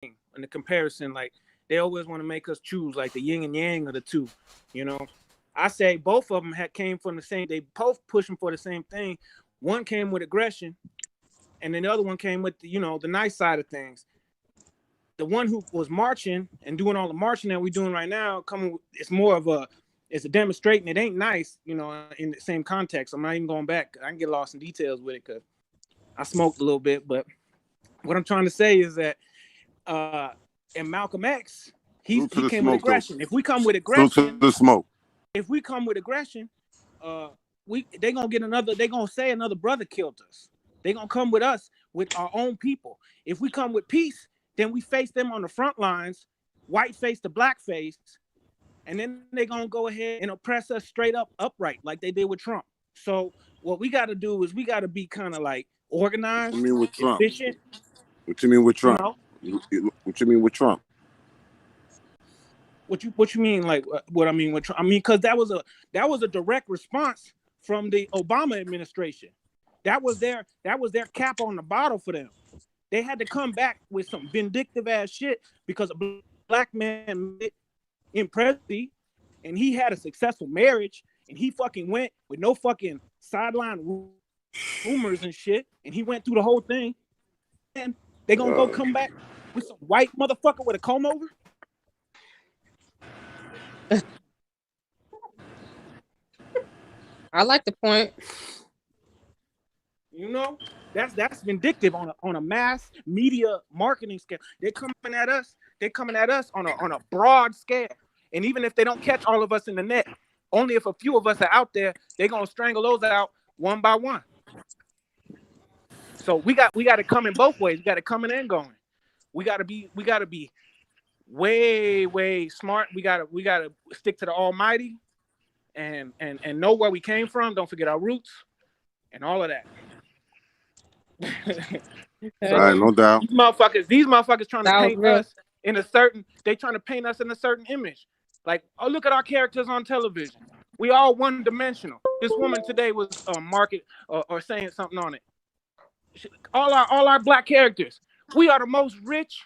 in the comparison. Like they always want to make us choose like the yin and yang of the two. You know, I say both of them came from the same. They both pushing for the same thing. One came with aggression, and then the other one came with the nice side of things. The one who was marching and doing all the marching that we're doing right now, it's more of it's a demonstrating. It ain't nice, in the same context. I'm not even going back. I can get lost in details with it because I smoked a little bit. But what I'm trying to say is that in Malcolm X, he came with aggression. If we come with aggression, if we come with aggression, they gonna say another brother killed us. They gonna come with us with our own people. If we come with peace, then we face them on the front lines, white face to black face, and then they're gonna go ahead and oppress us straight up upright like they did with Trump. So what we gotta do is we gotta be kind of like organized, efficient. What you mean with Trump? What you mean with Trump? What you mean like what I mean with Trump? I mean because that was a direct response from the Obama administration. That was their cap on the bottle for them. They had to come back with some vindictive ass shit because a black man in presidency and he had a successful marriage and he fucking went with no fucking sideline rumors and shit and he went through the whole thing and they gonna go come back with some white motherfucker with a comb over? I like the point. That's vindictive on a mass media marketing scale. They're coming at us on a broad scale. And even if they don't catch all of us in the net, only if a few of us are out there, they're gonna strangle those out one by one. So we got to come in both ways. We got to come in and going. We gotta be way, way smart. We gotta stick to the Almighty and know where we came from. Don't forget our roots and all of that. No doubt. These motherfuckers trying to paint us in a certain image. Like, oh, look at our characters on television. We all one-dimensional. This woman today was market or saying something on it. All our black characters. We are the most rich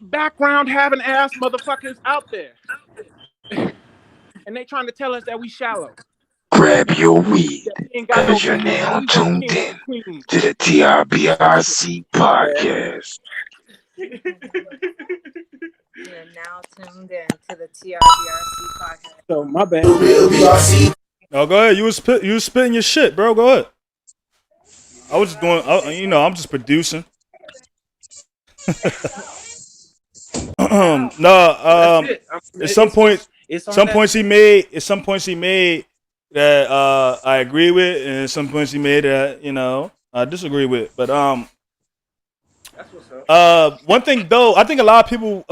background having ass motherfuckers out there. And they trying to tell us that we shallow. Grab your weed, because you're now tuned in to the TRBRC podcast. You're now tuned in to the TRBRC podcast. So, my bad. Oh, go ahead. You was spitting your shit, bro. Go ahead. I was just doing, I'm just producing. At some points he made that I agree with, and at some points he made that I disagree with. But that's what's up. One thing though, I think a lot of people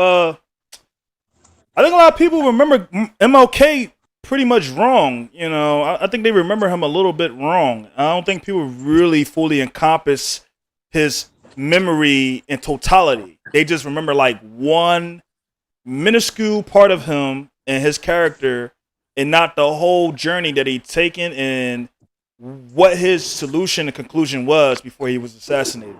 remember MLK pretty much wrong. I think they remember him a little bit wrong. I don't think people really fully encompass his memory in totality. They just remember like one minuscule part of him and his character, and not the whole journey that he'd taken and what his solution and conclusion was before he was assassinated.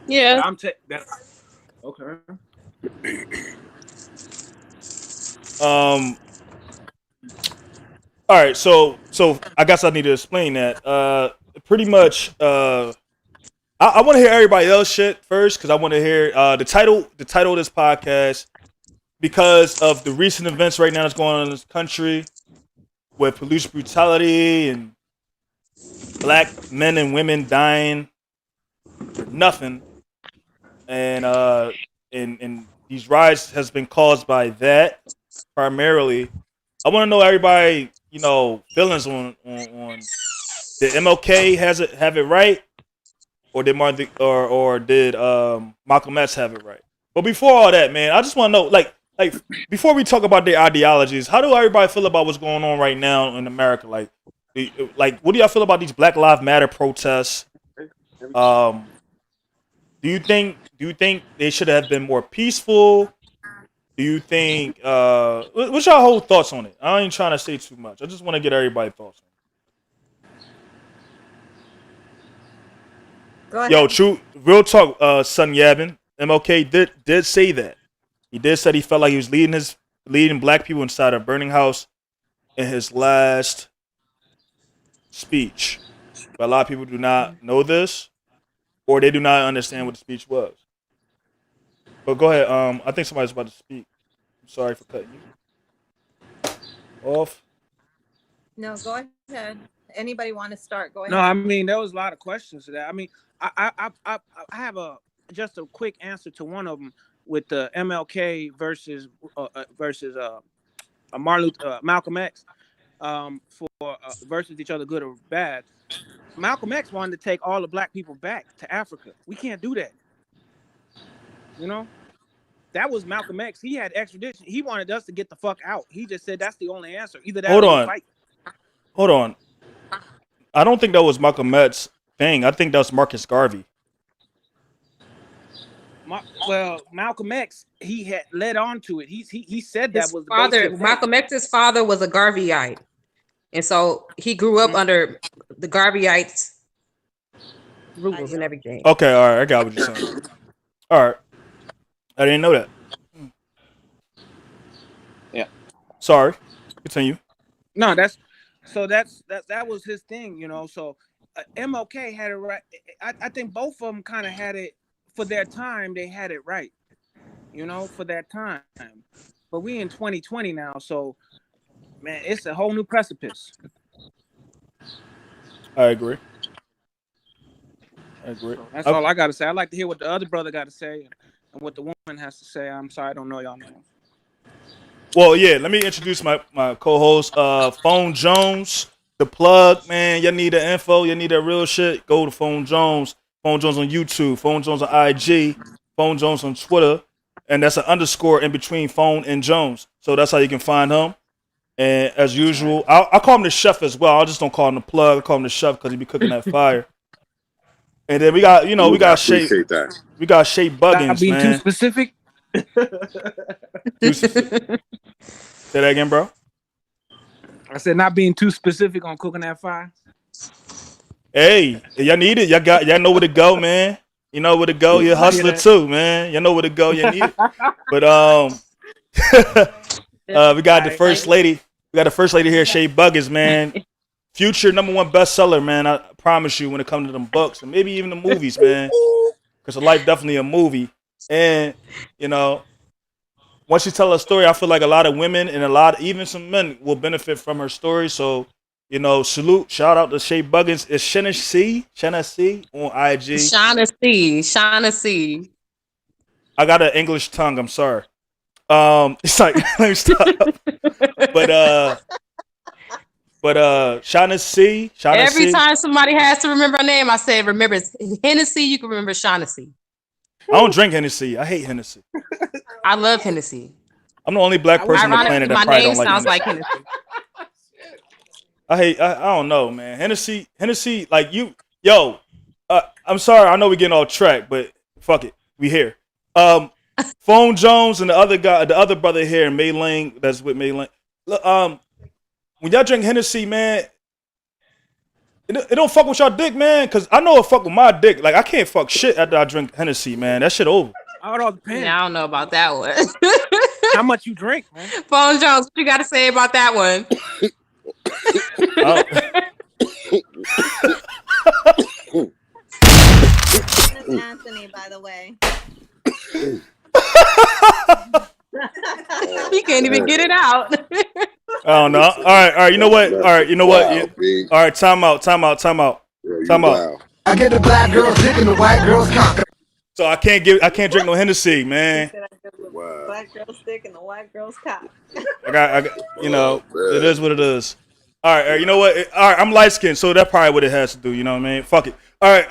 Yeah. Okay. All right, so I guess I need to explain that. Pretty much, I want to hear everybody else shit first because I want to hear the title of this podcast, because of the recent events right now that's going on in this country with police brutality and black men and women dying for nothing, and these riots has been caused by that primarily. I want to know everybody, feelings on did MLK have it right, or did Malcolm X have it right? But before all that, man, I just want to know, like before we talk about their ideologies, how do everybody feel about what's going on right now in America? Like what do y'all feel about these Black Lives Matter protests? Do you think they should have been more peaceful? Do you think what's your whole thoughts on it? I ain't trying to say too much. I just want to get everybody's thoughts on Go ahead. Yo, true, real talk. Son Yabin, MLK did say that. He did said he felt like he was leading black people inside a burning house in his last speech. But a lot of people do not know this, or they do not understand what the speech was. But go ahead. I think somebody's about to speak. I'm sorry for cutting you off. No, go ahead. Anybody want to start? Go ahead. No, I mean there was a lot of questions to that. I mean, I have just a quick answer to one of them with the MLK versus Malcolm X for versus each other, good or bad. Malcolm X wanted to take all the black people back to Africa. We can't do that. You know, that was Malcolm X. He had extradition. He wanted us to get the fuck out. He just said that's the only answer. Either that or fight. Hold on. I don't think that was Malcolm X's thing. I think that was Marcus Garvey. Well, Malcolm X, he had led on to it. He said that His was the father. Malcolm X's father was a Garveyite, and so he grew up under the Garveyites' rules and everything. Okay, all right, I got what you're saying. All right, I didn't know that. Yeah. Sorry. Continue. No, that was his thing, you know. So MLK had it right. I think both of them kind of had it for their time. They had it right, you know, for that time. But we in 2020 now, so man, it's a whole new precipice. I agree. So that's all I got to say. I'd like to hear what the other brother got to say and what the woman has to say. I'm sorry, I don't know y'all name. Well, yeah, let me introduce my co-host, Phone Jones, the plug, man. Y'all need the info, you need that real shit, go to Phone Jones on YouTube, Phone Jones on IG, Phone Jones on Twitter, and that's an underscore in between Phone and Jones. So that's how you can find him. And as usual, I call him the chef as well. I just don't call him the plug. I call him the chef because he be cooking that fire. And then we got Shay Buggins, being man. too specific. Say that again, bro. I said not being too specific on cooking that fire. Hey, y'all need it. Y'all know where to go, man. You know where to go. You're a hustler too, man. You know where to go. You need it. But we got the first lady. We got the first lady here, Shay Buggins, man. Future #1 bestseller, man. I promise you when it comes to them books and maybe even the movies, man. Because her life definitely a movie. And, you know, once you tell a story, I feel like a lot of women and even some men will benefit from her story. So, you know, shout out to Shay Buggins. It's Shanna C on IG. Shauna C. I got an English tongue. I'm sorry. It's like let me stop. But Shauna C. Every time somebody has to remember a name, I say remember it's Hennessy. You can remember Shauna C. I don't drink Hennessy. I hate Hennessy. I love Hennessy. I'm the only black person on the planet that probably don't like sounds Hennessy. like I Hennessy. don't know, man. Hennessy, like you, yo. I'm sorry. I know we getting off track, but fuck it, we here. Phone Jones and the other guy, the other brother here, May Lang, that's with May Lang. Look, when y'all drink Hennessy, man, it don't fuck with y'all dick, man. Cause I know it fuck with my dick. Like I can't fuck shit after I drink Hennessy, man. That shit over. It all depends. Yeah, I don't know about that one. How much you drink, man? Phone Jones, what you got to say about that one? Anthony, by the way. He can't even get it out. I don't know. All right. You know what? All right. You know what? All right. Time out. I get the black girls dick and the white girls cock. So I can't drink no Hennessy, man. Wow. Black girl's stick and the white girl's cock. I got, you know, it is what it is. All right, you know what? All right, I'm light skinned, so that's probably what it has to do. You know what I mean? Fuck it. All right,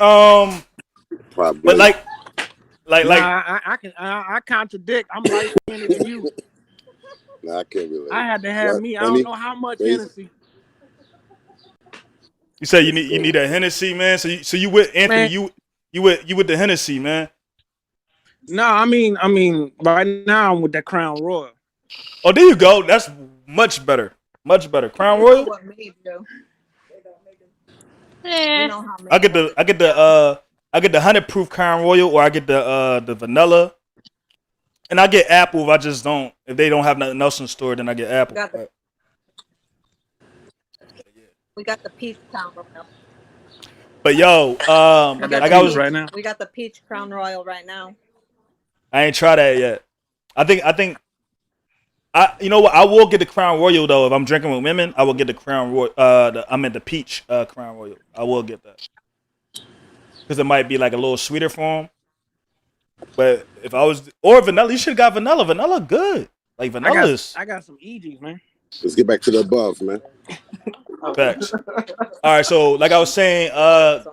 Probably. but like, I contradict. I'm light skinned than you. Nah, I can't relate. I had to have me. I don't know how much Hennessy. You say you need a Hennessy, man. So you with Anthony? Man. You with the Hennessy, man? No, I mean, right now I'm with that Crown Royal. Oh, there you go. That's much better. Much better. Crown Royal. What made you? I get the I get the 100 proof Crown Royal, or I get the vanilla. And I get apple if I just don't. If they don't have nothing else in the store, then I get apple. We got the peach Crown Royal. But yo, like I was right now. We got the peach Crown Royal right now. I ain't tried that yet. I think you know what? I will get the Crown Royal though. If I'm drinking with women, I will get the Crown Royal. The peach Crown Royal. I will get that because it might be like a little sweeter for them. But if I was or vanilla, you should have got vanilla. Vanilla good. Like vanilla I got some EGs, man. Let's get back to the above, man. Facts. All right, so like I was saying,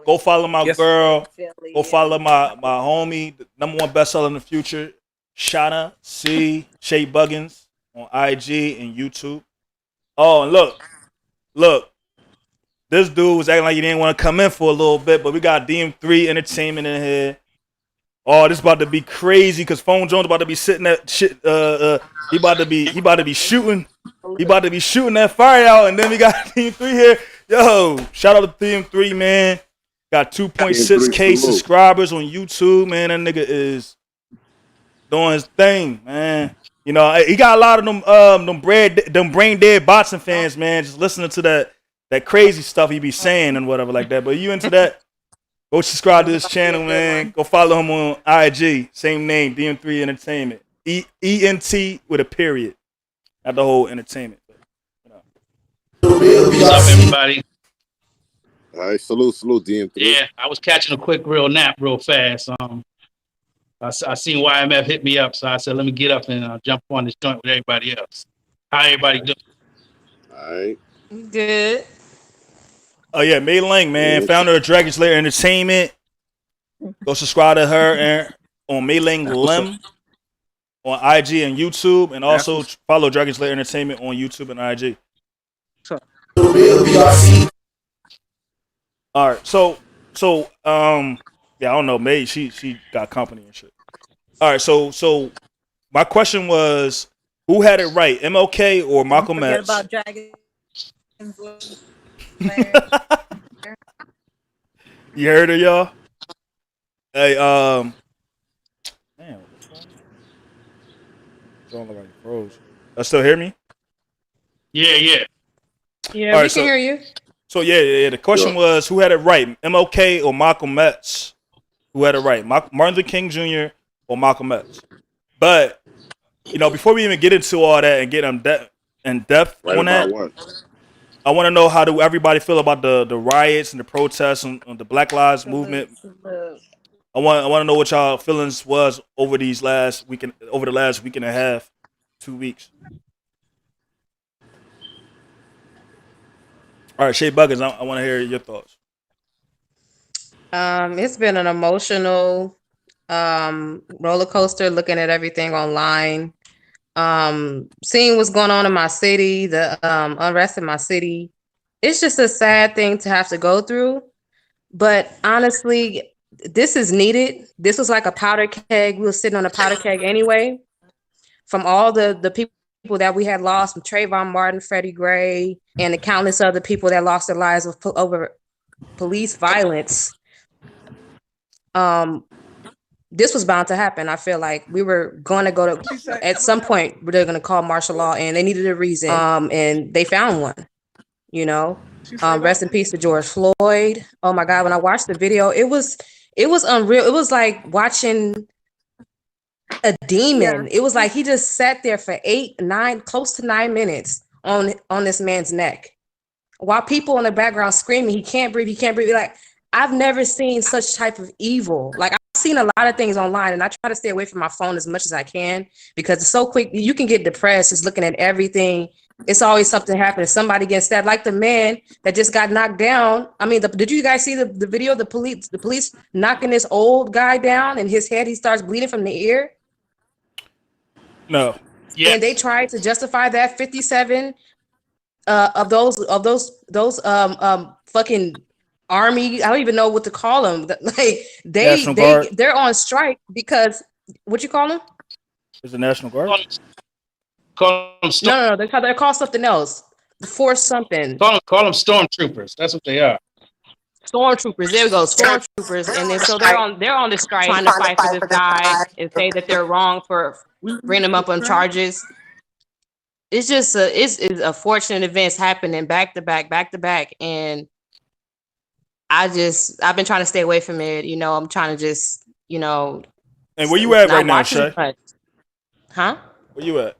go follow my girl. Go follow my homie, the #1 bestseller in the future, Shauna C. Shay Buggins on IG and YouTube. Oh, and look. This dude was acting like he didn't want to come in for a little bit, but we got DM3 Entertainment in here. Oh, this about to be crazy because Phone Jones about to be sitting at shit. He about to be shooting. He about to be shooting that fire out, and then we got DM3 here. Yo, shout out to DM3, man. Got 2.6K subscribers on YouTube, man. That nigga is doing his thing, man. You know, he got a lot of them brain dead boxing fans, man. Just listening to that crazy stuff he be saying and whatever like that. But you into that? Go subscribe to this channel, man. Go follow him on IG. Same name, DM3 Entertainment. ENT with a period. Not the whole entertainment. But, What's up, everybody? All right, salute, DM3. Yeah, I was catching a quick real nap real fast. I seen YMF hit me up, so I said, let me get up and jump on this joint with everybody else. How everybody doing? All right. Good. oh yeah, May Lang, man, founder of Dragon Slayer Entertainment. Go subscribe to her on May Lang Lim on IG and YouTube, and also follow Dragon Slayer Entertainment on YouTube and IG. All right, so yeah, I don't know, May she got company and shit. All right, so my question was, who had it right, MLK or Malcolm X? Forget about Dragons. You heard her, y'all? Hey, damn, what's wrong? Don't look like it froze. Still hear me? Yeah. Yeah, All we right, can hear you. So yeah. The question was, who had it right, MLK or Malcolm X? Who had it right, Martin Luther King Jr. or Malcolm X? But you know, before we even get into all that and get in depth Right on that, I want to know, how do everybody feel about the riots and the protests and the Black Lives Movement? I want to know what y'all feelings was over the last week and a half, 2 weeks. All right, Shay Buggins, I want to hear your thoughts. It's been an emotional roller coaster, looking at everything online, seeing what's going on in my city, the unrest in my city. It's just a sad thing to have to go through, but honestly, this is needed. This was like a powder keg. We were sitting on a powder keg anyway, from all the people that we had lost, from Trayvon Martin, Freddie Gray, and the countless other people that lost their lives over police violence. This was bound to happen. I feel like we were going to go to, at some point, they're going to call martial law, and they needed a reason. And they found one, you know. Rest in peace to George Floyd. Oh my God, when I watched the video, it was unreal. It was like watching a demon. It was like he just sat there for close to 9 minutes on this man's neck, while people in the background screaming, he can't breathe. Like, I've never seen such type of evil. Like, I've seen a lot of things online, and I try to stay away from my phone as much as I can because it's so quick. You can get depressed just looking at everything. It's always something happening. Somebody gets stabbed, like the man that just got knocked down. I mean, did you guys see the video of the police knocking this old guy down, and his head, he starts bleeding from the ear? No. Yeah. And they tried to justify that 57 of those fucking army. I don't even know what to call them. Like they're on strike because what you call them? Is the National Guard? Call them No. They're called something else. Force something. Call them stormtroopers. That's what they are. Stormtroopers. There we go, stormtroopers. And then so they're on the strike trying to fight for this guy and say that they're wrong for bringing him up on charges. It's just it's unfortunate events happening back to back, and I've been trying to stay away from it. You know, I'm trying to just, you know. And where you at right now, Shay? Huh? Where you at?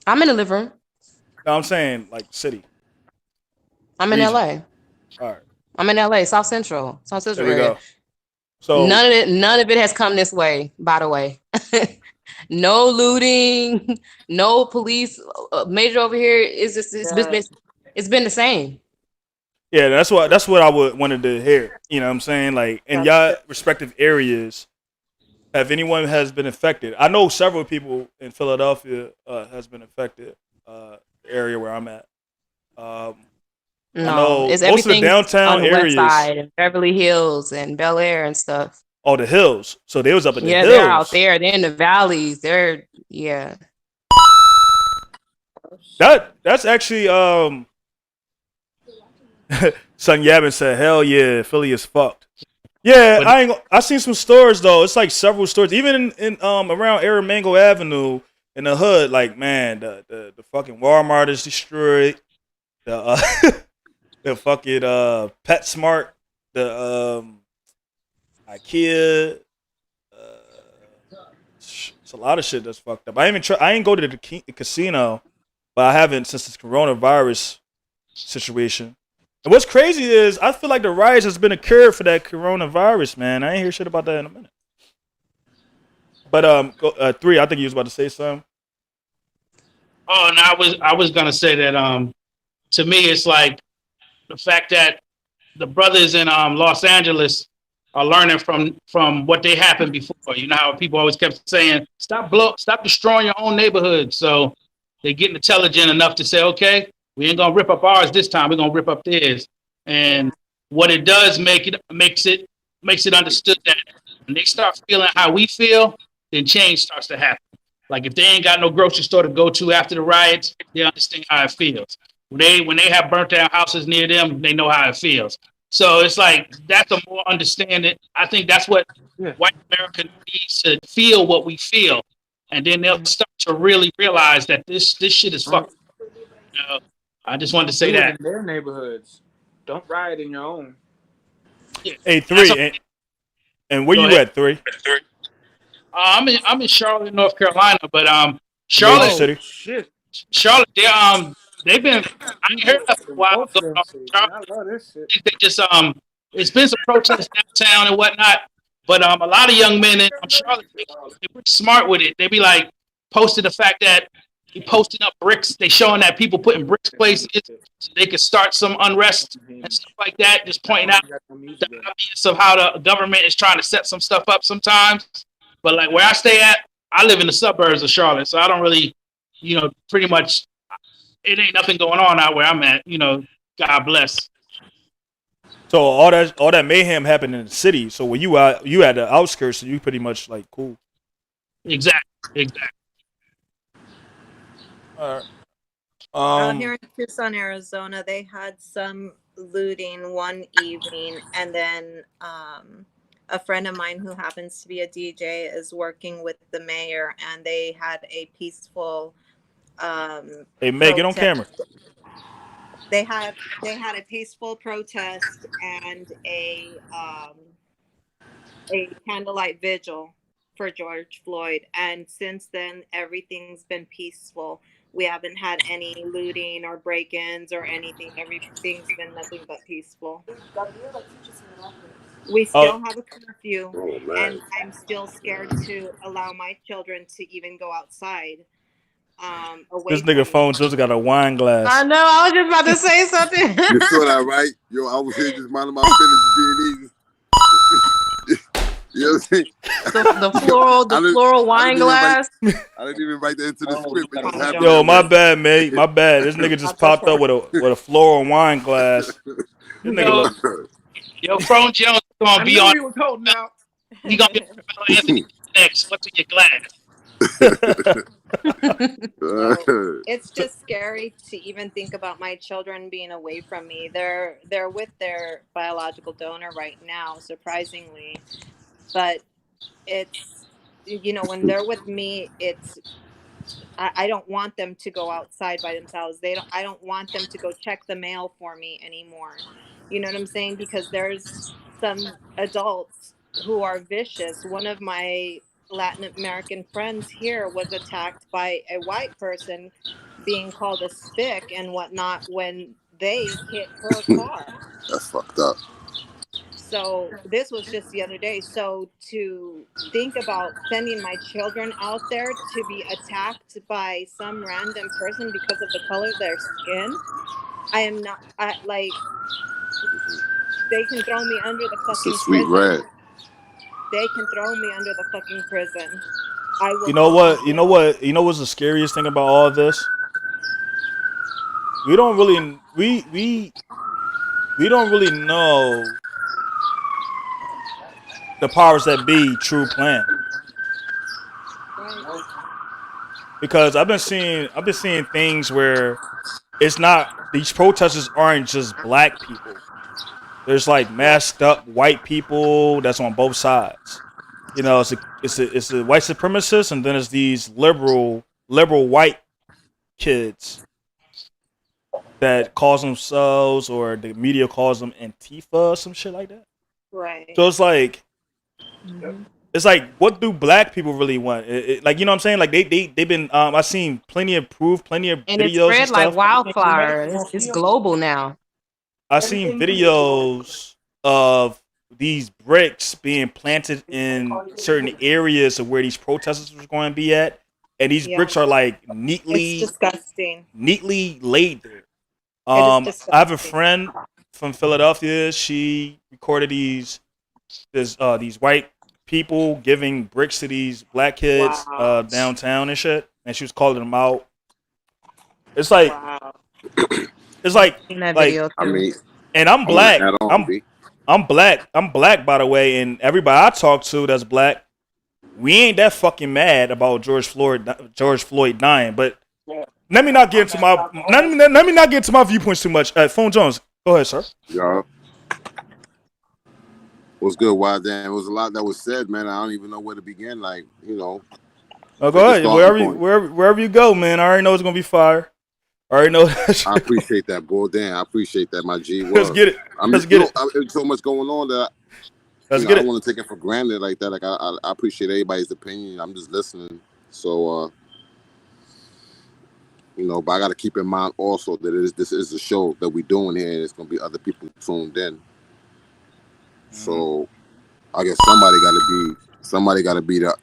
I'm in the living room. No, I'm saying like city. I'm in LA. All right. I'm in LA, South Central area. Go. So none of it has come this way, by the way. No looting, no police major over here. It's been the same. Yeah, that's what I wanted to hear. You know what I'm saying? Like in y'all respective areas, have anyone has been affected? I know several people in Philadelphia has been affected. The area where I'm at. No, I know it's most of the downtown on the areas, west side and Beverly Hills and Bel Air and stuff. Oh, the hills. So they was up in the hills. Yeah, they're out there. They're in the valleys. That's actually Son Yabin said, "Hell yeah, Philly is fucked." Yeah, I seen some stores though. It's like several stores, even in around Aramango Avenue in the hood. Like man, the fucking Walmart is destroyed. The the fucking PetSmart, the IKEA. It's a lot of shit that's fucked up. I ain't go to the casino, but I haven't since this coronavirus situation. And what's crazy is I feel like the riots has been a cure for that coronavirus, man. I ain't hear shit about that in a minute. But 3, I think you was about to say something. Oh, and I was gonna say that to me it's like the fact that the brothers in Los Angeles are learning from what they happened before. You know how people always kept saying, stop destroying your own neighborhood. So they're getting intelligent enough to say, okay, we ain't gonna rip up ours this time. We're gonna rip up theirs. And what it does makes it understood that when they start feeling how we feel, then change starts to happen. Like if they ain't got no grocery store to go to after the riots, they understand how it feels. When they have burnt down houses near them, they know how it feels. So it's like that's a more understanding. I think that's what white America needs to feel what we feel, and then they'll start to really realize that this shit is fucked. You know, I just wanted to say that in their neighborhoods, don't riot in your own. Yeah. Hey, 3, and where you at, 3? I'm in Charlotte, North Carolina, but Charlotte City. Charlotte, they've been. I ain't heard that for a while. I love this shit. They just it's been some protests downtown and whatnot, but a lot of young men in Charlotte, they're pretty smart with it. They be like posting the fact that he posting up bricks. They showing that people putting bricks places so they could start some unrest and stuff like that. Just pointing out the obvious of how the government is trying to set some stuff up sometimes. But like where I stay at, I live in the suburbs of Charlotte, so I don't really, pretty much. It ain't nothing going on out where I'm at, God bless. So all that mayhem happened in the city. So when you at the outskirts, so you pretty much like cool. Exactly. All right. Out here in Tucson, Arizona, they had some looting one evening, and then a friend of mine who happens to be a DJ is working with the mayor, and they had a peaceful hey, Meg, get on camera. They had a peaceful protest and a candlelight vigil for George Floyd, and since then everything's been peaceful. We haven't had any looting or break-ins or anything. Everything's been nothing but peaceful. We still have a curfew, and I'm still scared to allow my children to even go outside. This nigga phone just got a wine glass. I know. I was just about to say something. You saw that, right? Yo, I was here just minding my business, being easy. You know what I'm saying? The floral wine glass. I didn't even write that into the script. Yo, my bad, mate. My bad. This nigga just popped up with a floral wine glass. This nigga Yo, Frone Jones is gonna be on. He was holding out. He gonna be on next. What's in your glass? So it's just scary to even think about my children being away from me. They're with their biological donor right now, surprisingly, but it's, you know, when they're with me, it's, I don't want them to go outside by themselves. I don't want them to go check the mail for me anymore. You know what I'm saying? Because there's some adults who are vicious. One of my Latin American friends here was attacked by a white person, being called a spick and whatnot when they hit her car. That's fucked up. So this was just the other day. So to think about sending my children out there to be attacked by some random person because of the color of their skin, I am not, like, they can throw me under the It's a fucking sweet prison. red. They can throw me under the fucking prison. I will You know go what? to You know jail. what? You know what's the scariest thing about all of this? We don't really we don't really know the powers that be true plan. Right. Because I've been seeing things where it's not, these protesters aren't just black people. There's like masked up white people that's on both sides. You know, it's a white supremacists, and then it's these liberal white kids that calls themselves, or the media calls them Antifa or some shit like that. Right. So it's like, Mm-hmm. it's like, what do black people really want? Like, you know what I'm saying? Like they've been, I've seen plenty of proof, plenty of And it's videos and spread like stuff. wildfire. It's global now. I've seen videos of these bricks being planted in certain areas of where these protesters were going to be at, and these Yeah. bricks are like It's neatly laid there. It is I have a disgusting. friend from Philadelphia. She recorded these white people giving bricks to these black kids Wow. downtown and shit, and she was calling them out. It's like, Wow. it's like In that like video I too. mean, and I'm I want to black. add on, B. I'm black. I'm black, by the way, and everybody I talk to that's black, we ain't that fucking mad about George Floyd dying. But let me not get into my let me not get into my viewpoints too much. Phone Jones, go ahead, sir. Yeah. What's good, Wild Dan? It was a lot that was said, man. I don't even know where to begin. Like, you know, Go take a ahead. starting point. Wherever you go, man. I already know it's gonna be fire. I already know that. I appreciate that, boy. Dan, I appreciate that, my G. Let's Word. get it. I mean, Let's get it. there's so much going on that Let's I get don't it. want to take it for granted like that. Like, I appreciate everybody's opinion. I'm just listening. So, you know, but I got to keep in mind also that this is a show that we're doing here, and it's going to be other people tuned in. So, I guess somebody got to be the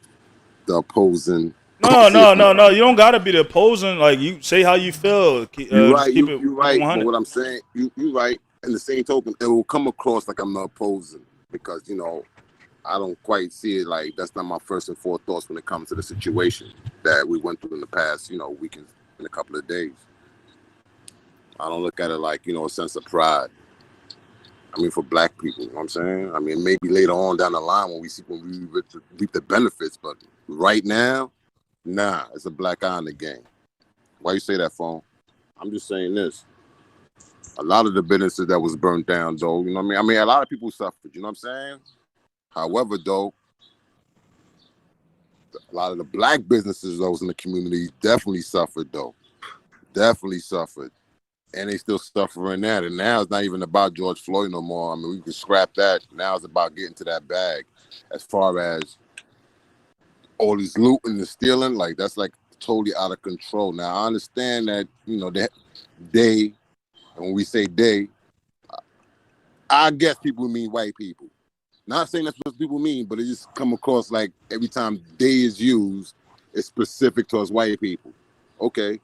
opposing. No. You don't gotta be the opposing. Like, you say how you feel. You're Just right. keep it You're right. But 100. what I'm saying, you're right. In the same token, it will come across like I'm not opposing because, you know, I don't quite see it like that's not my first and fourth thoughts when it comes to the situation that we went through in the past, you know, weekends in a couple of days. I don't look at it like, you know, a sense of pride. I mean, for black people, you know what I'm saying? I mean, maybe later on down the line when we reap the benefits, but right now, nah, it's a black eye in the game. Why you say that, Phone? I'm just saying this. A lot of the businesses that was burnt down, though, you know what I mean? I mean, a lot of people suffered, you know what I'm saying? However, though, a lot of the black businesses those in the community definitely suffered, though. Definitely suffered. And they still suffering that. And now it's not even about George Floyd no more. I mean, we can scrap that. Now it's about getting to that bag. As far as all these looting and stealing, like, that's like totally out of control. Now, I understand that, you know, and when we say they, I guess people mean white people. Not saying that's what people mean, but it just come across like every time they is used, it's specific towards white people. Okay.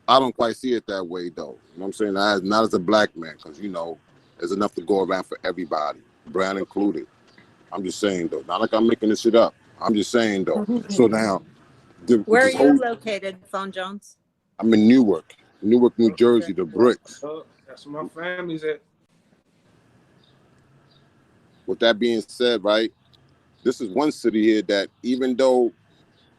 I don't quite see it that way, though. You know what I'm saying? Not as a black man, because, you know, there's enough to go around for everybody, Brown included. I'm just saying, though. Not like I'm making this shit up. I'm just saying, though. So now, Where are you located, Phone Jones? I'm in Newark, New Jersey, the bricks. That's where my family's at. With that being said, right, this is one city here that even though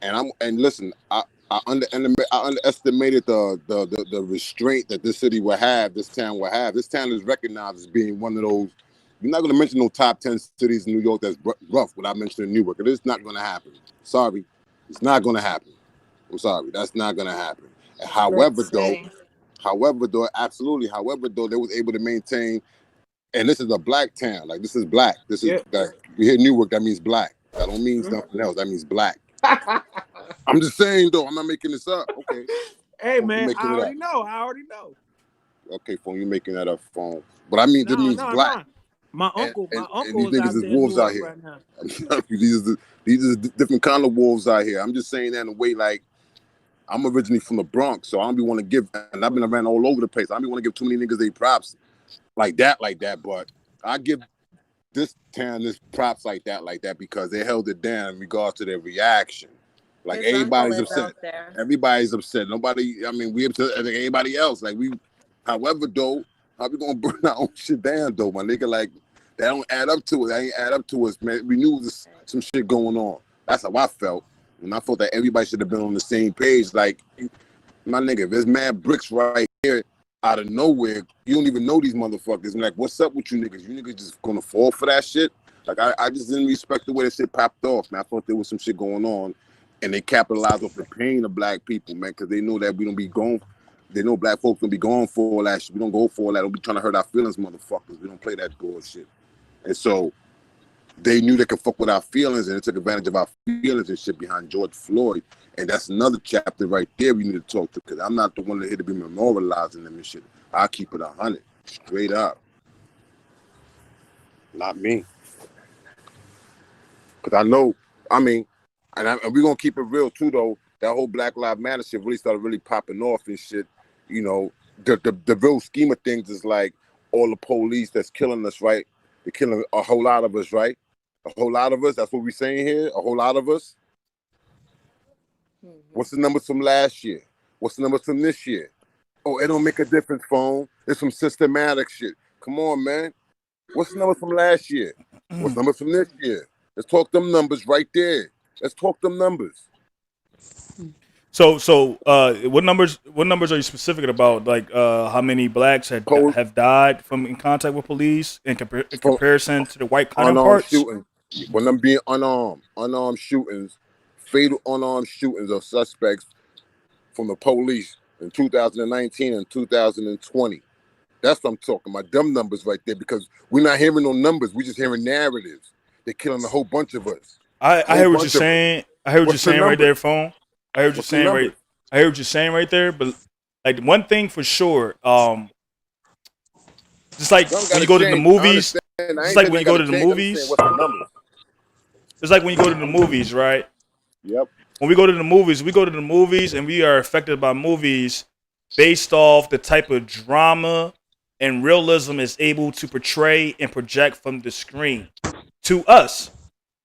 And listen, I underestimated the restraint that this city will have, this town will have. This town is recognized as being one of those. You're not going to mention no top 10 cities in New York that's rough without mentioning Newark. It is not going to happen. Sorry, it's not going to happen. I'm sorry, that's not going to happen. However, though, absolutely. However, though, they was able to maintain. And this is a black town. Like, this is black. This is we hear Newark. That means black. That don't mean something else. That means black. I'm just saying, though. I'm not making this up. Okay. Hey, man, I already know. Okay, phone, you making that up, phone. But I mean, this means black. No. My uncle is out wolves out here. Right now. These are the different kind of wolves out here. I'm just saying that in a way, like, I'm originally from the Bronx, so I don't be want to give, and I've been around all over the place. I don't be want to give too many niggas they props like that. But I give this town this props like that because they held it down in regards to their reaction. Like, everybody's upset. Everybody's upset. Nobody, I mean, we upset as anybody else. Like, however, though, how we gonna burn our own shit down, though, my nigga? Like, that don't add up to it. That ain't add up to us, man. We knew there's some shit going on. That's how I felt. And I thought that everybody should have been on the same page. Like, my nigga, if there's mad bricks right here out of nowhere, you don't even know these motherfuckers. And like, what's up with you niggas? You niggas just gonna fall for that shit? Like, I just didn't respect the way that shit popped off, man. I thought there was some shit going on. And they capitalized off the pain of black people, man, because they know that we don't be going. They know black folks don't be going for all that shit. We don't go for all that. Don't be trying to hurt our feelings, motherfuckers. We don't play that bullshit. And so they knew they could fuck with our feelings, and they took advantage of our feelings and shit behind George Floyd. And that's another chapter right there we need to talk to, because I'm not the one that here to be memorializing them and shit. I keep it 100, straight up. Not me. Because I know, I mean, and we're going to keep it real too, though. That whole Black Lives Matter shit really started really popping off and shit. You know, the real scheme of things is like all the police that's killing us, right? They're killing a whole lot of us, right? A whole lot of us. That's what we're saying here. A whole lot of us. What's the numbers from last year? What's the numbers from this year? Oh, it don't make a difference, phone. It's some systematic shit. Come on, man. What's the numbers from last year? What's the numbers from this year? Let's talk them numbers right there. Let's talk them numbers. So, what numbers are you specific about? Like, how many blacks have died from in contact with police in comparison to the white counterparts? Shooting. When I'm being unarmed shootings, fatal unarmed shootings of suspects from the police in 2019 and 2020. That's what I'm talking about. Them numbers right there, because we're not hearing no numbers. We're just hearing narratives. They're killing a whole bunch of us. I hear what you're saying. I hear what you're saying right there, phone. I heard you saying right. I heard what you're saying right there. But like, one thing for sure, just like when you go to the movies, it's like when you go to the movies. It's like when you go to the movies, right? Yep. When we go to the movies, and we are affected by movies based off the type of drama and realism is able to portray and project from the screen to us.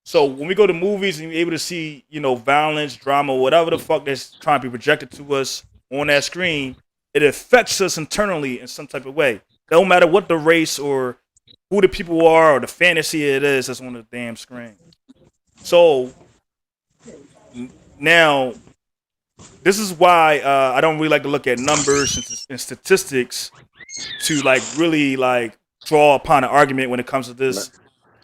So when we go to movies and you're able to see, you know, violence, drama, whatever the fuck that's trying to be projected to us on that screen, it affects us internally in some type of way. No matter what the race or who the people are or the fantasy it is that's on the damn screen. So now, this is why I don't really like to look at numbers and statistics to like really like draw upon an argument when it comes to this.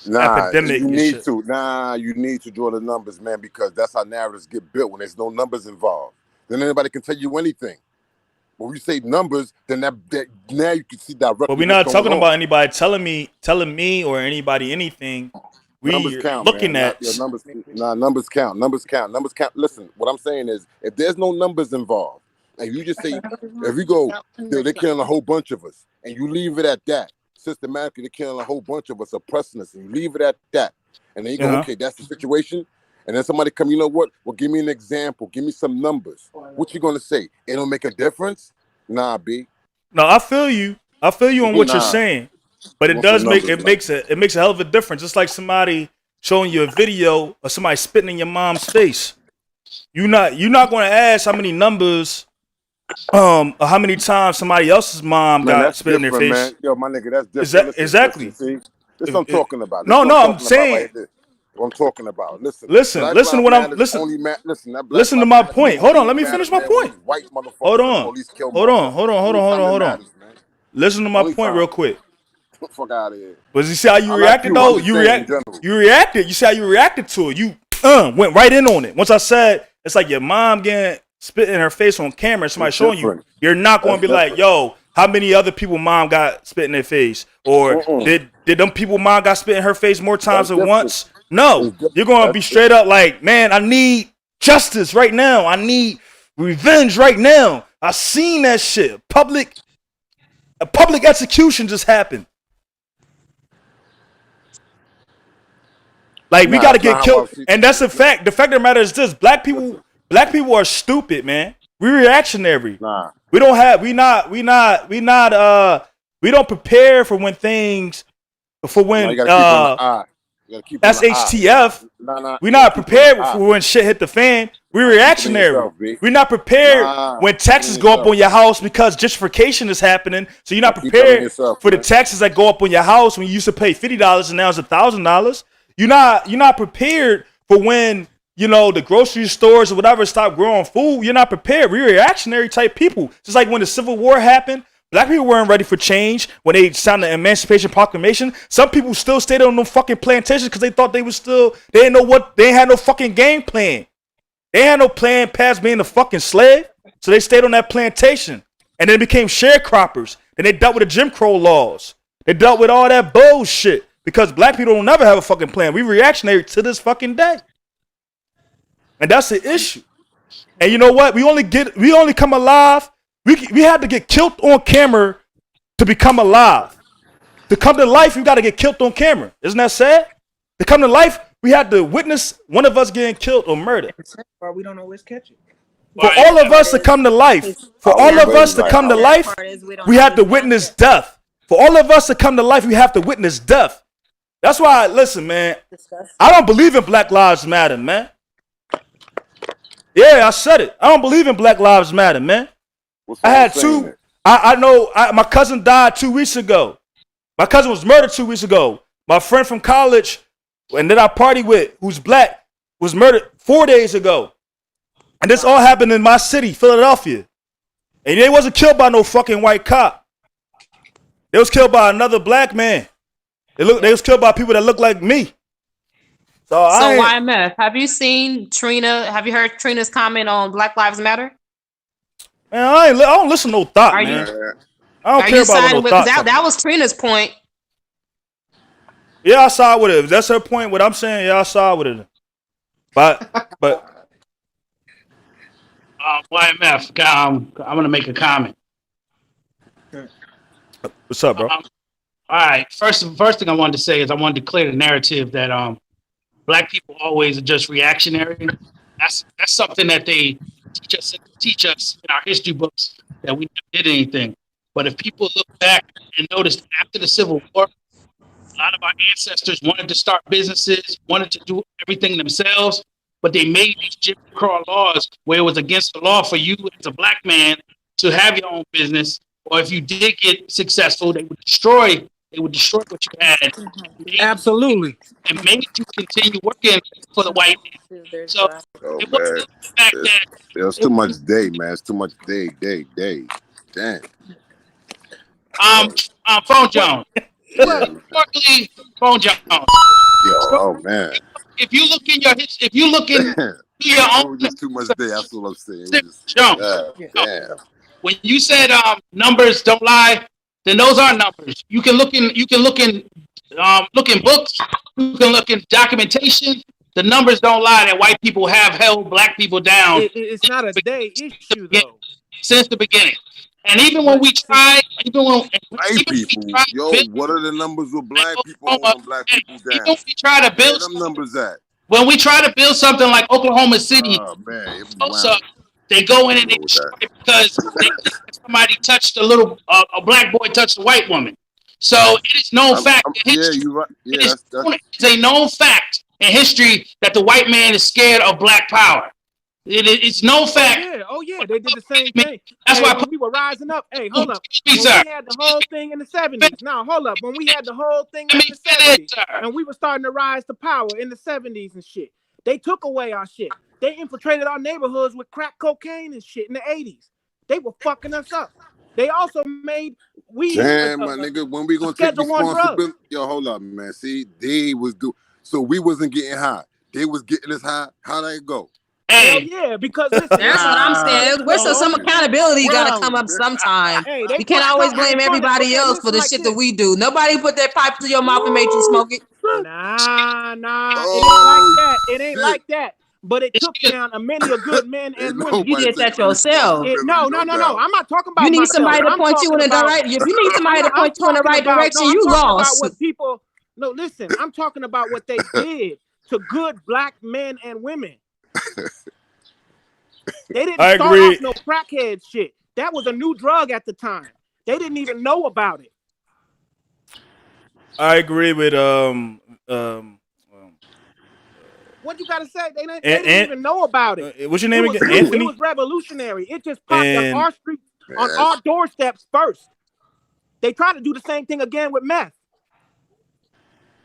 Epidemic. You need to draw the numbers, man, because that's how narratives get built when there's no numbers involved. Then anybody can tell you anything. But when you say numbers, then that now you can see directly. But we're not talking about anybody telling me or anybody anything. We're looking at numbers. Numbers count. Numbers count. Listen, what I'm saying is, if there's no numbers involved, and you just say, if you go, they're killing a whole bunch of us, and you leave it at that. Systematically, they're killing a whole bunch of us, oppressing us, and you leave it at that. And then you go, okay, that's the situation. And then somebody come, you know what? Well, give me an example. Give me some numbers. What you gonna say? It don't make a difference? Nah, B. No, I feel you. I feel you on what you're saying. But it does makes a hell of a difference. It's like somebody showing you a video of somebody spitting in your mom's face. You're not gonna ask how many numbers or how many times somebody else's mom got spit in their face. Man. Yo, my nigga, that's different. Exactly. See? This is what I'm talking about. I'm saying. What I'm talking about. Listen to what I'm listen to my point. Hold on, let me finish my point. White motherfuckers. Hold on. Hold on. Listen to my point real quick. Fuck out of here. But you see how you reacted though? You reacted. You see how you reacted to it. You went right in on it. Once I said it's like your mom getting spit in her face on camera, somebody showing you, you're not going to be like, yo, how many other people mom got spit in their face? Or did them people mom got spit in her face more times than once? No. You're going to be straight up like, man, I need justice right now. I need revenge right now. I seen that shit. A public execution just happened. Like we gotta get killed, and that's a fact. The fact of the matter is this: black people are stupid, man. We reactionary. We don't prepare for when things, that's HTF. We're not prepared for when shit hit the fan. We're reactionary. We're not prepared when taxes go up on your house because gentrification is happening. So you're not prepared for the taxes that go up on your house when you used to pay $50 and now it's $1,000. You're not prepared for when, you know, the grocery stores or whatever stop growing food. You're not prepared. We're reactionary type people. Just like when the Civil War happened, black people weren't ready for change when they signed the Emancipation Proclamation. Some people still stayed on them fucking plantations because they thought they didn't had no fucking game plan. They had no plan past being a fucking slave. So they stayed on that plantation and then became sharecroppers. And they dealt with the Jim Crow laws. They dealt with all that bullshit. Because black people don't never have a fucking plan. We reactionary to this fucking day. And that's the issue. And you know what? We only come alive. We had to get killed on camera to become alive. To come to life, you got to get killed on camera. Isn't that sad? To come to life, we had to witness one of us getting killed or murdered. We don't always catch it. For all of us to come to life, we have to witness death. For all of us to come to life, we have to witness death. That's why, listen, man, I don't believe in Black Lives Matter, man. Yeah, I said it. I don't believe in Black Lives Matter, man. I had two. I know my cousin died 2 weeks ago. My cousin was murdered 2 weeks ago. My friend from college, and that I party with, who's black, was murdered 4 days ago. And this all happened in my city, Philadelphia. And they wasn't killed by no fucking white cop. They was killed by another black man. They was killed by people that look like me. So YMF, have you seen Trina? Have you heard Trina's comment on Black Lives Matter? Man, I don't listen to no thought, man. I don't care about no thought. That was Trina's point. Yeah, I side with it. If that's her point, what I'm saying, yeah, I side with it. But YMF, I'm gonna make a comment. What's up, bro? All right. First thing I wanted to say is I wanted to clear the narrative that black people always are just reactionary. That's something that they teach us in our history books that we never did anything. But if people look back and notice after the Civil War, a lot of our ancestors wanted to start businesses, wanted to do everything themselves, but they made these Jim Crow laws where it was against the law for you as a black man to have your own business. Or if you did get successful, they would destroy what you had. Absolutely. And made you continue working for the white man. So it wasn't the fact that there's too much day, man. It's too much day. Damn. Phone Jones. Phone Jones. Oh man. If you look in your own, just too much day. That's what I'm saying. Damn. When you said numbers don't lie, then those are numbers. You can look in books. You can look in documentation. The numbers don't lie that white people have held black people down. It's not a day issue though. Since the beginning. And even when we tried, what are the numbers with black people holding black people down? Even we try to build them numbers at. When we try to build something like Oklahoma City, they go in and they destroy it because somebody touched a black boy touched a white woman. So it is known fact in history. You're right. It's a known fact in history that the white man is scared of black power. It's no fact. Oh yeah, they did the same thing. That's Hey, why when we were rising up. Hey, hold up. me, When sir. we had the whole thing in the 70s. Now, hold up. When we had the whole thing in Let me the finish, 70s, sir. and we were starting to rise to power in the 70s and shit. They took away our shit. They infiltrated our neighborhoods with crack cocaine and shit in the 80s. They were fucking us up. They also made weed Damn, my nigga, when we gonna take Schedule 1 drug. responsibility? Yo, hold up, man. See, they was do so we wasn't getting high. They was getting us high. How'd that go? Hell yeah, because listen, That's what I'm saying. Where's some accountability gotta come up sometime. Hey, You can't always blame everybody else for the shit that we do. Nobody put their pipe to your mouth and made you smoke it. Nah, Oh, it ain't like that. But it took down many a good men and women. You did that yourself. No. I'm not talking about You need myself. somebody to I'm point you in the talking about- right. If you need somebody to I'm point you in the talking right about- direction, no, I'm you talking lost. About what people, no, listen. I'm talking about what they did to good black men and women. They didn't start off no crackhead shit. That was a new drug at the time. They didn't even know about it. I agree with What you gotta say? They didn't even know about it. What's your name again? Anthony? Anthony? It was revolutionary. It just popped on our street, on our doorsteps first. They tried to do the same thing again with meth.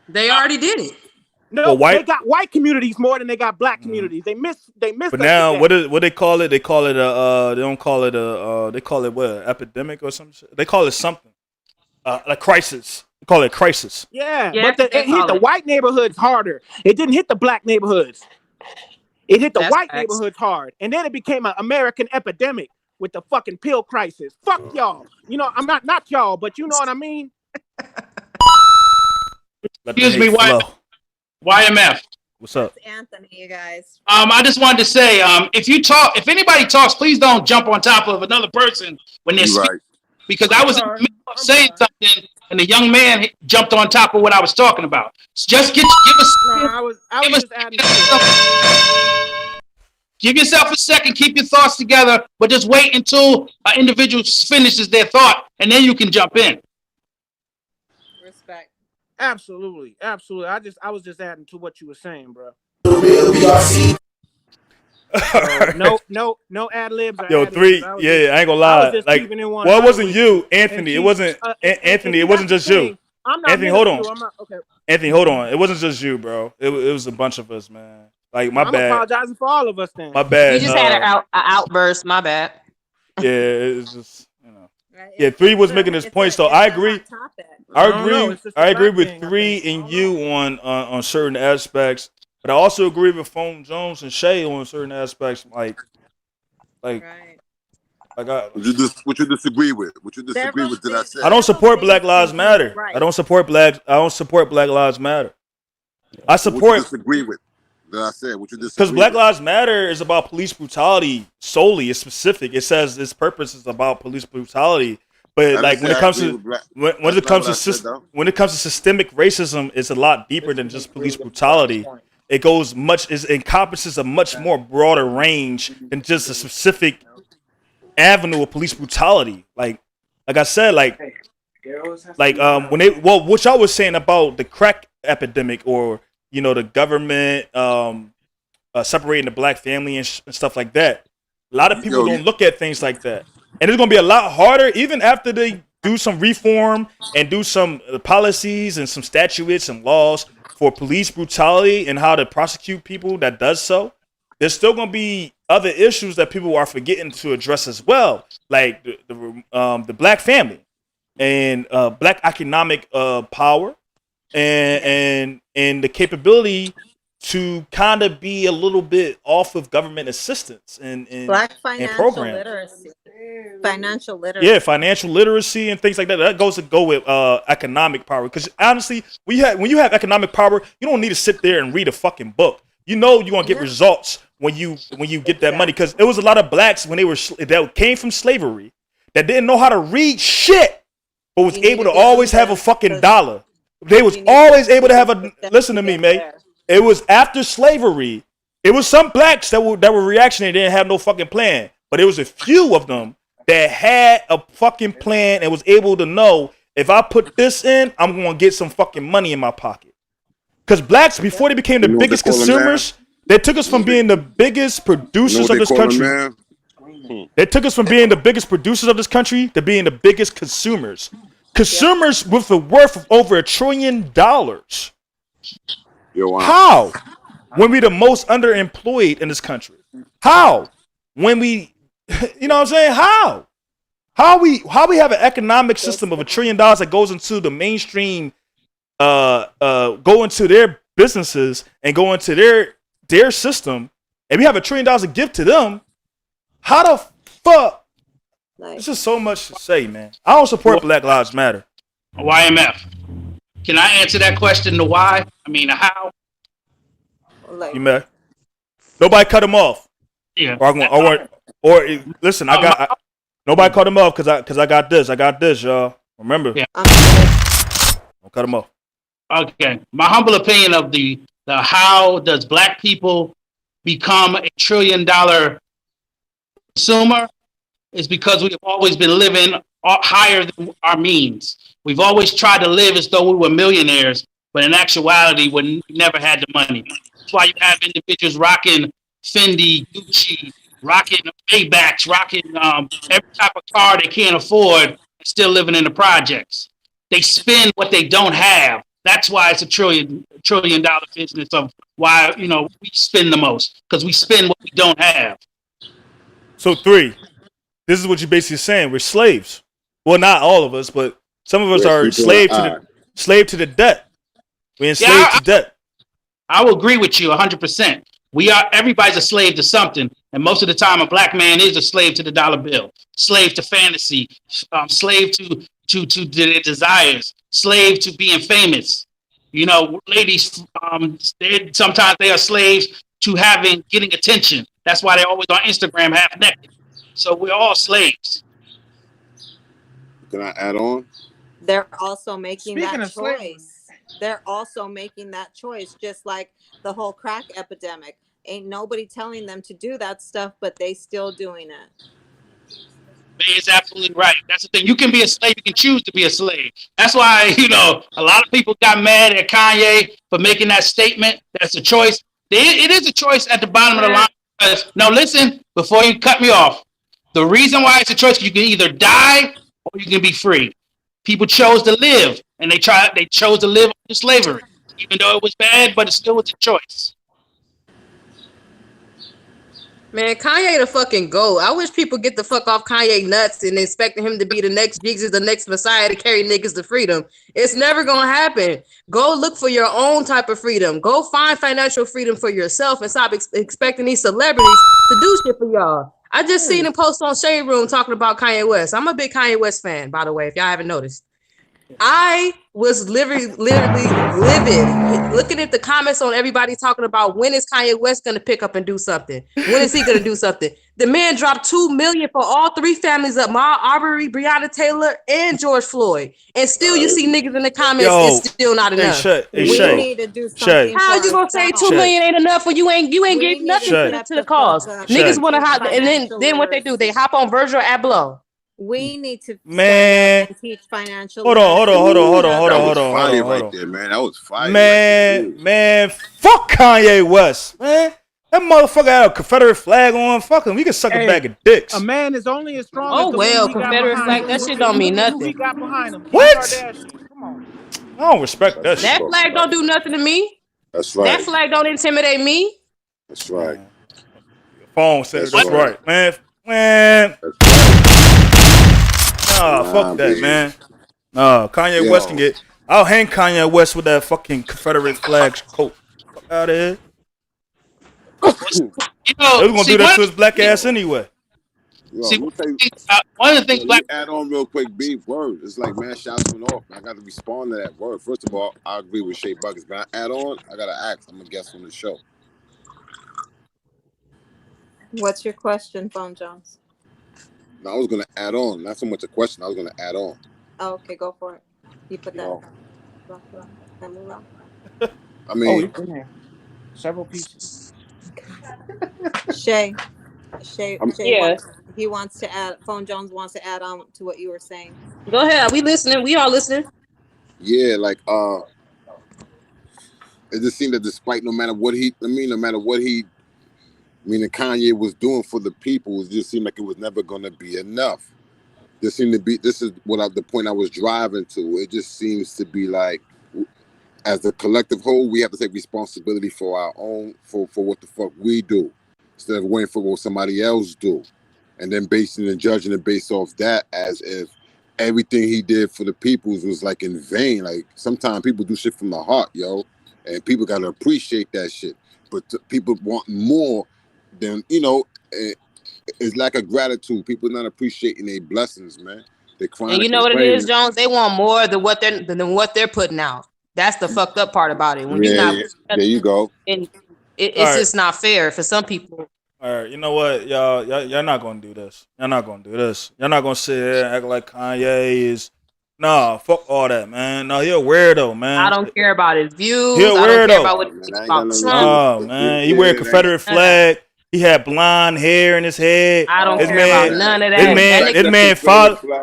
They already did it. No, they got white communities more than they got black communities. They missed. But now, what they call it? They call it a. They don't call it a. They call it what? Epidemic or some shit. They call it something. A crisis. They call it crisis. Yeah, but it hit the white neighborhoods harder. It didn't hit the black neighborhoods. It hit the white neighborhoods hard, and then it became an American epidemic with the fucking pill crisis. Fuck y'all. You know, I'm not y'all, but you know what I mean. Excuse me, YMF. What's up? It's Anthony, you guys. I just wanted to say, if anybody talks, please don't jump on top of another person when they're speaking. Right. Because I was in the middle of saying something, and the young man jumped on top of what I was talking about. Just give us. No, I was just adding. Give yourself a second, keep your thoughts together, but just wait until an individual finishes their thought, and then you can jump in. Respect. Absolutely. I was just adding to what you were saying, bro. No ad libs. Yo, three. I ain't gonna lie. Like, well, it wasn't you, Anthony. It wasn't Anthony. It wasn't just you. Anthony, hold on. Anthony, hold on. It wasn't just you, bro. It was a bunch of us, man. Like, my bad. I'm apologizing for all of us then. My bad. You just had an outburst. My bad. Yeah, it's just, you know. Yeah, 3 was making his point, so I agree. I agree with 3 and you on certain aspects, but I also agree with Phone Jones and Shay on certain aspects. Like, what you disagree with? What you disagree with? Did I say? I don't support Black Lives Matter. I don't support Black Lives Matter. I support. What you disagree with? That I said. What you disagree? Because Black Lives Matter is about police brutality solely. It's specific. It says its purpose is about police brutality. But like when it comes to systemic racism, it's a lot deeper than just police brutality. It goes it encompasses a much more broader range than just a specific avenue of police brutality. Like I said, what y'all was saying about the crack epidemic, or you know, the government separating the black family and stuff like that. A lot of people don't look at things like that. And it's going to be a lot harder, even after they do some reform and do some policies and some statutes and laws for police brutality and how to prosecute people that does so. There's still going to be other issues that people are forgetting to address as well, like the black family and black economic power and the capability to kind of be a little bit off of government assistance and black financial literacy. Financial literacy. Yeah, financial literacy and things like that. That goes to go with economic power. Because honestly, when you have economic power, you don't need to sit there and read a fucking book. You know you're gonna get results when you get that money. Because it was a lot of blacks that came from slavery that didn't know how to read shit, but was able to always have a fucking dollar. They was always able to have a. Listen to me, mate. It was after slavery. It was some blacks that were reactionary. They didn't have no fucking plan. But it was a few of them that had a fucking plan and was able to know, if I put this in, I'm going to get some fucking money in my pocket. Because blacks, before they became the biggest consumers, They took us from being the biggest producers of this country. They took us from being the biggest producers of this country to being the biggest consumers. Consumers with a worth of over $1 trillion. Yo, wow. How? When we the most underemployed in this country? How? When we, you know what I'm saying? How? How we have an economic system of $1 trillion that goes into the mainstream, go into their businesses and go into their system, and we have $1 trillion to give to them. How the fuck? There's just so much to say, man. I don't support Black Lives Matter. YMF. Can I answer that question? The why? I mean, the how? You may. Nobody cut him off. Yeah. Or listen, nobody cut him off because I got this. I got this, y'all. Remember? Yeah. Don't cut him off. Okay. My humble opinion of the how does black people become $1 trillion consumer is because we have always been living higher than our means. We've always tried to live as though we were millionaires, but in actuality, we never had the money. That's why you have individuals rocking Fendi, Gucci, rocking Maybachs, rocking every type of car they can't afford, and still living in the projects. They spend what they don't have. That's why it's $1 trillion business of why, we spend the most, because we spend what we don't have. So 3, this is what you're basically saying. We're slaves. Well, not all of us, but some of us are slave to the debt. We're enslaved to debt. I will agree with you 100%. Everybody's a slave to something. And most of the time, a black man is a slave to the dollar bill, slave to fantasy, slave to their desires, slave to being famous. Ladies, sometimes they are slaves to getting attention. That's why they're always on Instagram half naked. So we're all slaves. Can I add on? They're also making Speaking that of slavery. choice. They're also making that choice, just like the whole crack epidemic. Ain't nobody telling them to do that stuff, but they still doing it. It's absolutely right. That's the thing. You can be a slave. You can choose to be a slave. That's why, a lot of people got mad at Kanye for making that statement. That's a choice. It is a choice at the bottom of the line. Because, no, listen, before you cut me off, the reason why it's a choice is you can either die or you can be free. People chose to live, and they chose to live in slavery, even though it was bad, but it still was a choice. Man, Kanye the fucking GOAT. I wish people get the fuck off Kanye nuts and expecting him to be the next Jesus, the next Messiah to carry niggas to freedom. It's never gonna happen. Go look for your own type of freedom. Go find financial freedom for yourself and stop expecting these celebrities to do shit for y'all. I just seen him post on Shade Room talking about Kanye West. I'm a big Kanye West fan, by the way, if y'all haven't noticed. I was literally livid looking at the comments on everybody talking about when is Kanye West going to pick up and do something? When is he going to do something? The man dropped $2 million for all 3 families of Ahmaud Arbery, Breonna Taylor, and George Floyd. And still you see niggas in the comments, it's still not enough. We need to do something. How you going to say $2 million ain't enough when you ain't getting nothing to the cause? Niggas want to hop, and then what they do, they hop on Virgil Abloh. We need to teach financial. Hold on. Right there, man. That was fire. Man, fuck Kanye West, man. That motherfucker had a Confederate flag on. Fuck him. We can suck a bag of dicks. A man is only as strong. Confederate flag. That shit don't mean nothing. He got behind him. What? Come on. I don't respect that shit. That flag don't do nothing to me. That's right. That flag don't intimidate me. That's right. Phone says that's right, man. That's right. Fuck that, man. Kanye West can get. I'll hang Kanye West with that fucking Confederate flag coat. Fuck out of here. They was gonna do that to his black ass anyway. One of the things add on real quick, B word. It's like, man, shots went off. I got to respond to that word. First of all, I agree with Shay Buckets, but I add on. I gotta ask. I'm a guest on the show. What's your question, Phone Jones? No, I was gonna add on. Not so much a question. I was gonna add on. Oh, okay, go for it. You put that. I mean, it's in there. Several pieces. Shay he wants to add. Phone Jones wants to add on to what you were saying. Go ahead. We listening. We all listening. Yeah, like it just seemed that despite no matter what Kanye was doing for the people, it just seemed like it was never going to be enough. This is the point I was driving to. It just seems to be like, as a collective whole, we have to take responsibility for our own, for what the fuck we do, instead of waiting for what somebody else do, and then basing and judging it based off that, as if everything he did for the peoples was like in vain. Like, sometimes people do shit from the heart, yo, and people gotta appreciate that shit. But people want more than, it's lack of gratitude. People not appreciating their blessings, man. They crying. And you know what it is, Jones? They want more than what they're putting out. That's the fucked up part about it. When you're not, there you go. And it's just not fair for some people. All right, you know what, y'all not gonna do this. Y'all not gonna do this. Y'all not gonna sit here and act like Kanye is. Nah, fuck all that, man. No, he a weirdo, man. I don't care about his views. He a weirdo. I don't care about what he thinks about Trump. Oh man, he wear a Confederate flag. He had blonde hair in his head. I don't care about none of that.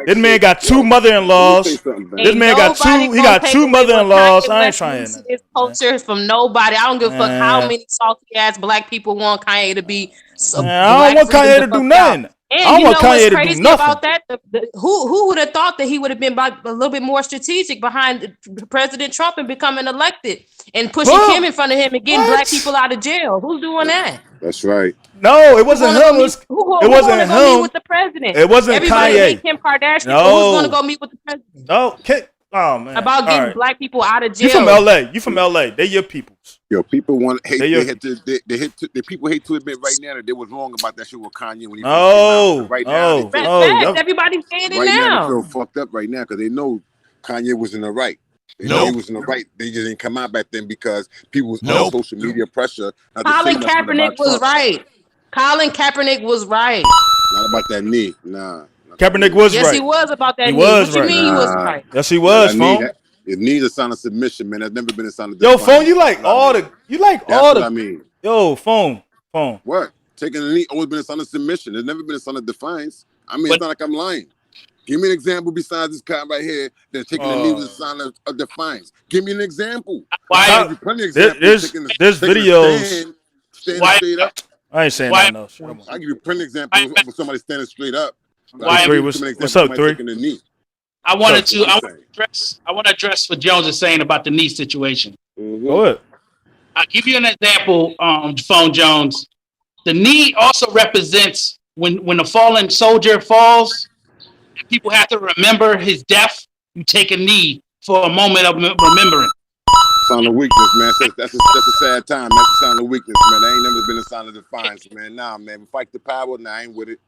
This man got two mother-in-laws. This man got two. He got two mother-in-laws. I ain't trying. His culture from nobody. I don't give a fuck how many salty ass black people want Kanye to be. I don't want Kanye to do nothing. And I don't want Kanye to do nothing. About that, who would have thought that he would have been a little bit more strategic behind President Trump and becoming elected and pushing Kim in front of him and getting black people out of jail? Who's doing that? That's right. No, it wasn't him. It wasn't him. Meet with the president. It wasn't Everybody Kanye. hate Kim Kardashian. No. Who's going to go meet with the president? No. Oh man. About getting black people out of jail. You from LA. They your peoples. Yo, people hate. People hate to admit right now that they was wrong about that shit with Kanye when he everybody's saying it right now. They feel fucked up right now because they know Kanye was in the right. They know he was in the right. They just didn't come out back then because people was on social media pressure. Colin Kaepernick was right. Colin Kaepernick was right. Not about that knee. Nah. Kaepernick was right. Yes, he was about that knee. What you mean he was right? Yes, he was, Phone. His knee's a sign of submission, man. That's never been a sign of defiance. Yo, Phone, you like all the. I mean. Yo, Phone. What? Taking a knee always been a sign of submission. There's never been a sign of defiance. I mean, it's not like I'm lying. Give me an example besides this guy right here that's taking a knee was a sign of defiance. Give me an example. There's videos. Standing straight up. I ain't saying nothing else. I'll give you plenty of examples of somebody standing straight up. What's up, 3? I want to address what Jones is saying about the knee situation. Go ahead. I'll give you an example, Phone Jones. The knee also represents when a fallen soldier falls, and people have to remember his death. You take a knee for a moment of remembering. Sign of weakness, man. That's a sad time. That's a sign of weakness, man. That ain't never been a sign of defiance, man. Nah, man. Fight the power. Nah, I ain't with it.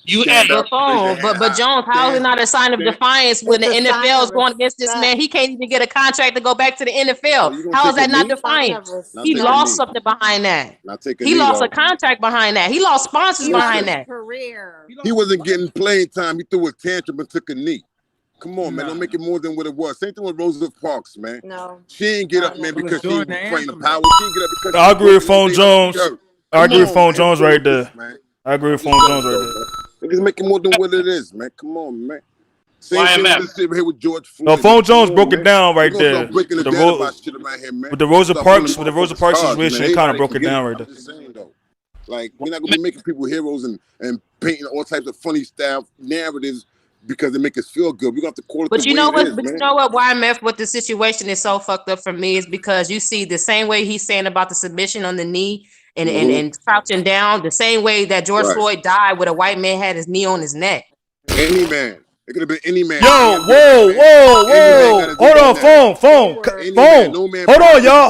But Jones, how is it not a sign of defiance when the NFL is going against this man? He can't even get a contract to go back to the NFL. How is that not defiance? He lost something behind that. He lost a contract behind that. He lost sponsors behind that. He wasn't getting playing time. He threw a tantrum and took a knee. Come on, man. Don't make it more than what it was. Same thing with Rosa Parks, man. No. She ain't get up, man, because she was playing the power. She didn't get up because I agree with Phone Jones. I agree with Phone Jones right there. I agree with Phone Jones right there. Niggas make it more than what it is, man. Come on, man. Same thing here with George Floyd. No, Phone Jones broke it down right there. With the Rosa Parks situation, it kind of broke it down right there. Like, we're not gonna be making people heroes and painting all types of funny style narratives because they make us feel good. We're gonna have to call it. But you know what? You know what? YMF, what the situation is so fucked up for me is because you see the same way he's saying about the submission on the knee. And crouching down the same way that George Floyd died with a white man had his knee on his neck. Any man. It could have been any man. Yo, whoa. Hold on, phone. Hold on, y'all.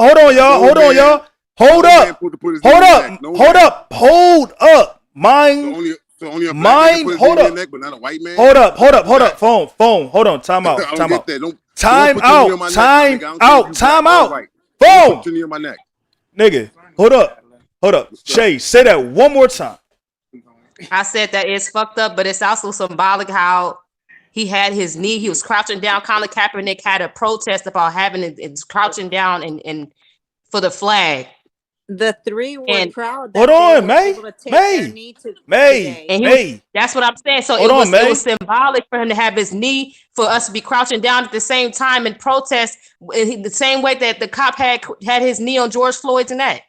Hold up. Mind. Hold up. Phone. Hold on. Time out. Phone. Nigga, hold up. Shay, say that one more time. I said that it's fucked up, but it's also symbolic how he had his knee. He was crouching down. Colin Kaepernick had a protest about having it crouching down and for the flag. The three were And proud hold that they on, were May. able to take their knee today. and May. that's what I'm saying. So Hold on, it was May. symbolic for him to have his knee, for us to be crouching down at the same time and protest the same way that the cop had his knee on George Floyd's neck.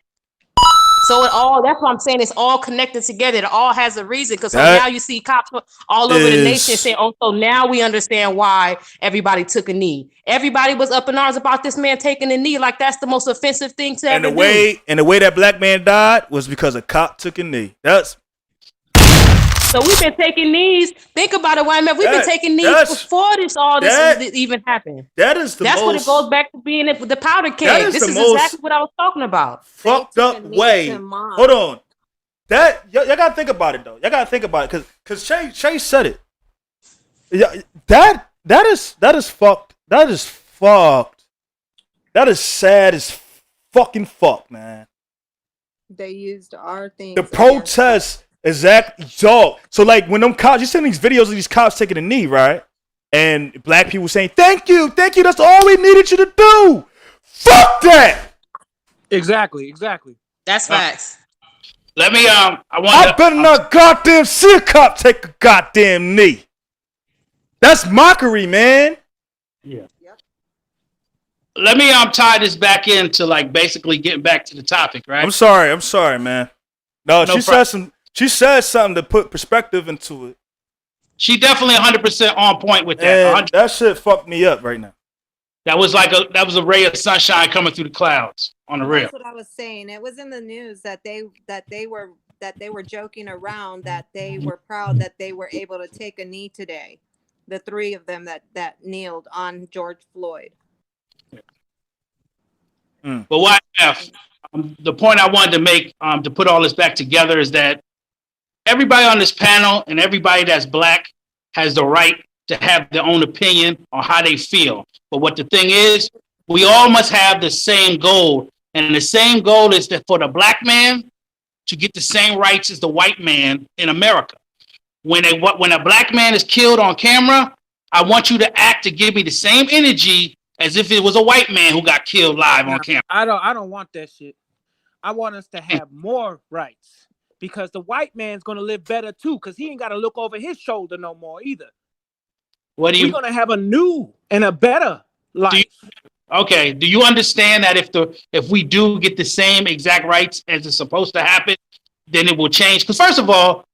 So that's what I'm saying. It's all connected together. It all has a reason. Because so now you see cops all over the nation saying, "Oh, so now we understand why everybody took a knee. Everybody was up in arms about this man taking a knee. Like that's the most offensive thing to ever do." And the way that black man died was because a cop took a knee. So we've been taking knees. Think about it, white man. We've been taking knees before this even happened. That's what it goes back to being the powder keg. This is exactly what I was talking about. Fucked up way. Hold on. Y'all gotta think about it though. Y'all gotta think about it because Shay said it. Yeah, that is fucked. That is fucked. That is sad as fucking fuck, man. They used our things. The protest. Exactly, dog. So like when them cops, you send these videos of these cops taking a knee, right? And black people saying, "Thank you, that's all we needed you to do." Fuck that. Exactly. That's facts. Let me I better not goddamn see a cop take a goddamn knee. That's mockery, man. Yeah. Let me tie this back into like basically getting back to the topic, right? I'm sorry, man. No, she said something to put perspective into it. She definitely 100% on point with that. And that shit fucked me up right now. That was a ray of sunshine coming through the clouds on the real. That's what I was saying. It was in the news that they were joking around that they were proud that they were able to take a knee today. The three of them that kneeled on George Floyd. But the point I wanted to make to put all this back together is that everybody on this panel and everybody that's black has the right to have their own opinion on how they feel. But what the thing is, we all must have the same goal. And the same goal is that for the black man to get the same rights as the white man in America. When a black man is killed on camera, I want you to act to give me the same energy as if it was a white man who got killed live on camera. I don't want that shit. I want us to have more rights. Because the white man's gonna live better too, because he ain't gotta look over his shoulder no more either. We're gonna have a new and a better life. Do you understand that if we do get the same exact rights as it's supposed to happen, then it will change? Because first of all,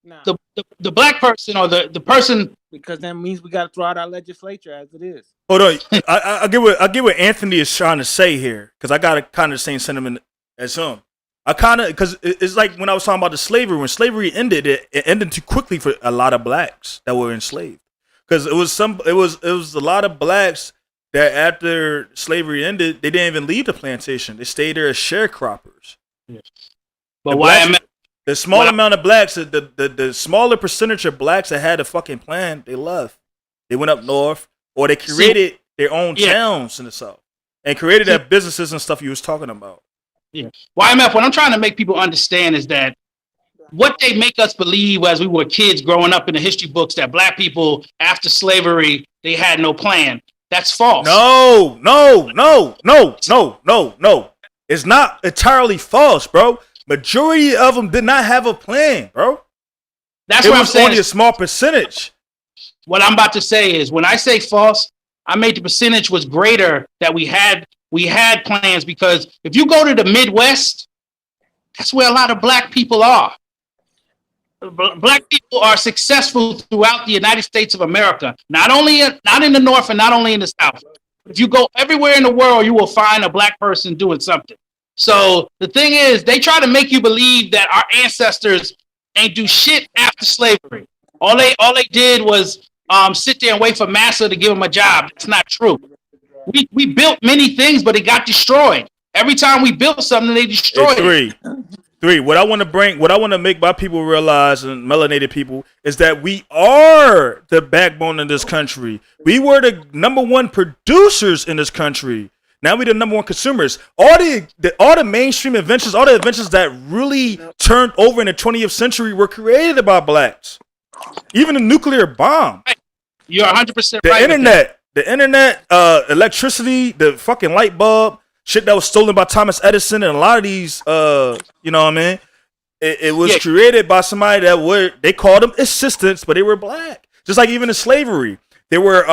the black person or the person, because that means we gotta throw out our legislature as it is. Hold on, I get what Anthony is trying to say here, because I got a kind of the same sentiment as him. Because it's like when I was talking about the slavery. When slavery ended, it ended too quickly for a lot of blacks that were enslaved. Because it was a lot of blacks that after slavery ended, they didn't even leave the plantation. They stayed there as sharecroppers. Yeah. But the small amount of blacks, the smaller percentage of blacks that had a fucking plan, they left. They went up north, or they created their own towns in the South and created their businesses and stuff you was talking about. Yeah. YMF, what I'm trying to make people understand is that what they make us believe as we were kids growing up in the history books that black people after slavery, they had no plan. That's false. No. It's not entirely false, bro. Majority of them did not have a plan, bro. That's what I'm saying. Only a small percentage. What I'm about to say is when I say false, I made the percentage was greater that we had plans, because if you go to the Midwest, that's where a lot of black people are. Black people are successful throughout the United States of America, not in the North and not only in the South. If you go everywhere in the world, you will find a black person doing something. So the thing is, they try to make you believe that our ancestors ain't do shit after slavery. All they did was sit there and wait for massa to give them a job. That's not true. We built many things, but it got destroyed. Every time we built something, they destroyed it. Three. What I want to make my people realize, and melanated people, is that we are the backbone of this country. We were the number one producers in this country. Now we're the number one consumers. All the mainstream inventions, all the inventions that really turned over in the 20th century were created by blacks. Even the nuclear bomb. You're 100% right. The internet, electricity, the fucking light bulb. shit that was stolen by Thomas Edison, and a lot of these, you know what I mean? It was created by somebody that they called them assistants, but they were black. Just like even in slavery, they were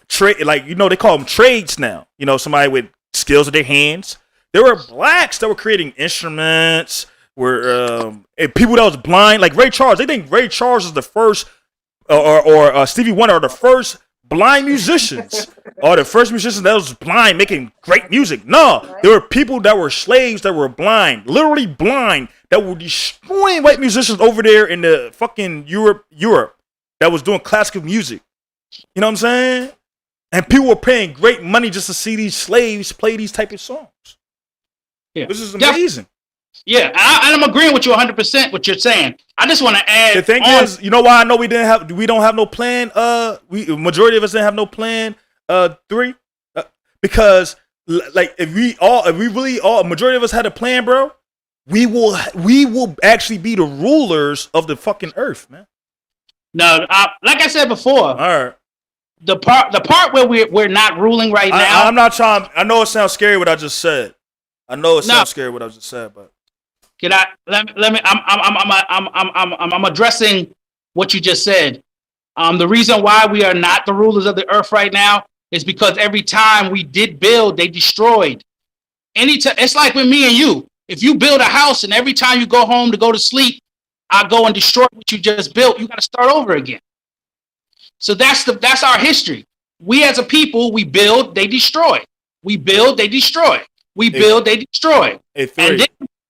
trade, like, you know, they call them trades now. You know, somebody with skills with their hands. There were blacks that were creating instruments. And people that was blind, like Ray Charles. They think Ray Charles is the first, or Stevie Wonder are the first blind musicians, or the first musicians that was blind making great music. No, there were people that were slaves that were blind, literally blind, that were destroying white musicians over there in the fucking Europe, that was doing classical music. You know what I'm saying? And people were paying great money just to see these slaves play these type of songs. Yeah, this is amazing. Yeah, and I'm agreeing with you 100% what you're saying. I just want to add. The thing is, you know why I know we don't have no plan. Majority of us didn't have no plan. 3, because like if we really majority of us had a plan, bro, we will actually be the rulers of the fucking earth, man. No, like I said before. All right. The part where we're not ruling right now. I'm not trying. I know it sounds scary what I just said. Scary what I just said, but. Can I let me? I'm addressing what you just said. The reason why we are not the rulers of the earth right now is because every time we did build, they destroyed. Anytime, it's like with me and you. If you build a house and every time you go home to go to sleep, I go and destroy what you just built, you got to start over again. So that's our history. We as a people, we build, they destroy. We build, they destroy. We build, they destroy. And then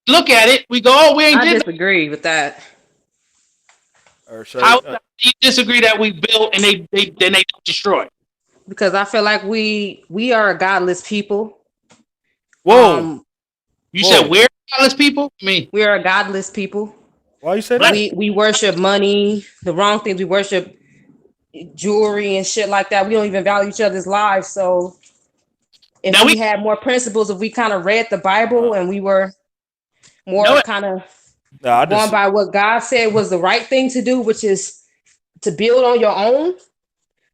look at it, we go, oh, we ain't I disagree with that. How do you disagree that we built and they destroy? Because I feel like we are a godless people. Whoa. You said we're godless people? We are a godless people. Why you say that? We worship money, the wrong things. We worship jewelry and shit like that. We don't even value each other's lives. So if we had more principles, if we kind of read the Bible and we were more kind of going by what God said was the right thing to do, which is to build on your own.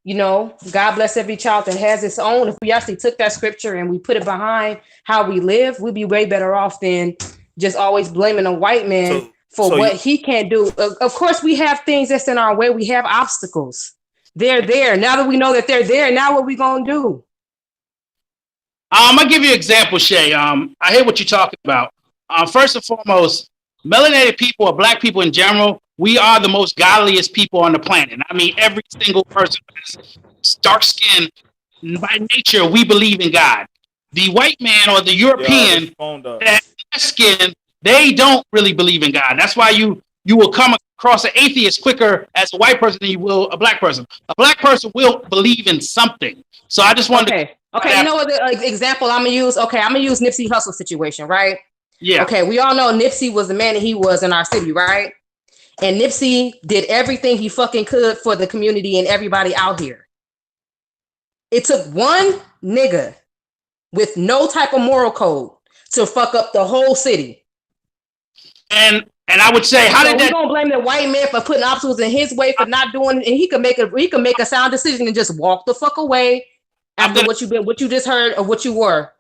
You know, God bless every child that has its own. If we actually took that scripture and we put it behind how we live, we'd be way better off than just always blaming a white man for what he can't do. Of course, we have things that's in our way. We have obstacles. They're there. Now that we know that they're there, now what we gonna do? I'm gonna give you an example, Shay. I hear what you're talking about. First and foremost, melanated people or black people in general, we are the most godliest people on the planet. I mean, every single person has dark skin. By nature, we believe in God. The white man or the European that has skin, they don't really believe in God. That's why you will come across an atheist quicker as a white person than you will a black person. A black person will believe in something. So I just wanted to... Okay, you know what the example I'm going to use? Okay, I'm going to use Nipsey Hussle situation, right? Yeah. Okay, we all know Nipsey was the man that he was in our city, right? And Nipsey did everything he fucking could for the community and everybody out here. It took one nigga with no type of moral code to fuck up the whole city. And I would say, how did that? We gonna blame the white man for putting obstacles in his way for not doing it, and he can make a sound decision and just walk the fuck away after what you just heard or what you were,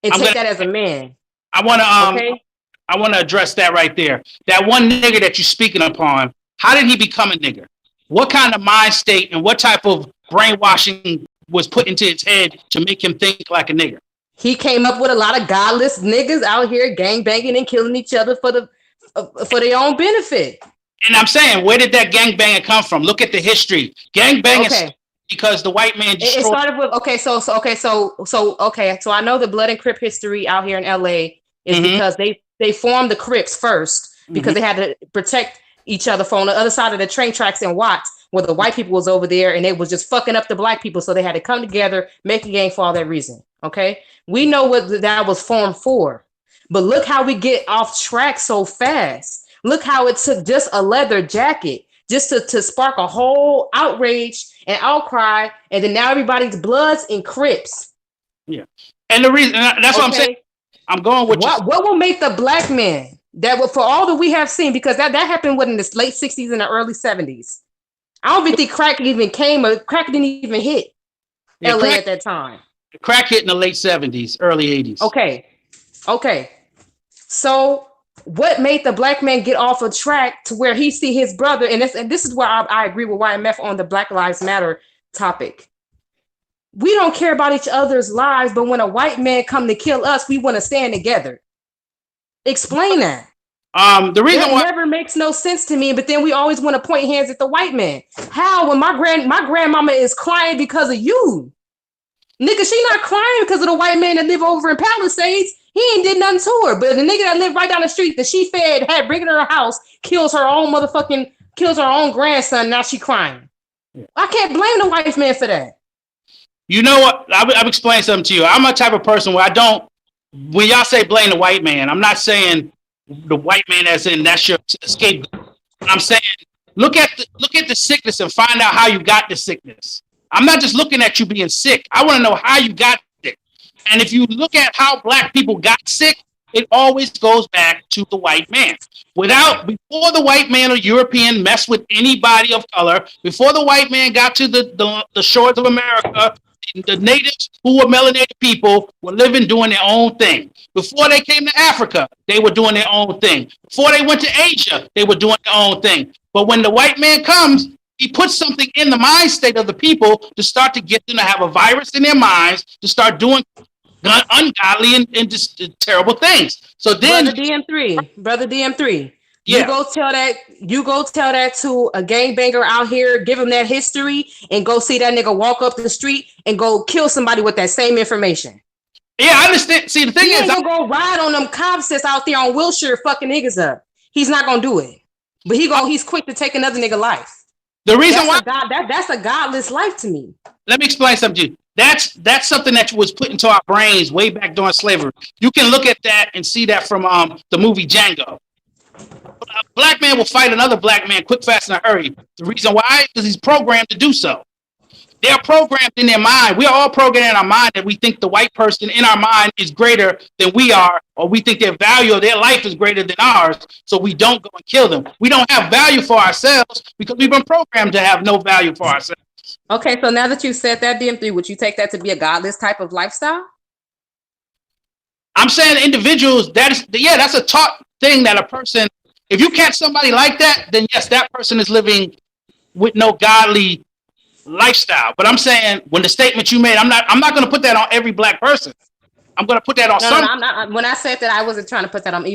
and take that as a man. I want to address that right there. That one nigga that you're speaking upon, how did he become a nigger? What kind of mind state and what type of brainwashing was put into his head to make him think like a nigger? He came up with a lot of godless niggas out here gang banging and killing each other for their own benefit. And I'm saying, where did that gang banging come from? Look at the history. Gang banging because the white man destroyed. It started with so I know the Blood and Crip history out here in LA is because they formed the Crips first because they had to protect each other from the other side of the train tracks in Watts, where the white people was over there and they was just fucking up the black people, so they had to come together, make a gang for all that reason. Okay, we know what that was formed for, but look how we get off track so fast. Look how it took just a leather jacket just to spark a whole outrage and outcry, and then now everybody's Bloods and Crips. Yeah, and the reason that's what I'm saying. I'm going with what will make the black man that will, for all that we have seen, because that happened in the late 60s and the early 70s. I don't think crack even came, or crack didn't even hit LA at that time. Crack hit in the late 70s, early 80s. Okay. So what made the black man get off of track to where he see his brother? And this is where I agree with YMF on the Black Lives Matter topic. We don't care about each other's lives, but when a white man come to kill us, we want to stand together. Explain that. The reason that why never makes no sense to me, but then we always want to point hands at the white man. How? When my grandmama is crying because of you. Nigga, she not crying because of the white man that live over in Palisades. He ain't did nothing to her. But the nigga that lived right down the street that she fed, had bringing her a house, kills her own grandson. Now she crying. Yeah. I can't blame the white man for that. You know what? I've explained something to you. I'm a type of person where when y'all say blame the white man, I'm not saying the white man as in that's your scapegoat. I'm saying look at the sickness and find out how you got the sickness. I'm not just looking at you being sick. I want to know how you got sick. And if you look at how black people got sick, it always goes back to the white man. Before the white man or European messed with anybody of color, before the white man got to the shores of America, the natives who were melanated people were living doing their own thing. Before they came to Africa, they were doing their own thing. Before they went to Asia, they were doing their own thing. But when the white man comes, he puts something in the mind state of the people to start to get them to have a virus in their minds, to start doing ungodly and just terrible things. So then Brother DM3, yeah. you go tell that to a gangbanger out here, give him that history, and go see that nigga walk up the street and go kill somebody with that same information. Yeah, I understand. See, the thing is, I'm gonna go ride on them cops that's out there on Wilshire fucking niggas up. He's not gonna do it, but he's quick to take another nigga life. The reason that's a godless life to me. Let me explain something to you. That's something that was put into our brains way back during slavery. You can look at that and see that from the movie Django. A black man will fight another black man quick, fast, in a hurry. The reason why? Because he's programmed to do so. They're programmed in their mind. We are all programmed in our mind that we think the white person in our mind is greater than we are, or we think their value of their life is greater than ours, so we don't go and kill them. We don't have value for ourselves because we've been programmed to have no value for ourselves. Okay, so now that you said that, DM3, would you take that to be a godless type of lifestyle? I'm saying individuals, that's a taught thing that a person, if you catch somebody like that, then yes, that person is living with no godly lifestyle. But I'm saying when the statement you made, I'm not going to put that on every black person. I'm going to put that on some. No, I'm not. When I said that, I wasn't trying to put that on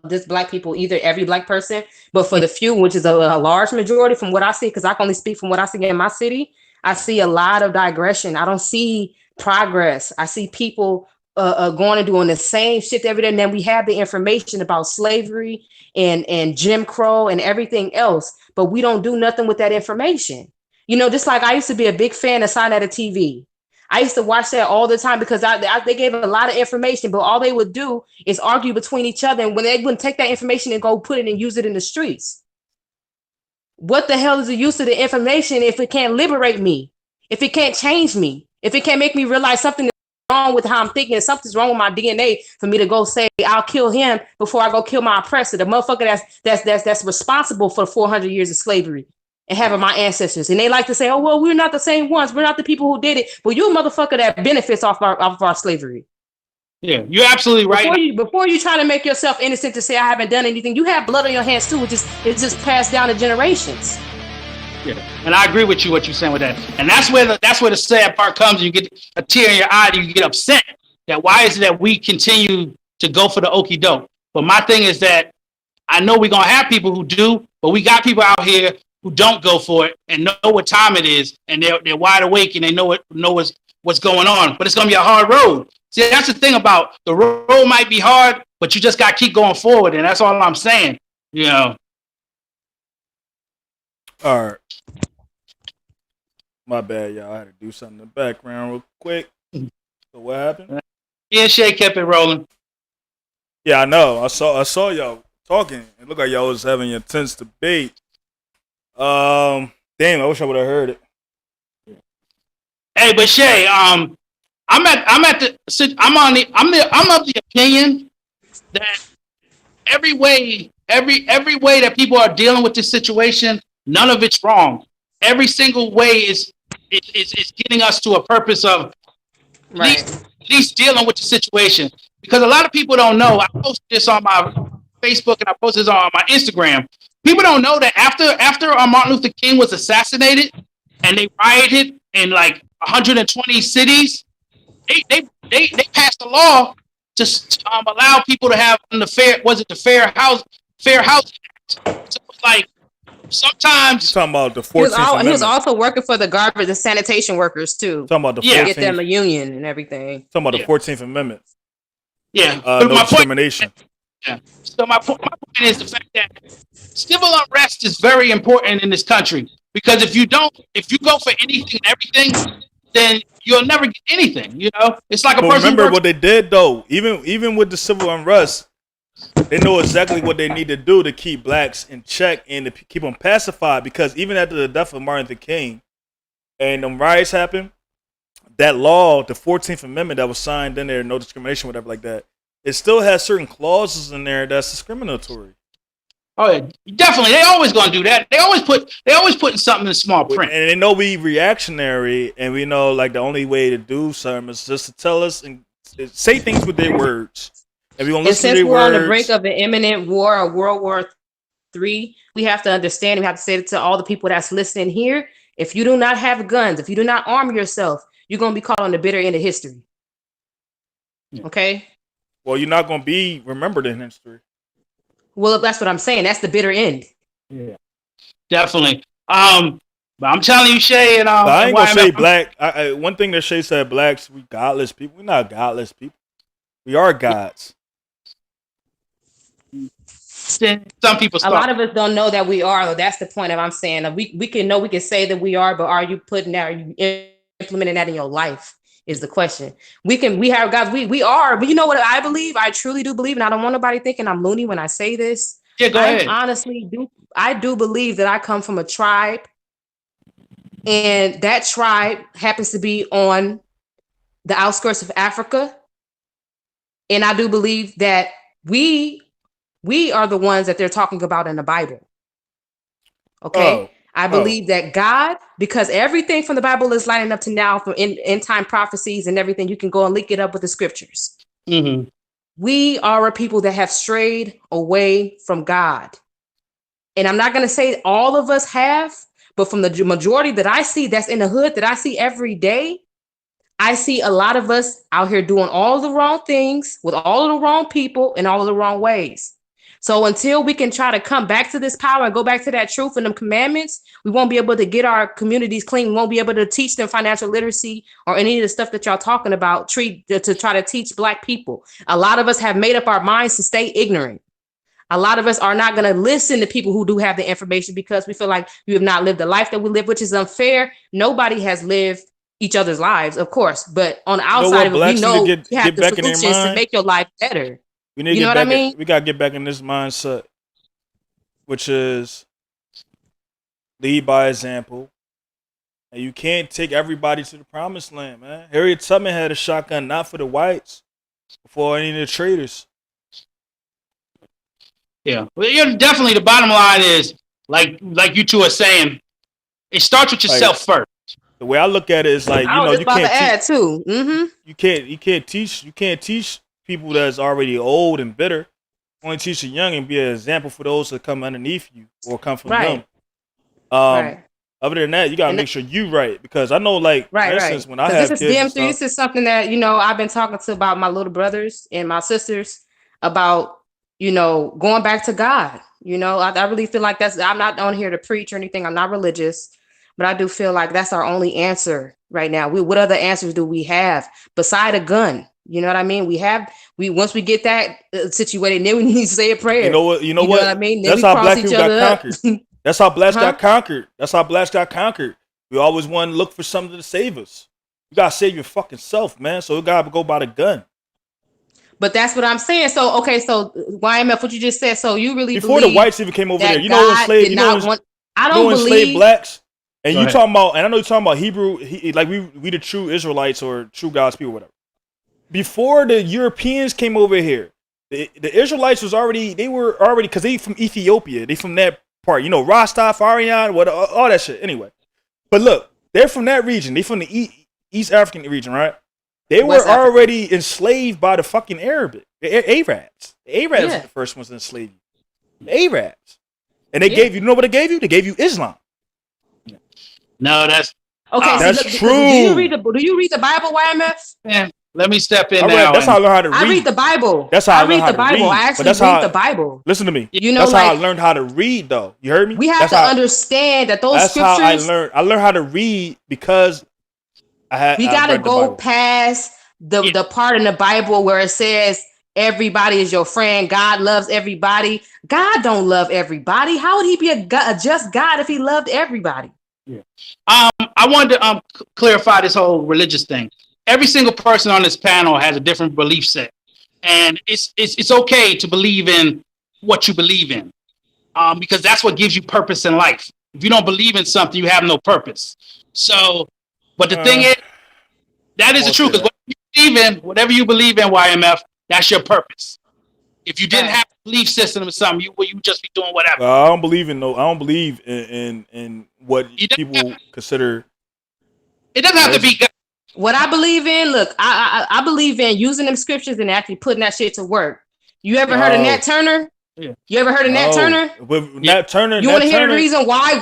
just black people, either every black person, but for the few, which is a large majority from what I see, because I can only speak from what I see in my city. I see a lot of digression. I don't see progress. I see people going and doing the same shit every day. And then we have the information about slavery and Jim Crow and everything else, but we don't do nothing with that information. You know, just like I used to be a big fan of Sign at a TV. I used to watch that all the time because they gave a lot of information, but all they would do is argue between each other. And when they wouldn't take that information and go put it and use it in the streets. What the hell is the use of the information if it can't liberate me? If it can't change me? If it can't make me realize something is wrong with how I'm thinking and something's wrong with my DNA for me to go say, I'll kill him before I go kill my oppressor, the motherfucker that's responsible for 400 years of slavery. And having my ancestors, and they like to say, "Oh well, we're not the same ones. We're not the people who did it." But you're a motherfucker that benefits off our slavery. Yeah, you're absolutely right. Before you try to make yourself innocent to say I haven't done anything, you have blood on your hands too. It's just passed down to generations. Yeah, and I agree with you what you're saying with that. And that's where the sad part comes. You get a tear in your eye, and you get upset. That why is it that we continue to go for the okie doke? But my thing is that I know we're gonna have people who do, but we got people out here who don't go for it and know what time it is, and they're wide awake and they know what's going on. But it's gonna be a hard road. See, that's the thing about the road might be hard, but you just gotta keep going forward, and that's all I'm saying. You know. All right. My bad, y'all. I had to do something in the background real quick. So what happened? Yeah, Shay kept it rolling. Yeah, I know. I saw y'all talking. It looked like y'all was having an intense debate. Damn, I wish I would have heard it. Hey, but Shay, I'm of the opinion that every way that people are dealing with this situation, none of it's wrong. Every single way is getting us to a purpose of At least dealing with the situation. Because a lot of people don't know. I posted this on my Facebook and I posted this on my Instagram. People don't know that after Martin Luther King was assassinated and they rioted in like 120 cities, they passed a law to allow people to have the fair housing act. So like sometimes you're talking about the 14th Amendment. He was also working for the garbage, the sanitation workers too. Talking about the 14th, get them a union and everything. Talking about the 14th Amendment. Yeah, no discrimination. So my point is the fact that civil unrest is very important in this country, because if you go for anything and everything, then you'll never get anything. You know, it's like a person. Remember what they did though. Even with the civil unrest, they know exactly what they need to do to keep blacks in check and to keep them pacified. Because even after the death of Martin Luther King and them riots happened, that law, the 14th Amendment that was signed in there, no discrimination, whatever like that, it still has certain clauses in there that's discriminatory. Oh yeah, definitely. They always gonna do that. They always putting something in small print. And they know we reactionary, and we know like the only way to do something is just to tell us and say things with their words. And we gonna listen to their words. Since we're on the brink of an imminent war or World War III, we have to understand. We have to say it to all the people that's listening here. If you do not have guns, if you do not arm yourself, you're gonna be caught on the bitter end of history. Okay. Well, you're not gonna be remembered in history. Well, that's what I'm saying. That's the bitter end. Yeah, definitely. But I'm telling you, Shay, and I ain't gonna say black. One thing that Shay said, blacks, we godless people. We're not godless people. We are gods. Some people. A lot of us don't know that we are. Though. That's the point of I'm saying. We can say that we are, but are you putting that? Are you implementing that in your life? Is the question. We have guys, we are, but you know what I believe? I truly do believe, and I don't want nobody thinking I'm loony when I say this. Yeah, go ahead. I do believe that I come from a tribe, and that tribe happens to be on the outskirts of Africa. And I do believe that we are the ones that they're talking about in the Bible. Okay. Oh. I believe that God, because everything from the Bible is lining up to now from end time prophecies and everything, you can go and link it up with the scriptures. Mm-hmm. We are a people that have strayed away from God. And I'm not going to say all of us have, but from the majority that I see that's in the hood that I see every day, I see a lot of us out here doing all the wrong things with all of the wrong people in all of the wrong ways. So until we can try to come back to this power and go back to that truth and them commandments, we won't be able to get our communities clean. We won't be able to teach them financial literacy or any of the stuff that y'all talking about to try to teach black people. A lot of us have made up our minds to stay ignorant. A lot of us are not going to listen to people who do have the information because we feel like we have not lived the life that we live, which is unfair. Nobody has lived each other's lives, of course, but on the outside of it, we know you have the solutions to make your life better. We need to get back we gotta get back in this mindset, which is lead by example. And you can't take everybody to the promised land, man. Harriet Tubman had a shotgun not for the whites, but for any of the traders. Yeah, well, definitely the bottom line is like you two are saying, it starts with yourself first. The way I look at it is like, you can't too. Mm-hmm. You can't teach people that's already old and bitter. Only teach the young and be an example for those that come underneath you or come from them. Other than that, you gotta make sure you right, because I know, like, for instance, when I have kids, this is something that I've been talking to about my little brothers and my sisters about, going back to God. I really feel like I'm not on here to preach or anything. I'm not religious, but I do feel like that's our only answer right now. What other answers do we have beside a gun? You know what I mean? Once we get that situated, then we need to say a prayer. You know what I mean? That's how black people got conquered. That's how blacks got conquered. That's how blacks got conquered. We always want to look for something to save us. You gotta save your fucking self, man. So you gotta go by the gun. But that's what I'm saying. So YMF, what you just said. So you really before the whites even came over there, enslaved blacks. And you talking about, and I know you're talking about Hebrew, like we the true Israelites or true God's people, whatever. Before the Europeans came over here, the Israelites they were already, because they from Ethiopia, they from that part, Rastafarian, all that shit. Anyway, but look, they're from that region. They from the East African region, right? They West were Africa. already enslaved by the fucking Arabs. The Arabs. The Arabs Yeah. were the first ones to enslave you. The Arabs. And they Yeah. gave you know what they gave you? They gave you Islam. No, that's Okay, That's look, true. Do you read the Bible, YMF? man. Let me step in I read, now. that's how I learned how to read. I read the Bible. That's how I learned read how the to Bible. read. I But actually that's read how- the Bible. Listen to me. You know, that's how I like, learned how to read, though. You heard me? we have That's to how- understand that those That's scriptures. how I learned. I learned how to read because We I gotta read the go Bible. past the part in the Bible where it says everybody is your friend. God loves everybody. God don't love everybody. How would he be a just God if he loved everybody? I wanted to clarify this whole religious thing. Every single person on this panel has a different belief set, and it's okay to believe in what you believe in, because that's what gives you purpose in life. If you don't believe in something, you have no purpose. So, but the thing is, that is the truth. Because whatever you believe in, YMF, that's your purpose. If you didn't have a belief system or something, you would just be doing whatever. I don't believe in in what people consider. It doesn't have to be God. What I believe in, look, I believe in using them scriptures and actually putting that shit to work. You ever heard of Nat Turner? Yeah. You ever heard of Nat Turner? Nat Turner. You want to hear the reason why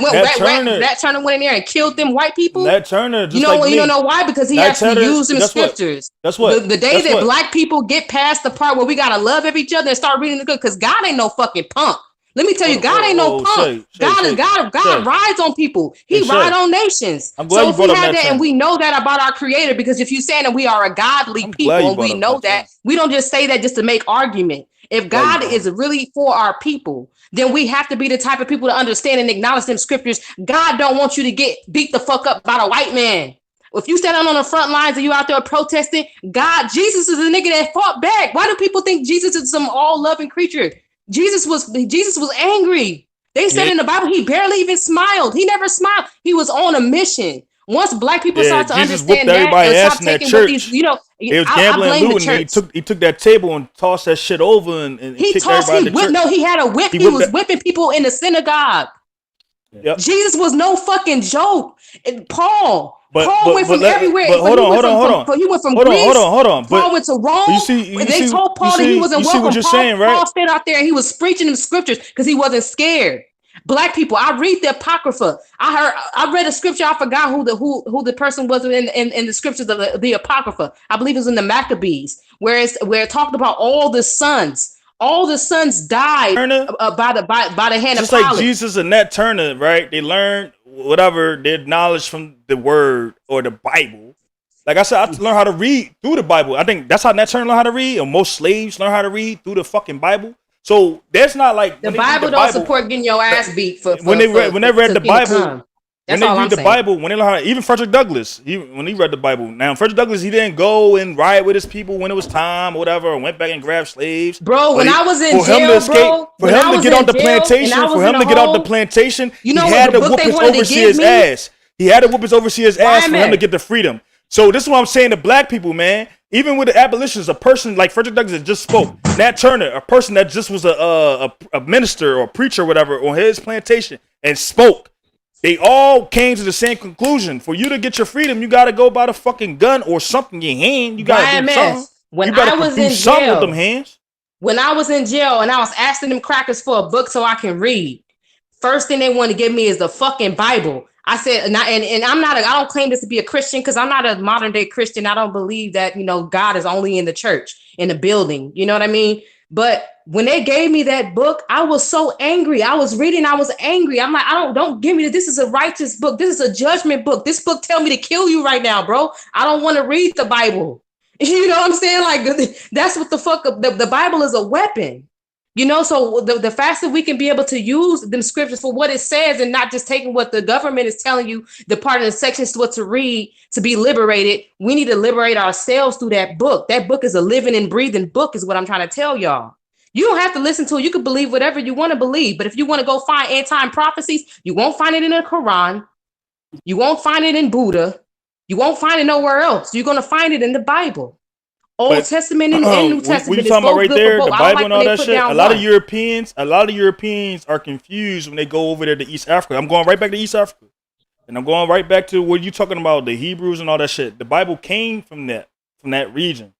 Nat Turner went in there and killed them white people? Nat Turner, just you know, like you don't know why? Because he actually used them scriptures. That's what. The day that black people get past the part where we gotta love each other and start reading the good, because God ain't no fucking punk. Let me tell you, God ain't no punk. God rides on people. He rides on nations. So if we have that and we know that about our Creator, because if you're saying that we are a godly people and we know that, we don't just say that just to make argument. If God is really for our people, then we have to be the type of people to understand and acknowledge them scriptures. God don't want you to get beat the fuck up by a white man. If you stand on the front lines and you out there protesting, Jesus is a nigga that fought back. Why do people think Jesus is some all-loving creature? Jesus was angry. They said in the Bible he barely even smiled. He never smiled. He was on a mission. Once black people start to understand that and stop taking what these, it was gambling and looting. He took that table and tossed that shit over and he kicked tossed. everybody. He had a whip. He was whipping people in the synagogue. Yep. Jesus was no fucking joke. And Paul went from everywhere. But hold on. He went from Greece. Hold on. Paul went to Rome. They told Paul that he wasn't welcome. What you're saying, right? Paul stayed out there and he was preaching the scriptures because he wasn't scared. Black people, I read the Apocrypha. I read a scripture. I forgot who the person was in the scriptures of the Apocrypha. I believe it was in the Maccabees, where it talked about all the sons. All the sons died by the hand just of Pilate. Like Jesus and Nat Turner, right? They learned their knowledge from the Word or the Bible. Like I said, I learned how to read through the Bible. I think that's how Nat Turner learned how to read, and most slaves learn how to read through the fucking Bible. So that's not like the Bible don't support getting your ass beat when they read the Bible. That's when all they I'm read the saying. Bible, when they learn how, even Frederick Douglass, when he read the Bible. Now, Frederick Douglass, he didn't go and riot with his people when it was time or whatever, or went back and grabbed slaves. Bro, when I was in jail, for him to get off the plantation, he had to whoop his overseer's ass. He had to whoop his overseer's ass for him to get the freedom. So this is what I'm saying to black people, man. Even with the abolitionists, a person like Frederick Douglass that just spoke, Nat Turner, a person that just was a minister or a preacher or whatever on his plantation and spoke. They all came to the same conclusion. For you to get your freedom, you got to go by the fucking gun or something in your hand. You got to do something. When you got I was do in something jail, with them hands. When I was in jail and I was asking them crackers for a book so I can read, first thing they want to give me is the fucking Bible. I said, and I'm not. I don't claim this to be a Christian because I'm not a modern day Christian. I don't believe that God is only in the church, in the building. You know what I mean? But when they gave me that book, I was so angry. I was reading. I was angry. I'm like, don't give me this. This is a righteous book. This is a judgment book. This book tell me to kill you right now, bro. I don't want to read the Bible. You know what I'm saying? Like that's what the fuck. The Bible is a weapon. So the faster we can be able to use them scriptures for what it says and not just taking what the government is telling you, the part of the sections what to read to be liberated, we need to liberate ourselves through that book. That book is a living and breathing book is what I'm trying to tell y'all. You don't have to listen to it. You can believe whatever you want to believe. But if you want to go find end-time prophecies, you won't find it in the Quran. You won't find it in Buddha. You won't find it nowhere else. You're going to find it in the Bible. Old Testament and New Testament. What you talking about right there? The Bible and all that shit. A lot of Europeans are confused when they go over there to East Africa. I'm going right back to East Africa. And I'm going right back to what you talking about, the Hebrews and all that shit. The Bible came from that. from that region.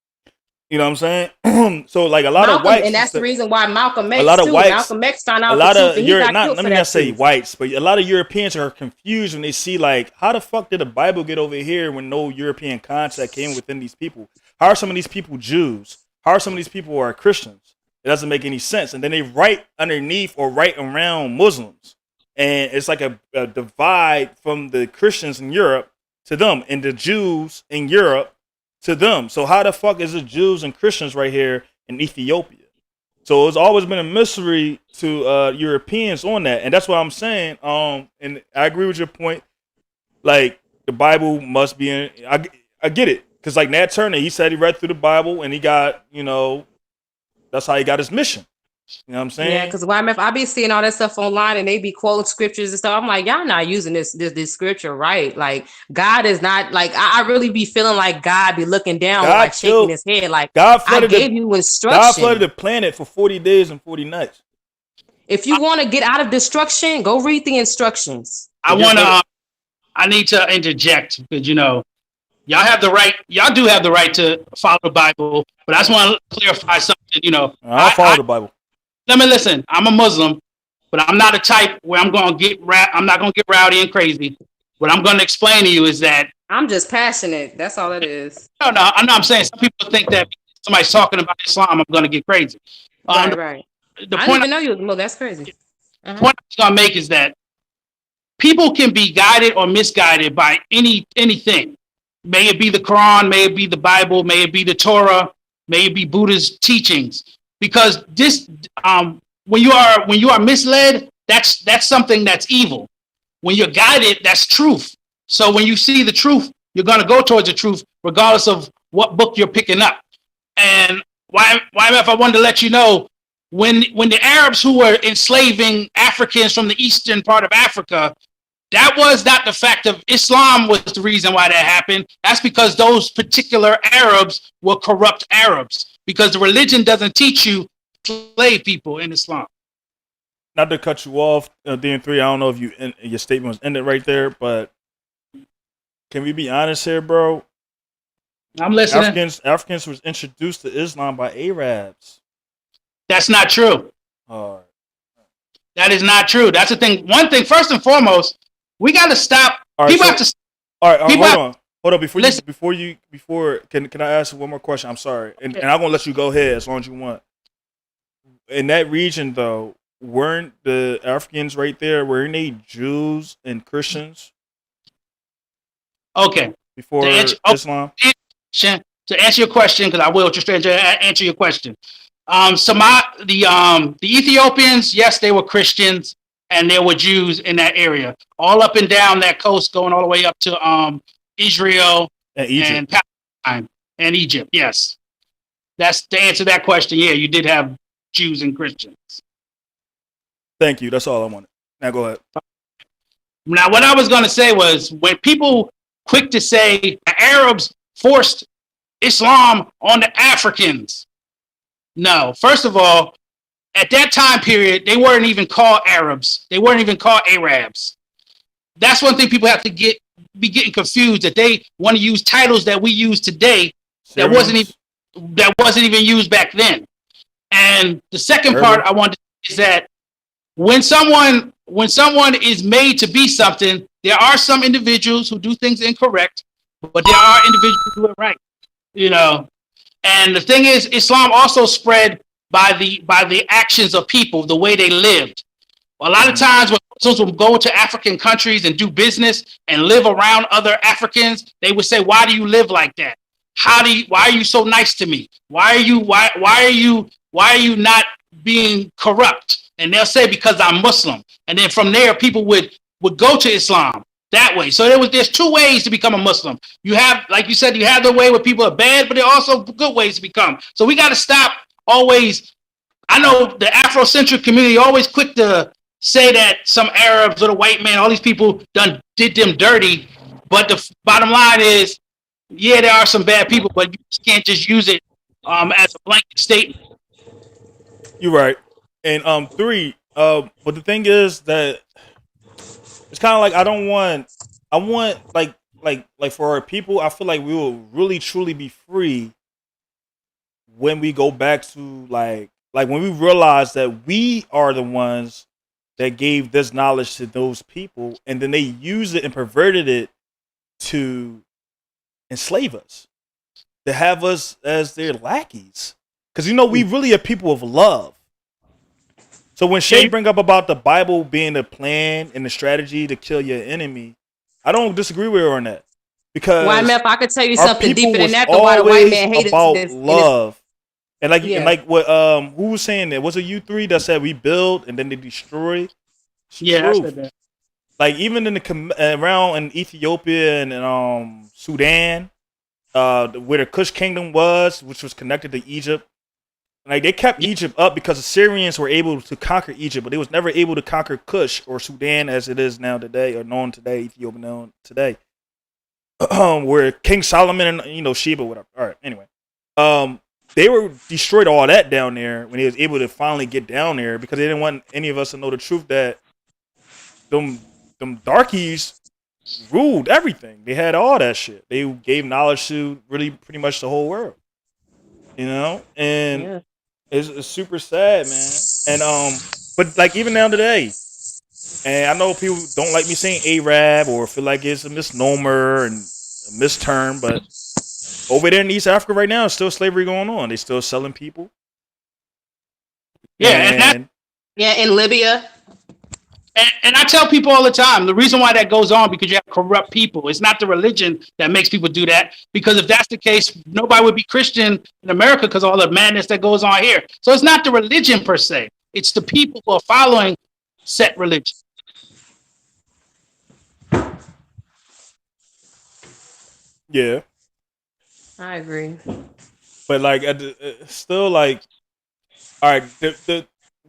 You know what I'm saying? So like a lot of whites, and that's the reason why Malcolm X a lot of too. whites, Malcolm X found a out the lot truth, of and he got not killed let for me that not say truth. whites, but a lot of Europeans are confused when they see like how the fuck did the Bible get over here when no European contact came within these people? How are some of these people Jews? How are some of these people are Christians? It doesn't make any sense. And then they write underneath or write around Muslims, and it's like a divide from the Christians in Europe to them, and the Jews in Europe to them. So how the fuck is the Jews and Christians right here in Ethiopia? So it's always been a mystery to Europeans on that, and that's what I'm saying. And I agree with your point. Like the Bible must be in. I get it, because like Nat Turner, he said he read through the Bible and he got, that's how he got his mission. You know what I'm saying? Yeah, because I be seeing all that stuff online and they be quoting scriptures and stuff. I'm like, y'all not using this scripture right. Like God is not like I really be feeling like God be looking down, like shaking his head, like I gave you instruction. God flooded the planet for 40 days and 40 nights. If you want to get out of destruction, go read the instructions. I need to interject because y'all have the right. Y'all do have the right to follow the Bible, but I just want to clarify something. I'll follow the Bible. Let me listen. I'm a Muslim, but I'm not a type where I'm not going to get rowdy and crazy. What I'm going to explain to you is that I'm just passionate. That's all it is. No. I'm saying some people think that somebody's talking about Islam, I'm going to get crazy. Right. The I point didn't even know you. Well, that's crazy. The point I'm going to make is that people can be guided or misguided by anything. May it be the Quran, may it be the Bible, may it be the Torah, may it be Buddha's teachings. Because this, when you are misled, that's something that's evil. When you're guided, that's truth. So when you see the truth, you're going to go towards the truth, regardless of what book you're picking up. And YMF, I wanted to let you know, when the Arabs who were enslaving Africans from the eastern part of Africa, that was not the fact of Islam was the reason why that happened. That's because those particular Arabs were corrupt Arabs, because the religion doesn't teach you to slave people in Islam. Not to cut you off, DN3, I don't know if your statement was ended right there, but can we be honest here, bro? I'm listening. Africans was introduced to Islam by Arabs. That's not true. All right. That is not true. That's the thing. One thing, first and foremost, we got to stop. All right, people have to. All right, hold on. Before can I ask one more question? I'm sorry, and I'm gonna let you go ahead as long as you want. In that region, though, weren't the Africans right there? Weren't they Jews and Christians? Okay. Before Islam. To answer your question, because I will just answer your question. The Ethiopians, yes, they were Christians and there were Jews in that area, all up and down that coast, going all the way up to Israel and Palestine and Egypt. Yes, that's to answer that question. Yeah, you did have Jews and Christians. Thank you. That's all I wanted. Now go ahead. Now, what I was going to say was, when people quick to say the Arabs forced Islam on the Africans. No, first of all, at that time period, they weren't even called Arabs. They weren't even called Arabs. That's one thing people have to be getting confused, that they want to use titles that we use today that wasn't even used back then. And the second part I want to say is that when someone is made to be something, there are some individuals who do things incorrect, but there are individuals who do it right. And the thing is, Islam also spread by the actions of people, the way they lived. A lot of times when Muslims will go to African countries and do business and live around other Africans, they would say, "Why do you live like that? Why are you so nice to me? Why are you not being corrupt?" And they'll say, "Because I'm Muslim." And then from there, people would go to Islam that way. So there's two ways to become a Muslim. You have, like you said, you have the way where people are bad, but there are also good ways to become. So we got to stop always. I know the Afrocentric community always quick to say that some Arabs or the white man, all these people did them dirty. But the bottom line is, yeah, there are some bad people, but you just can't just use it as a blanket statement. You're right. And but the thing is that it's kind of like I want like like for our people, I feel like we will really truly be free when we go back to like when we realize that we are the ones that gave this knowledge to those people, and then they used it and perverted it to enslave us, to have us as their lackeys. Because we really are people of love. So when Shay bring up about the Bible being the plan and the strategy to kill your enemy, I don't disagree with her on that. Because YMF, I could tell you our something people deeper than was that. The why the white man always hated about this. love. And like Yeah. and like what who was saying that? Was it you three that said we build and then they destroy? It's Yeah, I true. said that. Like even in the around in Ethiopia and Sudan, where the Kush kingdom was, which was connected to Egypt, like they kept Egypt up because the Syrians were able to conquer Egypt, but they was never able to conquer Kush or Sudan as it is now today, or known today, Ethiopia known today. Where King Solomon and Sheba, whatever. All right, anyway, they were destroyed all that down there when they was able to finally get down there because they didn't want any of us to know the truth that them darkies ruled everything. They had all that shit. They gave knowledge to really pretty much the whole world, and Yeah. it's super sad, man. And but like even now today, and I know people don't like me saying Arab or feel like it's a misnomer and a misterm, but over there in East Africa right now, it's still slavery going on. They still selling people. Yeah, and in Libya. And I tell people all the time, the reason why that goes on because you have corrupt people. It's not the religion that makes people do that. Because if that's the case, nobody would be Christian in America because of all the madness that goes on here. So it's not the religion per se. It's the people who are following set religion. Yeah, I agree. but like still like, all right,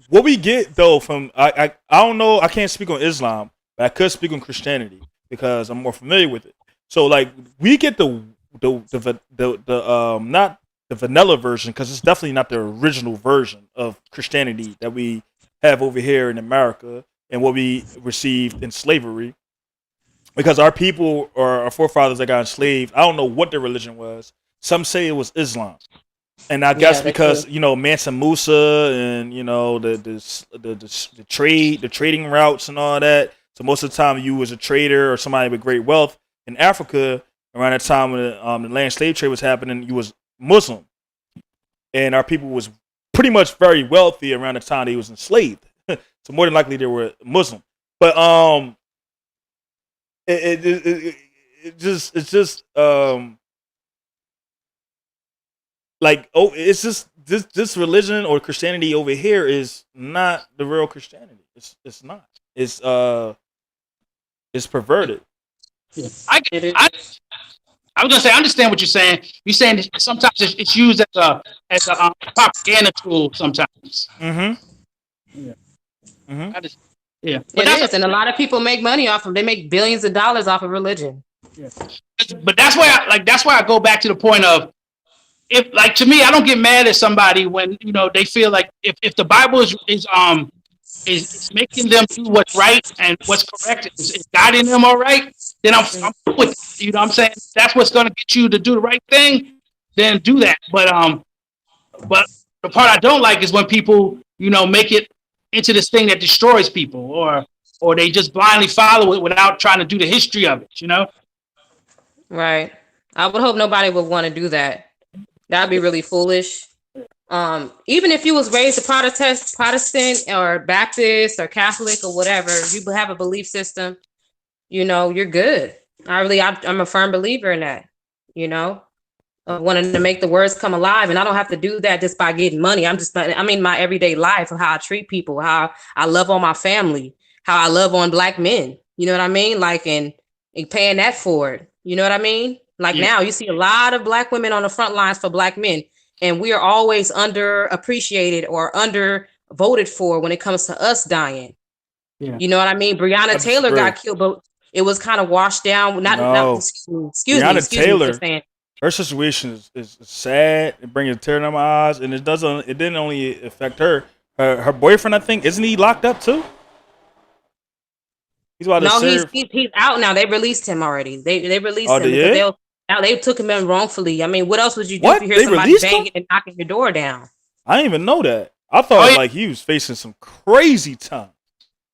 what we get though from I don't know, I can't speak on Islam, but I could speak on Christianity because I'm more familiar with it. So like we get the not the vanilla version because it's definitely not the original version of Christianity that we have over here in America and what we received in slavery. Because our people or our forefathers that got enslaved, I don't know what their religion was. Some say it was Islam. And I guess because Mansa Musa and the trading routes and all that. So most of the time, you was a trader or somebody with great wealth in Africa around that time when the land slave trade was happening. You was Muslim, and our people was pretty much very wealthy around the time they was enslaved. So more than likely they were Muslim. But it's just like, it's just this religion or Christianity over here is not the real Christianity. It's not. It's perverted. Yeah. I was gonna say I understand what you're saying. You're saying that sometimes it's used as a propaganda tool. Sometimes. Mm-hmm. Yeah. Mm-hmm. But It is, and a lot of people make money off of. They make billions of dollars off of religion. Yeah. But that's why I go back to the point of to me, I don't get mad at somebody when they feel like if the Bible is making them do what's right and what's correct, is guiding them all right, then I'm cool with it. You know what I'm saying? That's what's going to get you to do the right thing, then do that. But the part I don't like is when people make it into this thing that destroys people, or they just blindly follow it without trying to do the history of it. Right. I would hope nobody would want to do that. That'd be really foolish. Even if you was raised a Protestant or Baptist or Catholic or whatever, you have a belief system, you're good. I'm a firm believer in that, wanting to make the words come alive. And I don't have to do that just by getting money. My everyday life of how I treat people, how I love on my family, how I love on Black men. You know what I mean? Like, and paying that forward. You know what I mean? Like now you see a lot of Black women on the front lines for Black men. And we are always underappreciated or under voted for when it comes to us dying. Yeah. You know what I mean? Breonna Taylor got killed, but it was kind of washed down. Excuse me. Taylor, her situation is sad. It brings a tear in my eyes, and it didn't only affect her. Her boyfriend, I think, isn't he locked up too? He's about to No, serve. he's out now. They released him already. They released him they because they took him in wrongfully. I mean, what else would you do What? if you hear They somebody released banging him? and knocking your door down? I didn't even know that. I thought like he was facing some crazy time.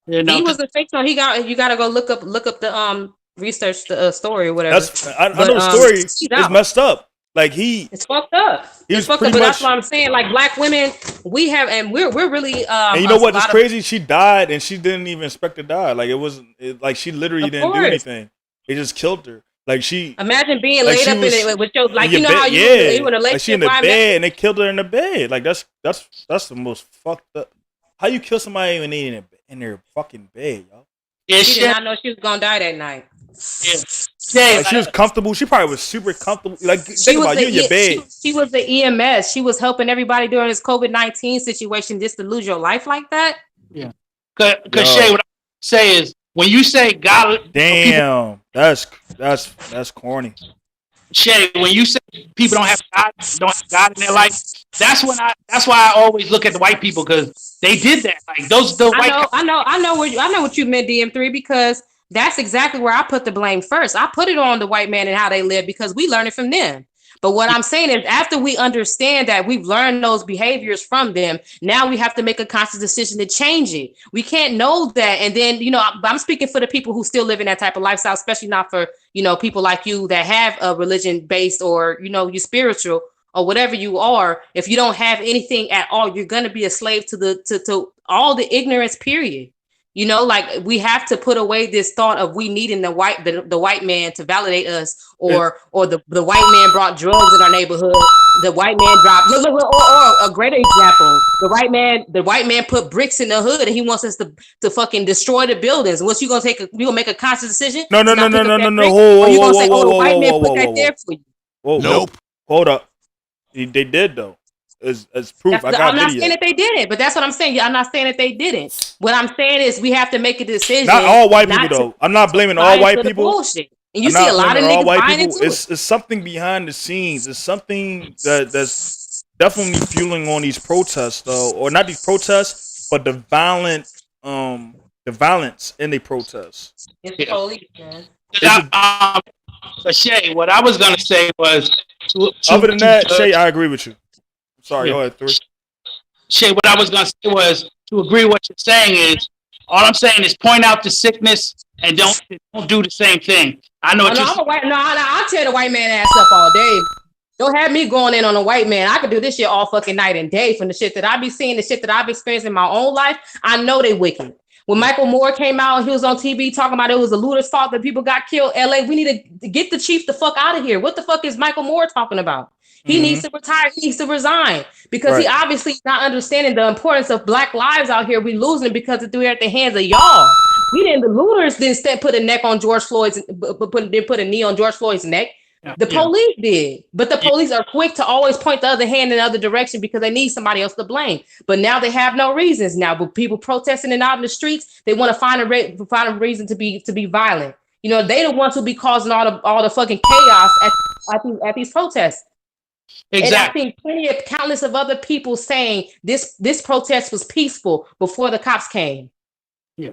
You know, He was a fake. No, you gotta go look up the research the story or whatever. I know the story is messed up. Like it's fucked up. It's fucked up. But that's what I'm saying. Like black women, we're really and you know what? It's crazy. She died and she didn't even expect to die. Like it wasn't like she literally didn't do anything. They just killed her. Like she imagine being like laid up in it with your like you know bed, how you in a like she in the bed and they killed her in the bed. Like that's the most fucked up. How you kill somebody when they in their fucking bed, y'all? Yeah, she did not know she was gonna die that night. Yeah, like she was comfortable. She probably was super comfortable. Like think about you in your bed. She was the EMS. She was helping everybody during this COVID-19 situation. Just to lose your life like that. Yeah, because Shay, what I say is when you say God, damn, that's corny. Shay, when you say people don't have God in their life, that's why I always look at the white people because they did that. Like those white. I know what you meant, DM3, because that's exactly where I put the blame first. I put it on the white man and how they live because we learn it from them. But what I'm saying is after we understand that we've learned those behaviors from them, now we have to make a conscious decision to change it. We can't know that. And then, I'm speaking for the people who still live in that type of lifestyle, especially not for, people like you that have a religion based or, you're spiritual or whatever you are. If you don't have anything at all, you're going to be a slave to all the ignorance, period. Like we have to put away this thought of we needing the white man to validate us, or the white man brought drugs in our neighborhood. The white man dropped or a greater example. The white man put bricks in the hood and he wants us to fucking destroy the buildings. What's you gonna make a conscious decision? No. Or you gonna say, the white man put that there for you? Nope. Hold up. They did though. As proof. I'm not saying that they didn't, but that's what I'm saying. I'm not saying that they didn't. What I'm saying is we have to make a decision. Not all white people though. I'm not blaming all white people. Bullshit. And you see a lot of niggas buying into it. It's something behind the scenes. It's something that's definitely fueling on these protests though, or not these protests, but the violence in the protests. It's the police, man. Shay, what I was gonna say was, other than that, Shay, I agree with you. Sorry, go ahead, 3. Shay, what I was going to say was to agree what you're saying is, all I'm saying is point out the sickness and don't do the same thing. I know I'll tear the white man ass up all day. Don't have me going in on a white man. I could do this shit all fucking night and day from the shit that I be seeing, the shit that I've experienced in my own life. I know they wicked. When Michael Moore came out, he was on TV talking about it was a looter's fault that people got killed. LA, we need to get the chief the fuck out of here. What the fuck is Michael Moore talking about? He needs to retire. He needs to resign because he obviously is not understanding the importance of black lives out here. We losing because it threw it at the hands of y'all. The looters didn't put a neck on George Floyd's, put a knee on George Floyd's neck. The police did, but the police are quick to always point the other hand in the other direction because they need somebody else to blame. But now they have no reasons. Now, with people protesting and out in the streets, they want to find a reason to be violent. They the ones who be causing all the fucking chaos at these protests. Exactly. And I've seen plenty of countless of other people saying this protest was peaceful before the cops came. Yeah.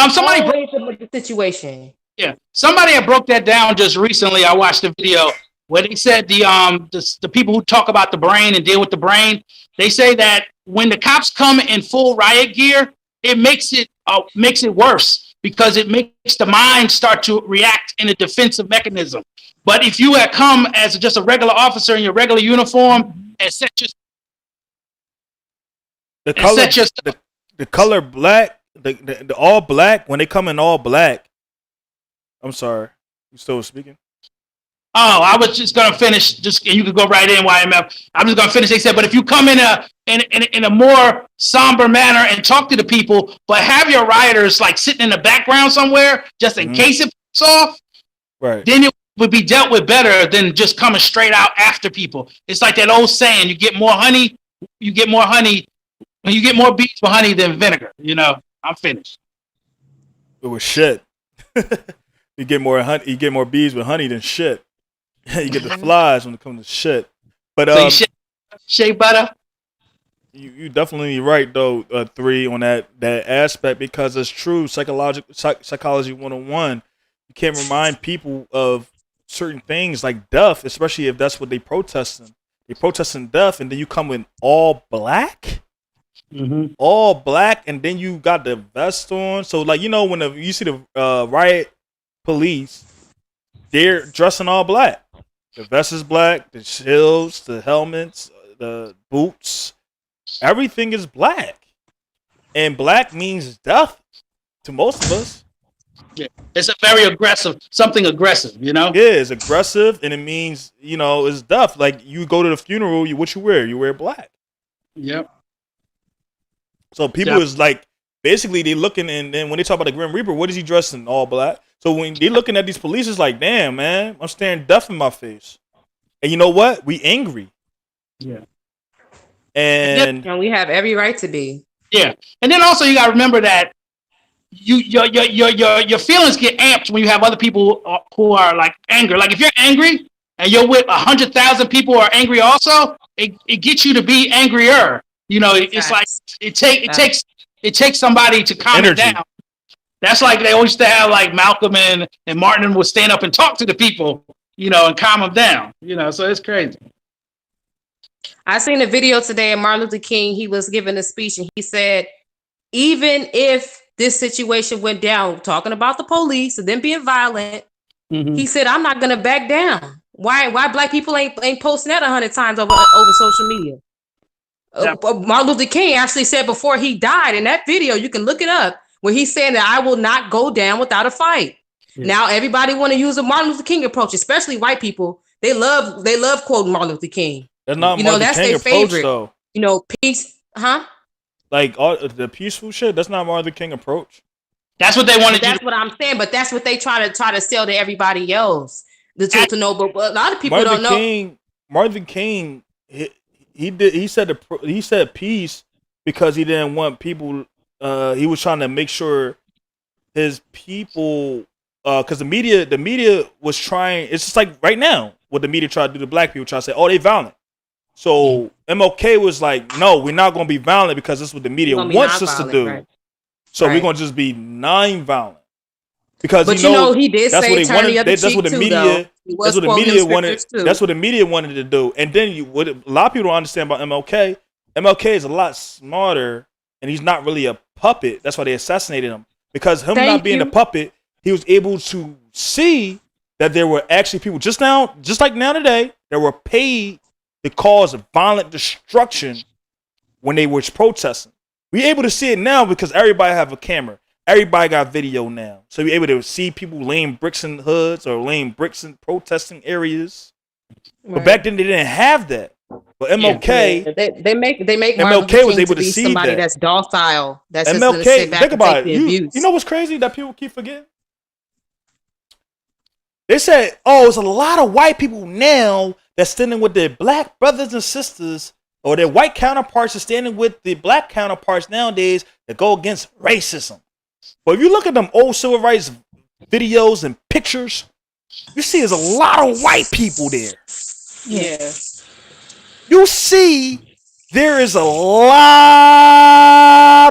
Somebody broke the situation. Yeah. Somebody had broke that down just recently. I watched a video where they said the people who talk about the brain and deal with the brain, they say that when the cops come in full riot gear, it makes it worse because it makes the mind start to react in a defensive mechanism. But if you had come as just a regular officer in your regular uniform and the color black, the all black, when they come in all black. I'm sorry, you still speaking? Oh, I was just gonna finish. And you could go right in, YMF. I'm just gonna finish. They said, but if you come in a more somber manner and talk to the people, but have your rioters like sitting in the background somewhere just in case it falls off, right? Then it would be dealt with better than just coming straight out after people. It's like that old saying: you get more honey, you get more bees with honey than vinegar. I'm finished. It was shit. You get more honey. You get more bees with honey than shit. You get the flies when it comes to shit. But so shea butter. You definitely right though, 3 on that aspect because it's true. Psychology 101. You can't remind people of certain things like death, especially if that's what they protesting. They protesting death, and then you come in all black, all black, and then you got the vest on. So like when you see the riot police, they're dressing all black. The vest is black, the shields, the helmets, the boots. Everything is black, and black means death to most of us. Yeah, it's a very aggressive, something aggressive, Yeah, it's aggressive, and it means it's death. Like you go to the funeral, what you wear? You wear black. Yep. So people is like basically they looking, and then when they talk about the Grim Reaper, what is he dressed in? All black. So when they looking at these police, it's like, damn man, I'm staring death in my face. And you know what? We angry. Yeah. And we have every right to be. Yeah, and then also you got to remember that your feelings get amped when you have other people who are like angry. Like if you're angry and you're with 100,000 people who are angry, also it gets you to be angrier. It's like it takes somebody to calm it down. That's like they always used to have like Malcolm and Martin would stand up and talk to the people, and calm them down. So it's crazy. I seen a video today of Martin Luther King. He was giving a speech and he said, even if this situation went down, talking about the police and them being violent, he said, I'm not going to back down. Why black people ain't posting that 100 times over social media? Martin Luther King actually said before he died in that video, you can look it up, where he's saying that I will not go down without a fight. Yeah. Now everybody want to use a Martin Luther King approach, especially white people. They love quoting Martin Luther King. That's not Martin King approach, favorite. Though. Peace, huh? Like all the peaceful shit. That's not Martin Luther King approach. That's what they wanted. That's what I'm saying. But that's what they try to sell to everybody else. To know, but a lot of people don't know. Martin Luther King, he said peace because he didn't want people. He was trying to make sure his people, because the media was trying. It's just like right now what the media tried to do to black people. Try to say, oh, they violent. So MLK was like, no, we're not going to be violent because this is what the media wants us to do. Right. So we're going to just be non-violent. Because he did that's say what they turn wanted. the other That's what the media. That's what the media wanted. That's what the media wanted to do. And then what a lot of people don't understand about MLK. MLK is a lot smarter, and he's not really a puppet. That's why they assassinated him. Because him not being a puppet, he was able to see that there were actually people just like now today, that were paid to cause violent destruction when they were protesting. We're able to see it now because everybody have a camera. Everybody got video now. So you're able to see people laying bricks in hoods or laying bricks in protesting areas. Right. But back then they didn't have that. But MLK, they make MLK was able to see somebody that. That's docile. That's MLK, just sit back think and about take it. the abuse. You know what's crazy that people keep forgetting? They said, oh, it's a lot of white people now that's standing with their black brothers and sisters, or their white counterparts are standing with the black counterparts nowadays that go against racism. But if you look at them old civil rights videos and pictures, you see there's a lot of white people there. Yeah. You see there is a lot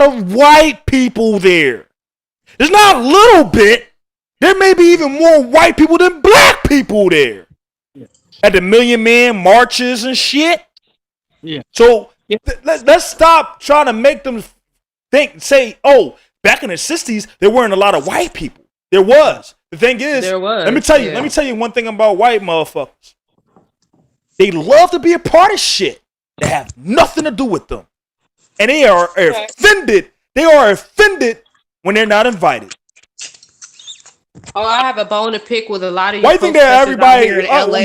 of white people there. There's not a little bit. There may be even more white people than black people there. Yeah. At the Million Man marches and shit. Yeah. So let's stop trying to make them say, oh, back in the 60s, there weren't a lot of white people. There was. The thing is, let me tell you one thing about white motherfuckers. They love to be a part of shit that have nothing to do with them. And they are offended. They are offended when they're not invited. Oh, I have a bone to pick with a lot of Why you think that everybody,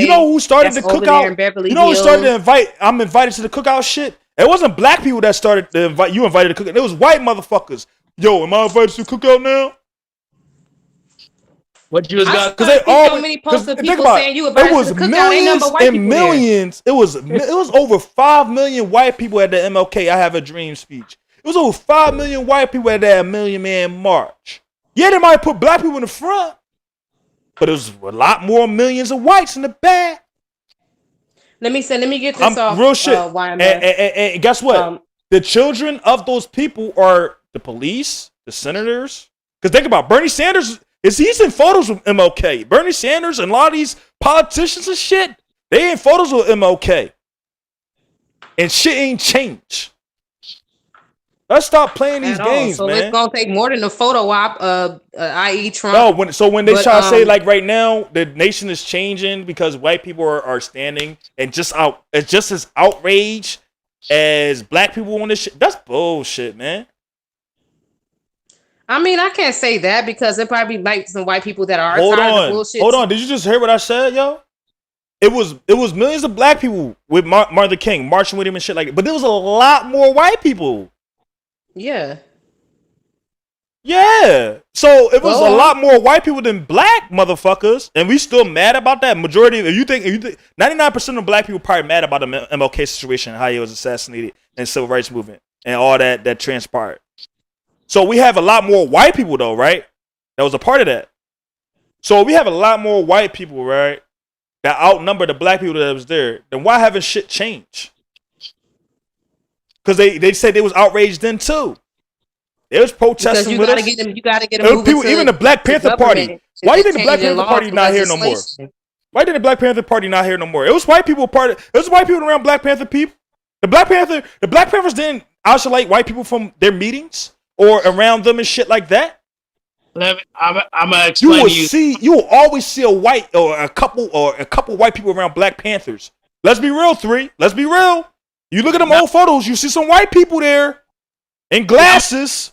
you know who started the cookout? You know who started to invite, I'm invited to the cookout shit? It wasn't black people that started to invite, you invited to the cookout. It was white motherfuckers. Yo, am I invited to the cookout now? What you was got? Because they all so many posts of people saying you invited to the cookout. Ain't number white people millions. There. It was over 5 million white people at the MLK I Have a Dream speech. It was over 5 million white people at that Million Man march. Yeah, they might put black people in the front, but it was a lot more millions of whites in the back. Let me get this off. Real shit. And guess what? the children of those people are the police, the senators. Because think about Bernie Sanders. He's in photos with MLK. Bernie Sanders and a lot of these politicians and shit, they in photos with MLK. And shit ain't changed. Let's stop playing these games, so man. it's gonna take more than a photo op, i.e. Trump. No, when they try to say like right now the nation is changing because white people are standing and just as outraged as black people on this shit. That's bullshit, man. I mean, I can't say that because there probably might be some white people that are Hold tired on. of bullshit. Hold on. Did you just hear what I said, yo? It was millions of black people with Martin Luther King marching with him and shit like that. But there was a lot more white people. Yeah. Yeah. So it was a lot more white people than black motherfuckers, and we still mad about that. Majority, if you think 99% of black people probably mad about the MLK situation, how he was assassinated, and civil rights movement, and all that transpired. So we have a lot more white people though, right? That was a part of that. So we have a lot more white people, right, that outnumber the black people that was there. Then why haven't shit changed? Because they said they was outraged then too. They was protesting with us. You gotta get them people, even the Black Panther Party. Why do you think the Black Panther Party not here no more? Why did the Black Panther Party not here no more? It was white people It was white people around Black Panther people. The Black Panthers didn't isolate white people from their meetings or around them and shit like that. I'm gonna explain You will always see a couple white people around Black Panthers. Let's be real, Let's be real. You look at them old photos, you see some white people there in glasses.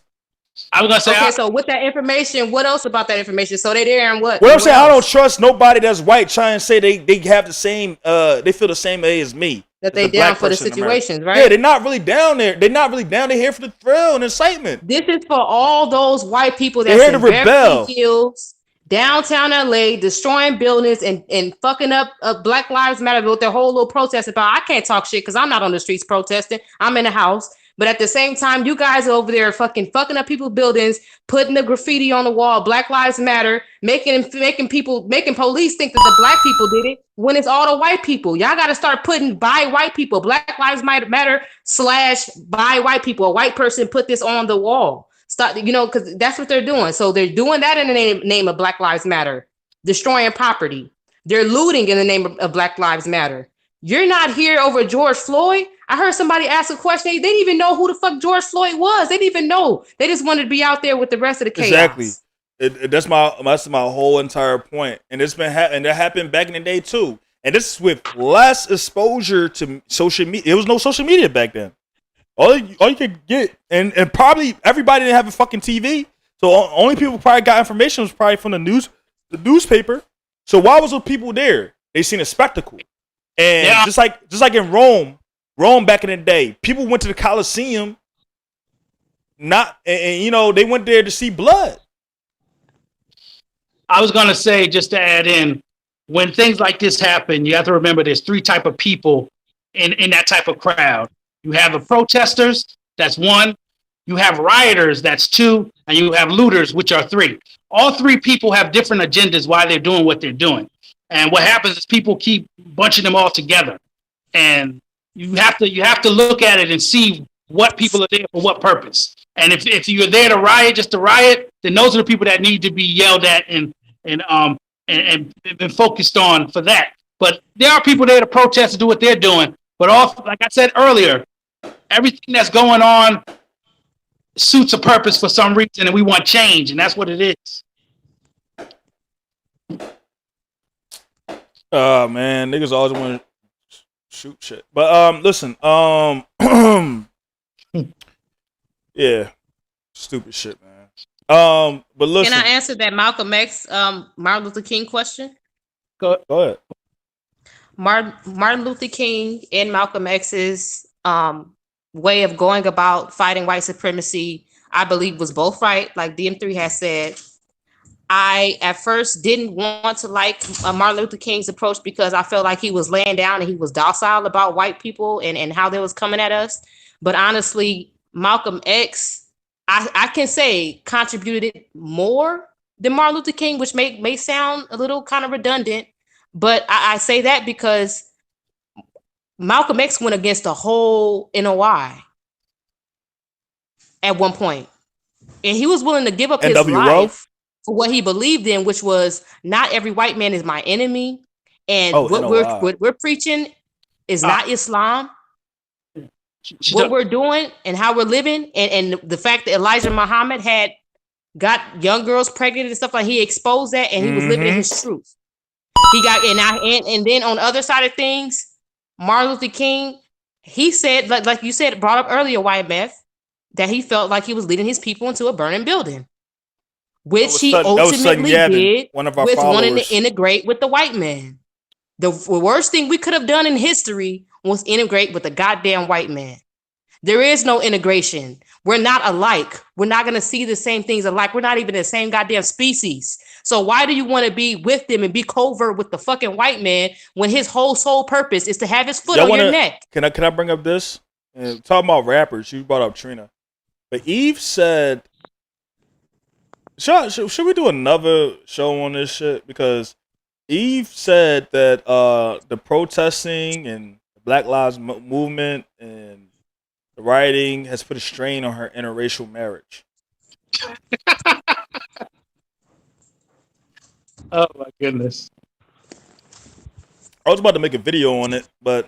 I was gonna say. Okay, so with that information, what else about that information? So they there and what? What I'm saying, I don't trust nobody that's white trying to say they have the same they feel the same way as me. That they down for the situations, right? Yeah, they're not really down there. They're not really down there here for the thrill and excitement. This is for all those white people that's here to in rebel. Beverly Hills, downtown LA, destroying buildings and fucking up Black Lives Matter with their whole little protest about. I can't talk shit because I'm not on the streets protesting. I'm in the house. But at the same time, you guys are over there fucking up people's buildings, putting the graffiti on the wall, Black Lives Matter, making police think that the black people did it when it's all the white people. Y'all got to start putting by white people, Black Lives Matter / by white people. A white person put this on the wall. Start, because that's what they're doing. So they're doing that in the name of Black Lives Matter, destroying property. They're looting in the name of Black Lives Matter. You're not here over George Floyd. I heard somebody ask a question. They didn't even know who the fuck George Floyd was. They didn't even know. They just wanted to be out there with the rest of the chaos. Exactly. That's my whole entire point. And it's been and that happened back in the day too. And this is with less exposure to social media. There was no social media back then. All you could get, and probably everybody didn't have a fucking TV. So only people probably got information was probably from the newspaper. So why was those people there? They seen a spectacle. And just like in Rome back in the day, people went to the Colosseum, they went there to see blood. I was gonna say, just to add in, when things like this happen, you have to remember there's 3 type of people in that type of crowd. You have the protesters, that's 1. You have rioters, that's 2, and you have looters, which are 3. All 3 people have different agendas why they're doing what they're doing. And what happens is people keep bunching them all together. And you have to look at it and see what people are there for what purpose. And if you're there to riot, just to riot, then those are the people that need to be yelled at and been focused on for that. But there are people there to protest and do what they're doing. But like I said earlier, everything that's going on suits a purpose for some reason, and we want change, and that's what it is. Man, niggas always want to shoot shit. But listen, yeah, stupid shit, man. But listen, can I answer that Malcolm X, Martin Luther King question? Go ahead. Martin Luther King and Malcolm X's way of going about fighting white supremacy, I believe, was both right. Like DM3 has said, I at first didn't want to like Martin Luther King's approach because I felt like he was laying down and he was docile about white people and how they was coming at us. But honestly, Malcolm X, I can say contributed more than Martin Luther King, which may sound a little kind of redundant. But I say that because Malcolm X went against the whole NOI. at one point, and he was willing to give up his NWO? life for what he believed in, which was not every white man is my enemy, and what we're preaching is not Islam. What we're doing and how we're living, and the fact that Elijah Muhammad had got young girls pregnant and stuff, like he exposed that, and he was living in his truth. He got and then on the other side of things, Martin Luther King, he said, like you said, brought up earlier, White Meth, that he felt like he was leading his people into a burning building, which he ultimately did with wanting to integrate with the white man. The worst thing we could have done in history was integrate with the goddamn white man. There is no integration. We're not alike. We're not going to see the same things alike. We're not even the same goddamn species. So why do you want to be with them and be covert with the fucking white man when his whole sole purpose is to have his foot on your neck? Can I bring up this? Talking about rappers, you brought up Trina. But Eve said, should we do another show on this shit? Because Eve said that the protesting and the Black Lives Movement and the rioting has put a strain on her interracial marriage. Oh my goodness. I was about to make a video on it, but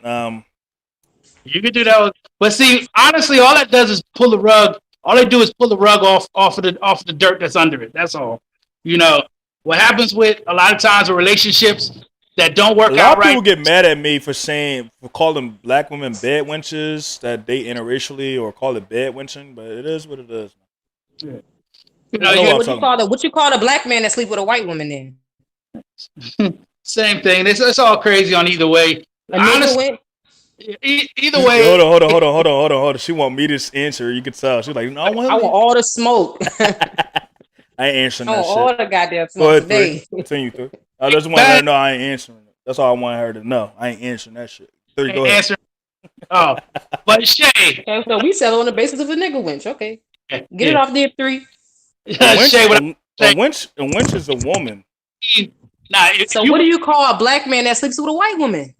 you could do that. But see, honestly, all that does is pull the rug. All they do is pull the rug off of the dirt that's under it. That's all. You know what happens with a lot of times with relationships that don't work out right. A lot of people get mad at me for calling black women bed wenches that date interracially, or call it bed wenching, but it is what it is. Yeah. What you call a black man that sleep with a white woman then? Same thing. It's all crazy on either way. Honestly, either way. Hold on. She want me to answer. You could tell. She's like, no, I want all the smoke. I ain't answering that shit. All the goddamn smoke today. Continue through. I just want her to know I ain't answering it. That's all I want her to know. I ain't answering that shit. Go ahead. Oh, but Shay. Okay, so we settle on the basis of a nigga winch. Okay. Get it off there, 3. A winch is a woman. So what do you call a black man that sleeps with a white woman?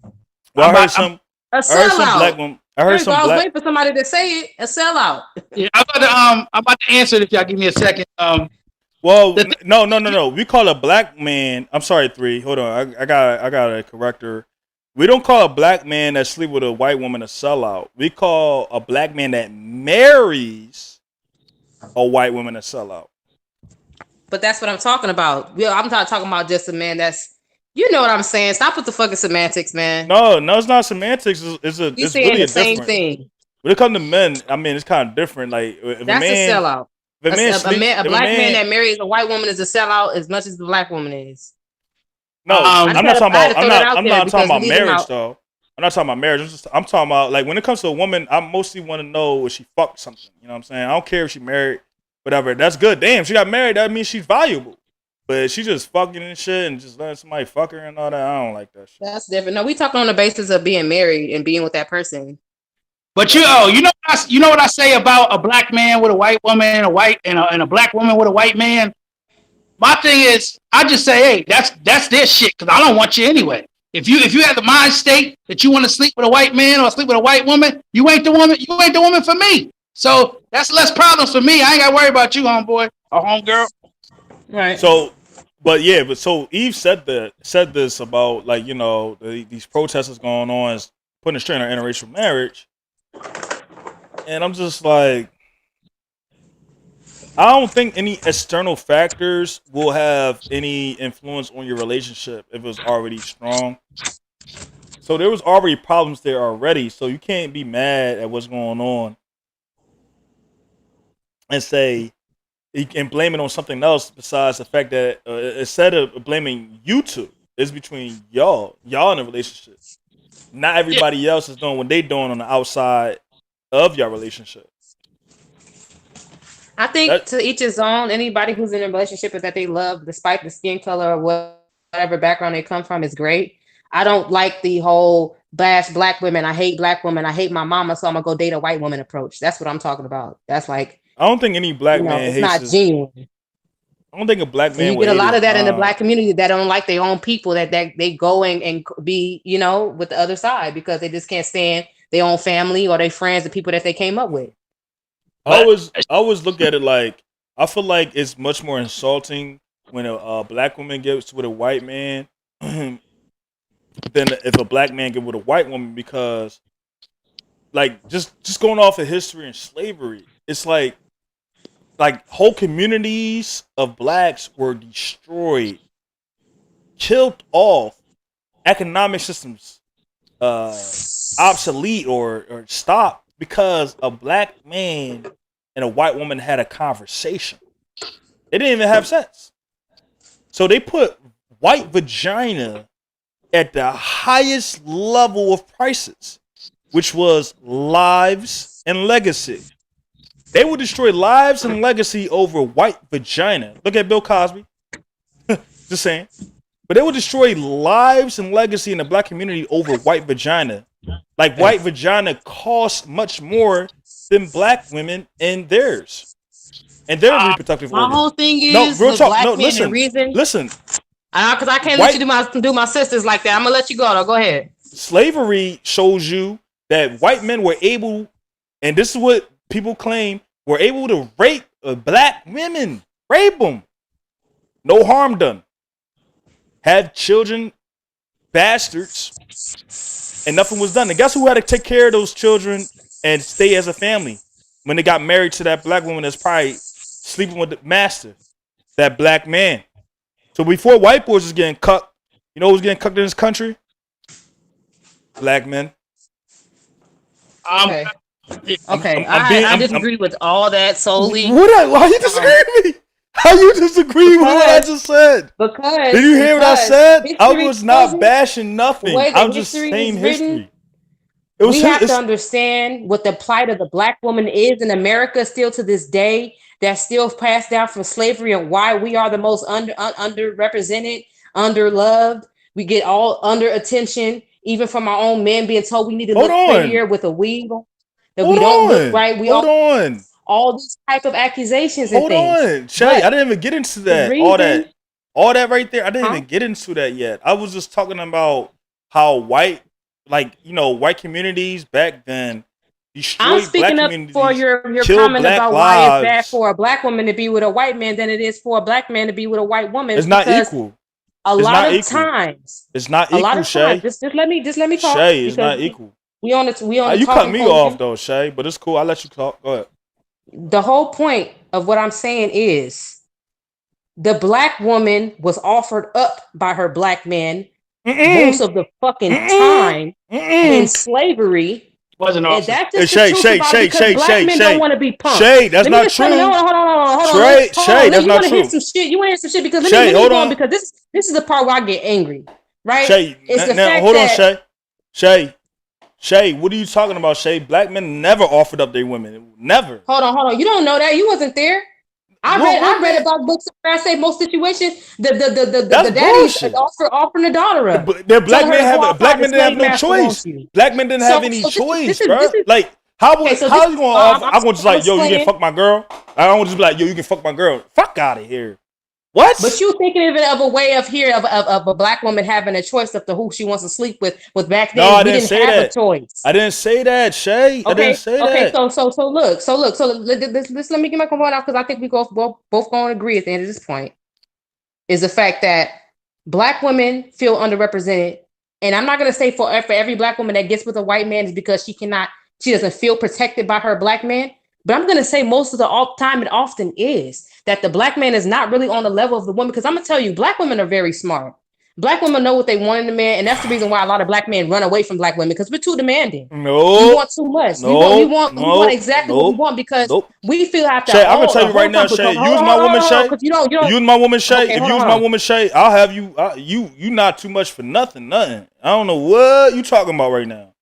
Well, I heard some black woman. I was waiting for somebody to say it. A sellout. Yeah, I'm about to answer it if y'all give me a second. Well, no. We call a black man. I'm sorry, 3. Hold on. I got a corrector. We don't call a black man that sleep with a white woman a sellout. We call a black man that marries a white woman a sellout. But that's what I'm talking about. I'm not talking about just a man that's, you know what I'm saying. Stop with the fucking semantics, man. No, it's not semantics. It's saying really the same thing. When it comes to men, I mean, it's kind of different. Like if that's a sellout. A black man that marries a white woman is a sellout as much as the black woman is. No, I'm not talking about marriage though. I'm not talking about marriage. I'm talking about like when it comes to a woman, I mostly want to know if she fucked something. You know what I'm saying? I don't care if she married, whatever. That's good. Damn, she got married. That means she's valuable. But she just fucking and shit and just letting somebody fuck her and all that. I don't like that shit. That's different. No, we talking on the basis of being married and being with that person. But you know what I say about a black man with a white woman and a black woman with a white man. My thing is, I just say, hey, that's their shit because I don't want you anyway. If you have the mind state that you want to sleep with a white man or sleep with a white woman, you ain't the woman. You ain't the woman for me. So that's less problems for me. I ain't got to worry about you, homeboy or homegirl. Right. So Eve said this about like these protesters going on is putting a strain on interracial marriage, and I'm just like, I don't think any external factors will have any influence on your relationship if it was already strong. So there was already problems there already, so you can't be mad at what's going on and say and blame it on something else besides the fact that instead of blaming you two, it's between y'all in a relationship. Not everybody else is doing what they doing on the outside of your relationship. I think to each his own. Anybody who's in a relationship that they love, despite the skin color or whatever background they come from, is great. I don't like the whole bash black women. I hate black women. I hate my mama, so I'm gonna go date a white woman approach. That's what I'm talking about. That's like, I don't think any black man it's hates not genuine. I don't think a black man. You get a lot of that in the black community that don't like their own people. That they go and be with the other side because they just can't stand their own family or their friends, the people that they came up with. I always look at it like I feel like it's much more insulting when a black woman gets with a white man than if a black man get with a white woman because like just going off of history and slavery, it's like whole communities of blacks were destroyed, killed off, economic systems obsolete or stopped because a black man and a white woman had a conversation. They didn't even have sex. So they put white vagina at the highest level of prices, which was lives and legacy. They would destroy lives and legacy over white vagina. Look at Bill Cosby. Just saying. But they would destroy lives and legacy in the black community over white vagina. Like white vagina costs much more than black women and theirs. And their reproductive organs. My whole thing is no, real talk. black No, men, listen. the reason. Listen. Because I can't let you do my sisters like that. I'm gonna let you go though. Go ahead. Slavery shows you that white men were able, and this is what people claim, were able to rape black women, rape them, no harm done, have children, bastards, and nothing was done. And guess who had to take care of those children and stay as a family when they got married to that black woman that's probably sleeping with the master, that black man. So before white boys was getting cut, you know who was getting cucked in this country? Black men. Okay. I disagree with all that solely. Why you disagree with me? How you disagree with what I just said? Because did you hear what I said? I was not tells bashing nothing. I'm just saying history. We have to understand what the plight of the black woman is in America still to this day. That's still passed down from slavery and why we are the most underrepresented, underloved. We get all under attention, even from our own men being told we need to look prettier with a weave on, that we don't look right. We all these type of accusations and things. Hold on, Shay, I didn't even get into that. All that right there. I didn't even get into that yet. I was just talking about how white communities back then. I'm speaking up for your comment about why it's bad for a black woman to be with a white man than it is for a black man to be with a white woman. It's not equal. A lot of times, it's not equal, Shay. Just let me talk. Shay, it's not equal. We on it. You cut me off though, Shay, but it's cool. I'll let you talk. Go ahead. The whole point of what I'm saying is the black woman was offered up by her black man most of the fucking time in slavery. Wasn't awesome. That's just Shay, don't want to be punked. Shay, that's not true. Hold on. Shay, that's not true. You want to hear some shit because let me go on because this is the part where I get angry, right? Shay, hold on, Shay, what are you talking about, Shay? Black men never offered up their women. Never. Hold on. You don't know that. You wasn't there. I read about books where I say most situations the daddies offering the daughter up. The black men didn't have no choice. Black men didn't have any choice, bro. Like how you gonna offer? I'm gonna just like, yo, you can fuck my girl. I don't just be like, yo, you can fuck my girl. Fuck out of here. What? But you thinking of it of a way of a black woman having a choice of who she wants to sleep with back then. No, we didn't have a choice. I didn't say that, Shay. I didn't say that. So look. Let me get my point out because I think we both going to agree at the end of this point. Is the fact that black women feel underrepresented, and I'm not going to say for every black woman that gets with a white man is because she doesn't feel protected by her black man. But I'm going to say most of the time it often is that the black man is not really on the level of the woman. Because I'm going to tell you, black women are very smart. Black women know what they want in a man. And that's the reason why a lot of black men run away from black women because we're too demanding. No. We want too much. We want exactly what we want because we feel after. Shay, I'm going to tell you right now, Shay. Use my woman, Shay. Use my woman, Shay. If you use my woman, Shay, I'll have you. You not too much for nothing. I don't know what you talking about right now.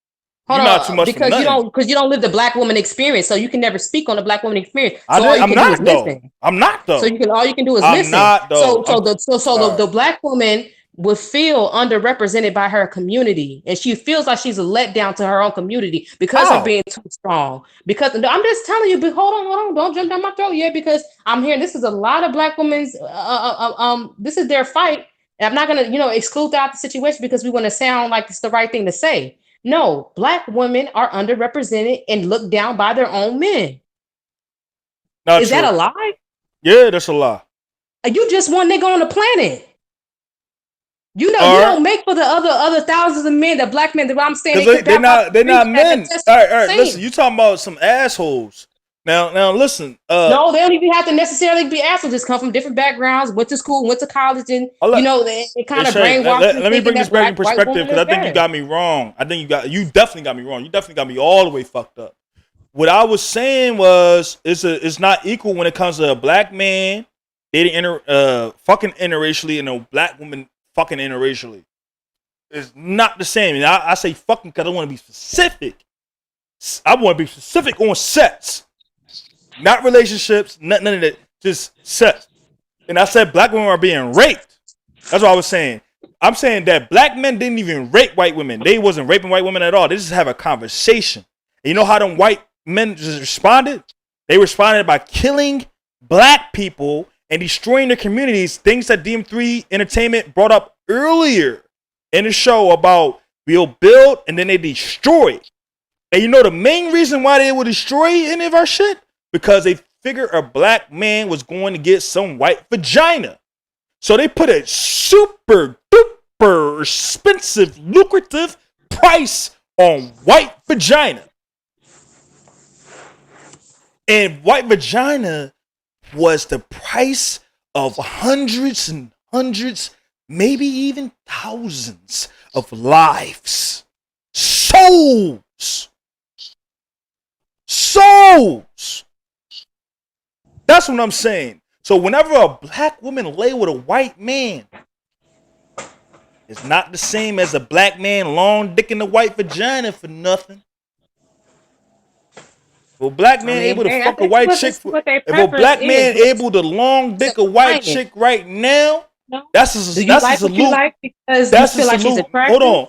Hold You're on, not too much because you don't live the black woman experience, so you can never speak on the black woman experience. So I'm not though. So all you can do is listen. Not though. The black woman would feel underrepresented by her community, and she feels like she's a letdown to her own community because of being too strong. Because I'm just telling you, but hold on, don't jump down my throat yet, because I'm hearing this is a lot of black women's this is their fight, and I'm not gonna exclude out the situation because we want to sound like it's the right thing to say. No, black women are underrepresented and looked down by their own men. Not Is true. that a lie? Yeah, that's a lie. You just one nigga on the planet. You know, All you right. don't make for the other thousands of men, the black men. That I'm saying They're not men. All right. Listen, you you talking about some assholes. Now listen. no, they don't even have to necessarily be assholes. Just come from different backgrounds, went to school, went to college, and you know they kind of brainwashed. Let me bring this back in perspective because I think you got me wrong. You definitely got me wrong. You definitely got me all the way fucked up. What I was saying was it's not equal when it comes to a black man dating fucking interracially and a black woman fucking interracially. It's not the same. And I say fucking because I want to be specific. I want to be specific on sex. Not relationships, none of that. Just sex. And I said black women are being raped. That's what I was saying. I'm saying that black men didn't even rape white women. They wasn't raping white women at all. They just have a conversation. And you know how them white men just responded? They responded by killing black people and destroying their communities. Things that DM3 Entertainment brought up earlier in the show about we'll build and then they destroy. And you know the main reason why they would destroy any of our shit? Because they figured a black man was going to get some white vagina. So they put a super duper expensive, lucrative price on white vagina. And white vagina was the price of hundreds and hundreds, maybe even thousands of lives. Souls. That's what I'm saying. So whenever a black woman lay with a white man, it's not the same as a black man long dick in the white vagina for nothing. If a black man able to fuck a white chick, if a black man able to long dick a white chick right now, that's a salute. That's a salute. Hold on.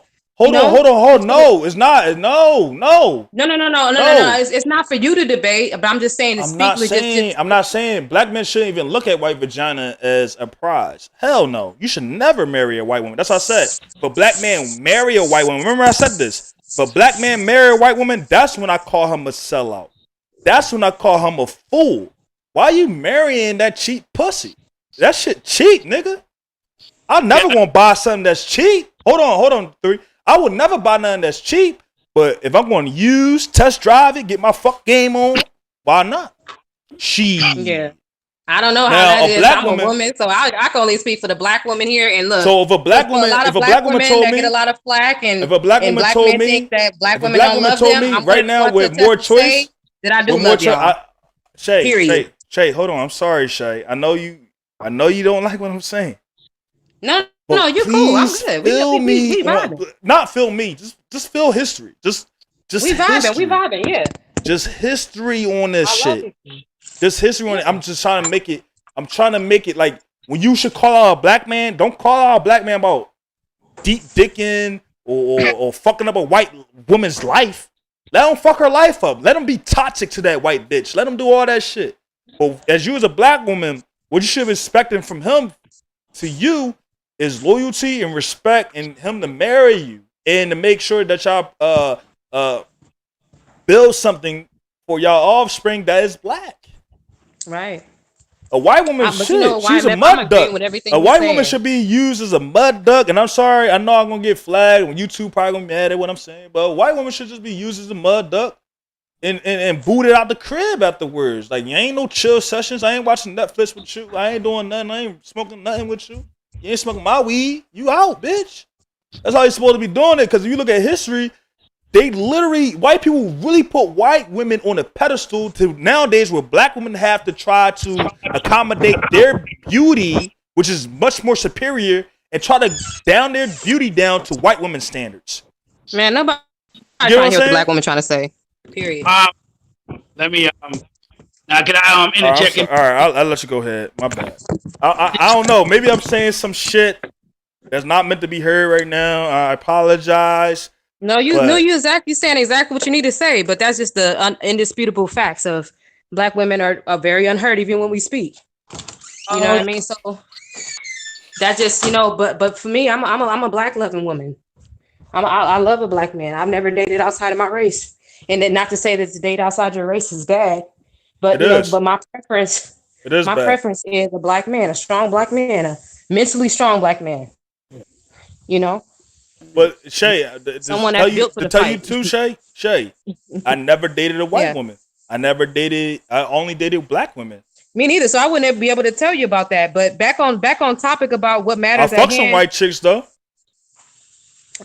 No, it's not. No. It's not for you to debate, but I'm just saying. I'm not saying black men shouldn't even look at white vagina as a prize. Hell no. You should never marry a white woman. That's what I said. But black man marry a white woman. Remember I said this. But black man marry a white woman. That's when I call him a sellout. That's when I call him a fool. Why you marrying that cheap pussy? That shit cheap, nigga. I'm never gonna buy something that's cheap. Hold on, 3. I would never buy nothing that's cheap, but if I'm going to use, test drive it, get my fuck game on, why not? Yeah. I don't know how that is. I'm a woman, so I can only speak for the black woman here. And look, so if a black woman told me, get a lot of flack, and if a black woman told me think that black women don't love them, right now with more choice, that I do love y'all. Shay, hold on. I'm sorry, Shay. I know you don't like what I'm saying. No, you're cool. I'm good. We vibing. Not feel me. Just feel history. Just we vibing. Yeah. Just history on this shit. Just history on it. I'm just trying to make it. I'm trying to make it like when you should call out a black man. Don't call out a black man about deep dicking or fucking up a white woman's life. Let him fuck her life up. Let him be toxic to that white bitch. Let him do all that shit. But as you as a black woman, what you should be expecting from him to you is loyalty and respect, and him to marry you and to make sure that y'all build something for y'all offspring that is black. Right. A white woman she's a mud duck. A white woman should be used as a mud duck. And I'm sorry, I know I'm gonna get flagged when you two probably gonna be mad at what I'm saying, but a white woman should just be used as a mud duck and booted out the crib afterwards. Like, you ain't no chill sessions. I ain't watching Netflix with you. I ain't doing nothing. I ain't smoking nothing with you. You ain't smoking my weed. You out, bitch. That's how you're supposed to be doing it. Because if you look at history, white people really put white women on a pedestal to nowadays where black women have to try to accommodate their beauty, which is much more superior, and try to down their beauty down to white women standards. Man, nobody trying to hear what the black woman trying to say. Period. Let me now can I interject? All right, I'll let you go ahead. My bad. I don't know. Maybe I'm saying some shit that's not meant to be heard right now. I apologize. No, you're saying exactly what you need to say, but that's just the indisputable facts of black women are very unheard even when we speak. You know what I mean? So that just, but for me, I'm a black loving woman. I love a black man. I've never dated outside of my race. And then not to say that to date outside your race is bad, But It is. but my preference, It is my bad. preference is a black man, a strong black man, a mentally strong black man. You know, But Shay, someone tell that's you built for to the tell you fight. too, Shay, I never dated a white Yeah, woman. I only dated black women. me neither. So I wouldn't be able to tell you about that. But back on topic about what I matters at fuck some hand, white chicks though.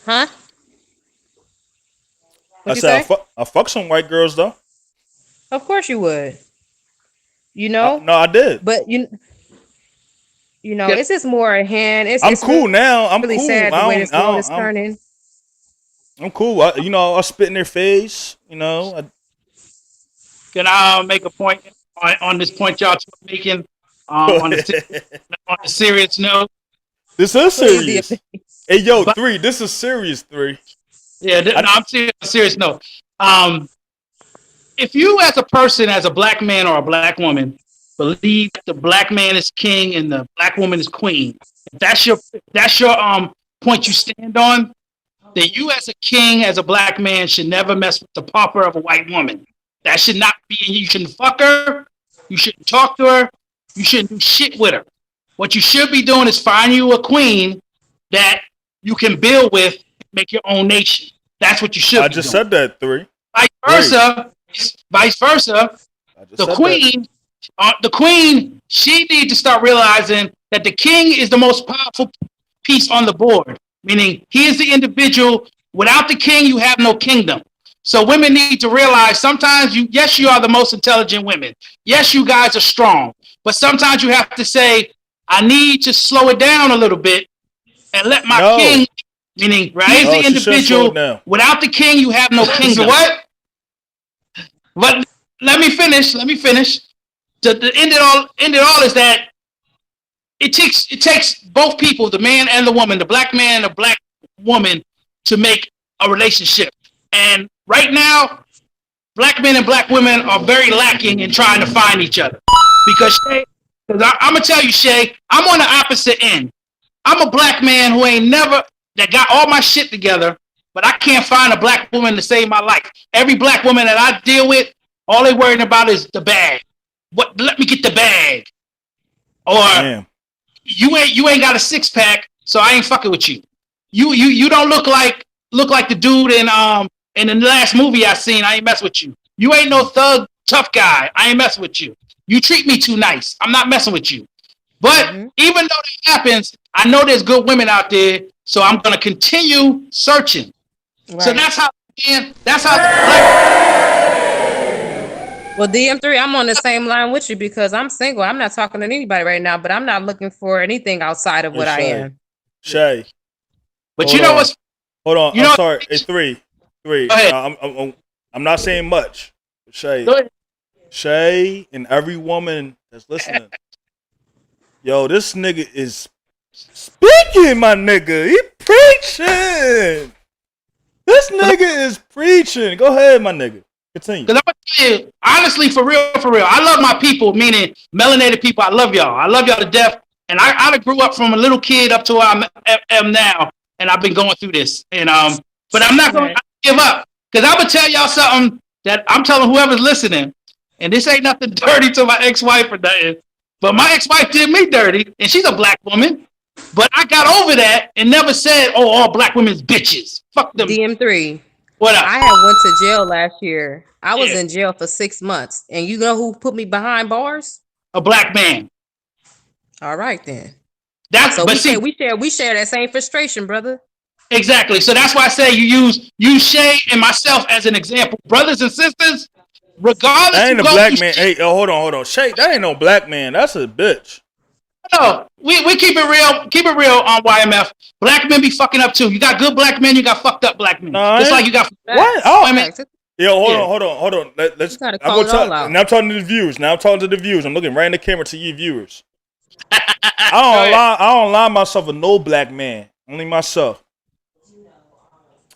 huh? I What you said say? I fuck some white girls though. Of course you would. You know, No, I did. but it's just more a hand. I'm It's cool now. I'm really cool. sad the way this world is turning. I'm cool. I spit in their face. Can I make a point on this point y'all two are making? On a serious note. This is Please, serious. Hey, yo, But 3. This is serious, 3. yeah, no, I'm serious. Serious note. If you, as a person, as a black man or a black woman, believe that the black man is king and the black woman is queen, if that's your point you stand on, then you, as a king, as a black man, should never mess with the pauper of a white woman. That should not be. You shouldn't fuck her. You shouldn't talk to her. You shouldn't do shit with her. What you should be doing is find you a queen that you can build with, make your own nation. That's what you should. I be just doing. said that, 3. Vice versa. The queen, she needs to start realizing that the king is the most powerful piece on the board. Meaning, he is the individual. Without the king, you have no kingdom. So women need to realize sometimes you are the most intelligent women. Yes, you guys are strong. But sometimes you have to say, I need to slow it down a little bit and let my king, meaning he's the individual. Without the king, you have no kingdom. What? But let me finish. The end it all is that it takes both people, the man and the woman, the black man and the black woman, to make a relationship. And right now, black men and black women are very lacking in trying to find each other. Because I'm gonna tell you, Shay, I'm on the opposite end. I'm a black man that got all my shit together, but I can't find a black woman to save my life. Every black woman that I deal with, all they worrying about is the bag. Let me get the bag. Or damn. you ain't got a 6-pack, so I ain't fucking with you. You don't look like the dude in the last movie I seen. I ain't mess with you. You ain't no thug tough guy. I ain't messing with you. You treat me too nice. I'm not messing with you. But even though that happens, I know there's good women out there, so I'm gonna continue searching. Right. So that's how. Well, DM3, I'm on the same line with you because I'm single. I'm not talking to anybody right now, but I'm not looking for anything outside of what I am. Shay. But you know what's... Hold on. I'm sorry. Hey, 3. Go ahead. I'm not saying much. Shay. Go ahead. Shay and every woman that's listening. Yo, this nigga is speaking, my nigga. He preaching. This nigga is preaching. Go ahead, my nigga. Continue. Because I'm gonna tell you, honestly, for real, I love my people, meaning melanated people. I love y'all. I love y'all to death. And I grew up from a little kid up to where I am now, and I've been going through this. And but I'm not gonna give up, because I'm gonna tell y'all something that I'm telling whoever's listening. And this ain't nothing dirty to my ex-wife or nothing, but my ex-wife did me dirty, and she's a black woman. But I got over that and never said, "Oh, all black women's bitches." Fuck them. DM3. What up? I had went to jail last year. I was in jail for 6 months, and you know who put me behind bars? A black man. All right then. So we share that same frustration, brother. Exactly. So that's why I say you use Shay and myself as an example, brothers and sisters. Regardless, that ain't a black man. Hey, hold on. Shay, that ain't no black man. That's a bitch. No, we keep it real. Keep it real on YMF. Black men be fucking up too. You got good black men. You got fucked up black men. Just like you got what? Oh, I mean, yo, hold on. Let's. Now I'm talking to the viewers. I'm looking right in the camera to you viewers. I don't lie myself with no black man. Only myself.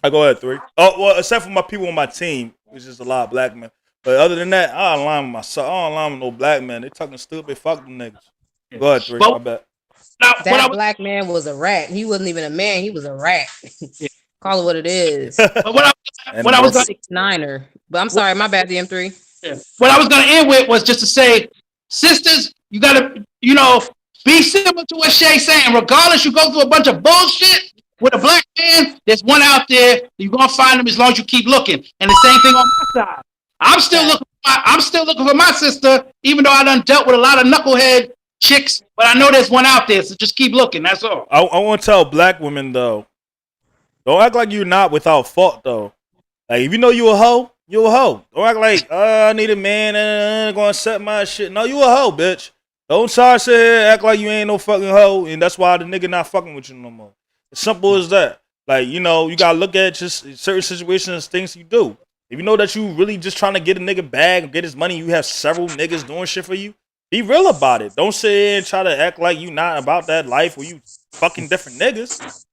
I go ahead 3. Oh well, except for my people on my team, which is a lot of black men. But other than that, I don't lie with myself. I don't lie with no black man. They talking stupid. Fuck them niggas. Go ahead 3. My bad. That black man was a rat. He wasn't even a man. He was a rat. Call it what it is. But when I was 6'9". But I'm sorry, my bad, DM3. What I was gonna end with was just to say, sisters, you gotta, be similar to what Shay's saying. Regardless, you go through a bunch of bullshit with a black man. There's one out there. You're gonna find him as long as you keep looking. And the same thing on my side. I'm still looking. I'm still looking for my sister, even though I done dealt with a lot of knucklehead chicks. But I know there's one out there, so just keep looking. That's all. I want to tell black women though, don't act like you're not without fault though. Like if you know you a hoe, you a hoe. Don't act like I need a man and gonna set my shit. No, you a hoe, bitch. Don't try to sit here act like you ain't no fucking hoe, and that's why the nigga not fucking with you no more. As simple as that. Like you gotta look at just certain situations, things you do. If you know that you really just trying to get a nigga bag, get his money, you have several niggas doing shit for you. Be real about it. Don't sit here and try to act like you not about that life where you fucking different niggas.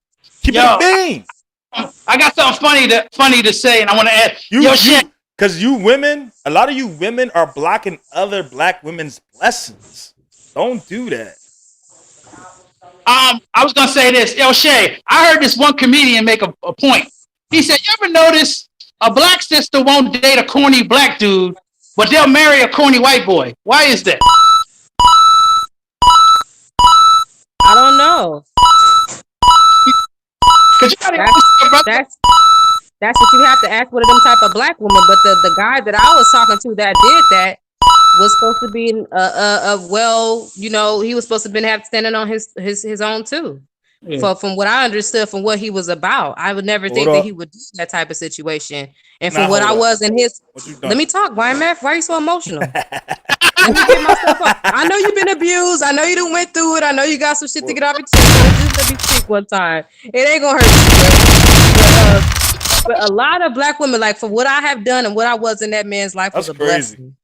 Keep it a bean. I got something funny to say, and I want to add. Because you women, a lot of you women are blocking other black women's blessings. Don't do that. I was gonna say this. Yo, Shay, I heard this one comedian make a point. He said, "You ever notice a black sister won't date a corny black dude, but they'll marry a corny white boy? Why is that?" I don't know. That's what you have to ask one of them type of black women. But the guy that I was talking to that did that was supposed to be he was supposed to have standing on his own too. Yeah. From what I understood, from what he was about, I would never think that he would do that type of situation. And from what I was in his, let me talk, YMF. Why are you so emotional? Let me get myself up. I know you've been abused. I know you done went through it. I know you got some shit to get off your chest. Just let me speak one time. It ain't gonna hurt you. But a lot of black women, like for what I have done and what I was in that man's life, was a blessing.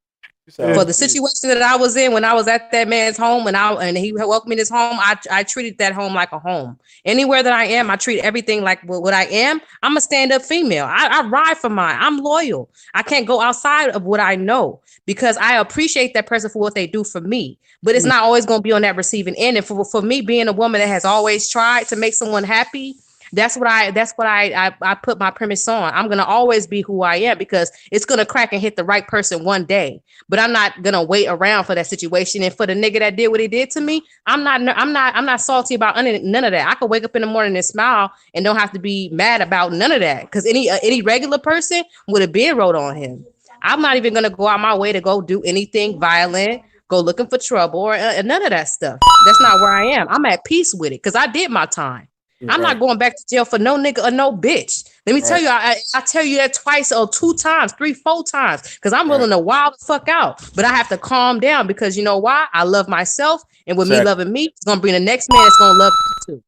For the situation that I was in when I was at that man's home and he welcomed me in his home, I treated that home like a home. Anywhere that I am, I treat everything like what I am. I'm a stand-up female. I ride for mine. I'm loyal. I can't go outside of what I know because I appreciate that person for what they do for me. But it's not always going to be on that receiving end. And for me being a woman that has always tried to make someone happy, that's what I put my premise on. I'm gonna always be who I am because it's gonna crack and hit the right person one day. But I'm not gonna wait around for that situation. And for the nigga that did what he did to me, I'm not salty about none of that. I could wake up in the morning and smile and don't have to be mad about none of that because any regular person would have been wrote on him. I'm not even gonna go out my way to go do anything violent, go looking for trouble or none of that stuff. That's not where I am. I'm at peace with it because I did my time. I'm not going back to jail for no nigga or no bitch. Let me tell you, I tell you that twice or 2 times, 3, 4 times, because I'm willing to wild the fuck out. But I have to calm down because you know why? I love myself, and with me loving me, it's gonna bring the next man that's gonna love me too.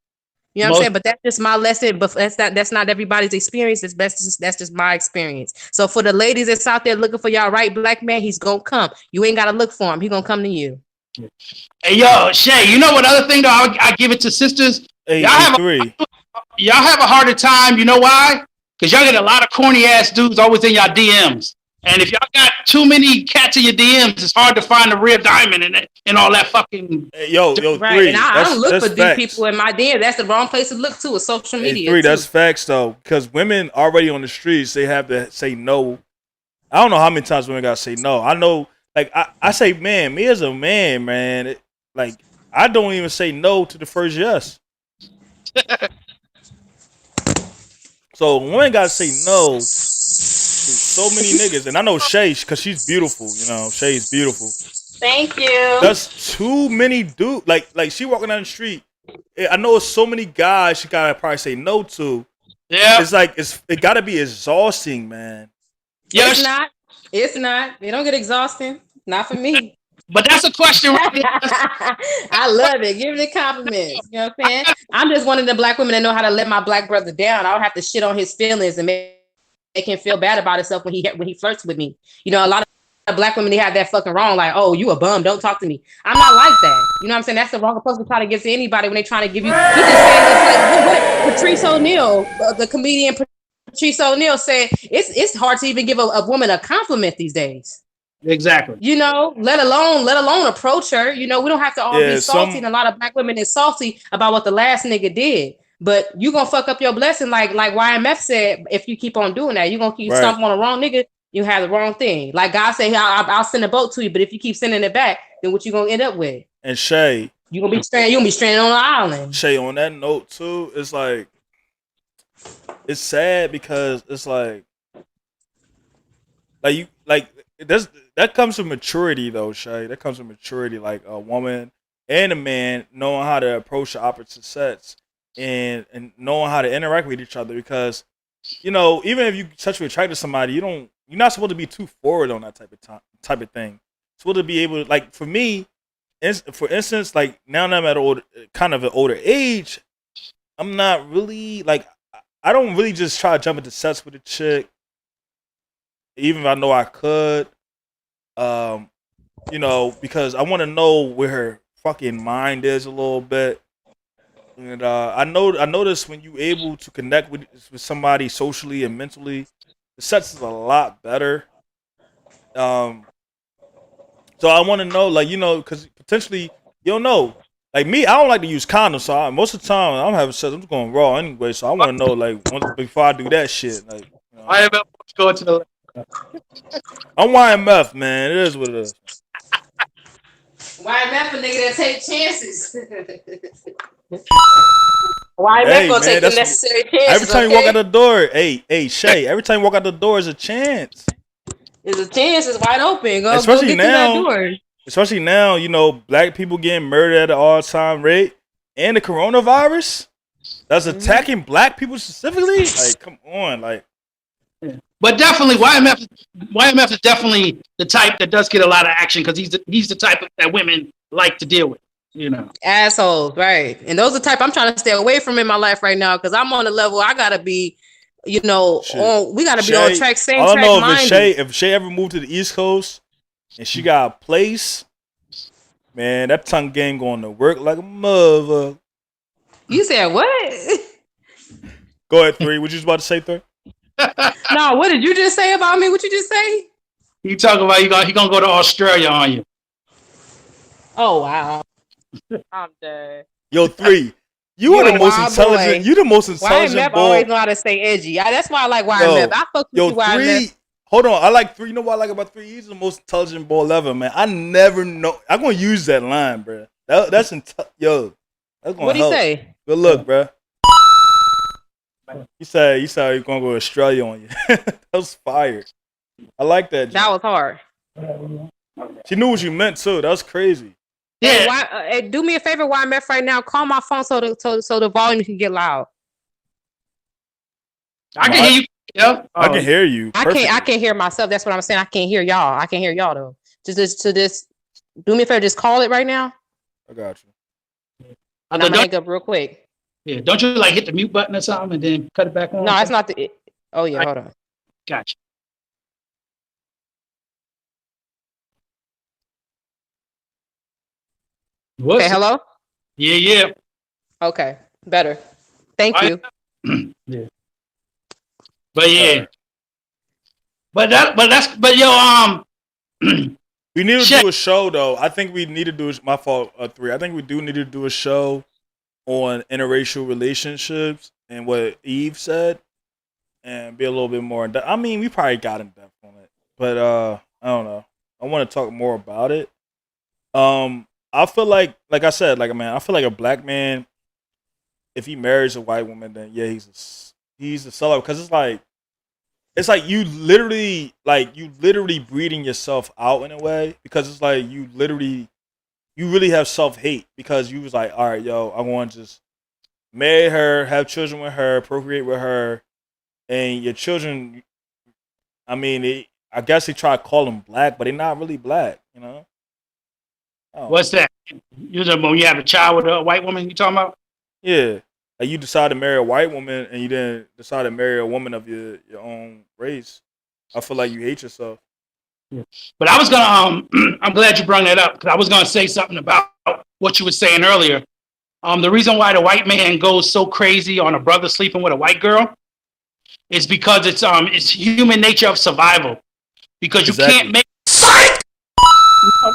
You know what I'm saying? But that's just my lesson. But that's not everybody's experience. That's just my experience. So for the ladies that's out there looking for y'all right black man, he's gonna come. You ain't gotta look for him. He's gonna come to you. Hey yo, Shay, you know what other thing though? I give it to sisters. Y'all have a harder time. You know why? Because y'all get a lot of corny ass dudes always in y'all DMs. And if y'all got too many cats in your DMs, it's hard to find the real diamond in it and all that fucking. Yo, right. 3. And I don't look for these people in my DM. That's the wrong place to look to. Is social media. 3. That's facts though, because women already on the streets, they have to say no. I don't know how many times women gotta say no. I know, like I say, man, me as a man, like I don't even say no to the first yes. So women gotta say no to so many niggas, and I know Shay because she's beautiful. You know, Shay's beautiful. Thank you. That's too many dudes. Like she walking down the street. I know it's so many guys she gotta probably say no to. Yeah, it's like it gotta be exhausting, man. Yeah, it's not. It don't get exhausting. Not for me. But that's a question. I love it. Give it compliments. You know what I'm saying? I'm just one of the black women that know how to let my black brother down. I don't have to shit on his feelings and make him feel bad about himself when he flirts with me. You know, a lot of black women, they have that fucking wrong. Like, oh, you a bum. Don't talk to me. I'm not like that. You know what I'm saying? That's the wrong approach to try to give to anybody when they trying to give you. He just saying, like, Patrice O'Neal, the comedian Patrice O'Neal said, it's hard to even give a woman a compliment these days. Exactly. You know, let alone approach her. You know, we don't have to all be salty. And a lot of black women is salty about what the last nigga did. But you gonna fuck up your blessing, like YMF said. If you keep on doing that, you gonna keep stomping on the wrong nigga. You have the wrong thing. Like God said, I'll send a boat to you, but if you keep sending it back, then what you gonna end up with? And Shay, you're gonna be stranded on an island. Shay, on that note too, it's like it's sad because it's like you that comes from maturity though, Shay. That comes from maturity, like a woman and a man knowing how to approach the opposite sex and knowing how to interact with each other. Because even if you sexually attracted to somebody, you're not supposed to be too forward on that type of thing. You're supposed to be able to, like, for me, for instance, like now that I'm at an older age, I'm not really like I don't really just try to jump into sex with a chick, even if I know I could, because I want to know where her fucking mind is a little bit. And I noticed when you able to connect with somebody socially and mentally, the sex is a lot better. So I want to know, like, because potentially you don't know. Like me, I don't like to use condoms, so most of the time I'm having sex, I'm just going raw anyway. So I want to know, like, before I do that shit, like, I am going to the. I'm YMF, man. It is what it is. YMF a nigga that take chances. YMF gonna take the necessary chances. Every time you walk out the door, hey, Shay. Every time you walk out the door is a chance. There's a chance. It's wide open. Go especially get now, through that door. Especially now, black people getting murdered at an all-time rate, and the coronavirus that's attacking black people specifically. Like, come on, like. But definitely, YMF is definitely the type that does get a lot of action because he's the type that women like to deal with. Assholes, right? And those are the type I'm trying to stay away from in my life right now because I'm on a level I gotta be, we gotta be on track. Same track. I don't know if Shay ever moved to the East Coast and she got a place, man, that tongue game going to work like a mother. You said what? Go ahead, 3. What you was about to say, 3? No, what did you just say about me? What you just say? You talking about he gonna go to Australia on you? Oh wow. I'm dead. Yo, 3. You are the most intelligent. You the most intelligent. YMF always know how to stay edgy. That's why I like YMF. I fuck with you, YMF. 3. Hold on, I like 3. You know what I like about 3? He's the most intelligent boy ever, man. I never know. I'm gonna use that line, bro. That's yo. That's gonna what do you say? Good luck, bro. You said you're gonna go to Australia on you. That was fire. I like that. That was hard. She knew what you meant too. That was crazy. Yeah. Hey, do me a favor, YMF, right now. Call my phone so the volume can get loud. I can hear you. Yeah. I can hear you. Perfectly. I can't hear myself. That's what I'm saying. I can't hear y'all. I can't hear y'all though. Just do me a favor. Just call it right now. I got you. I'm gonna hang up real quick. Yeah. Don't you like hit the mute button or something and then cut it back on? No, it's not the. Oh yeah, hold on. Gotcha. Okay, hello? Yeah. Okay, better. Thank you. Yeah. But yeah. But we need to do a show though. I think we need to do my fault 3. I think we do need to do a show on interracial relationships and what Eve said and be a little bit more in depth. I mean, we probably got in depth on it. But I don't know. I want to talk more about it. I feel like I said, like, man, I feel like a black man, if he marries a white woman, then yeah, he's a seller because it's like you literally breeding yourself out in a way because it's like you really have self-hate because you was like, all right, yo, I want to just marry her, have children with her, procreate with her, and your children. I mean, I guess they try to call them black, but they're not really black, What's that? When you have a child with a white woman, you talking about? Yeah. Like you decide to marry a white woman and you then decide to marry a woman of your own race. I feel like you hate yourself. Yeah. But I was gonna I'm glad you brought that up because I was gonna say something about what you were saying earlier. The reason why the white man goes so crazy on a brother sleeping with a white girl is because it's human nature of survival. Because you can't make psych.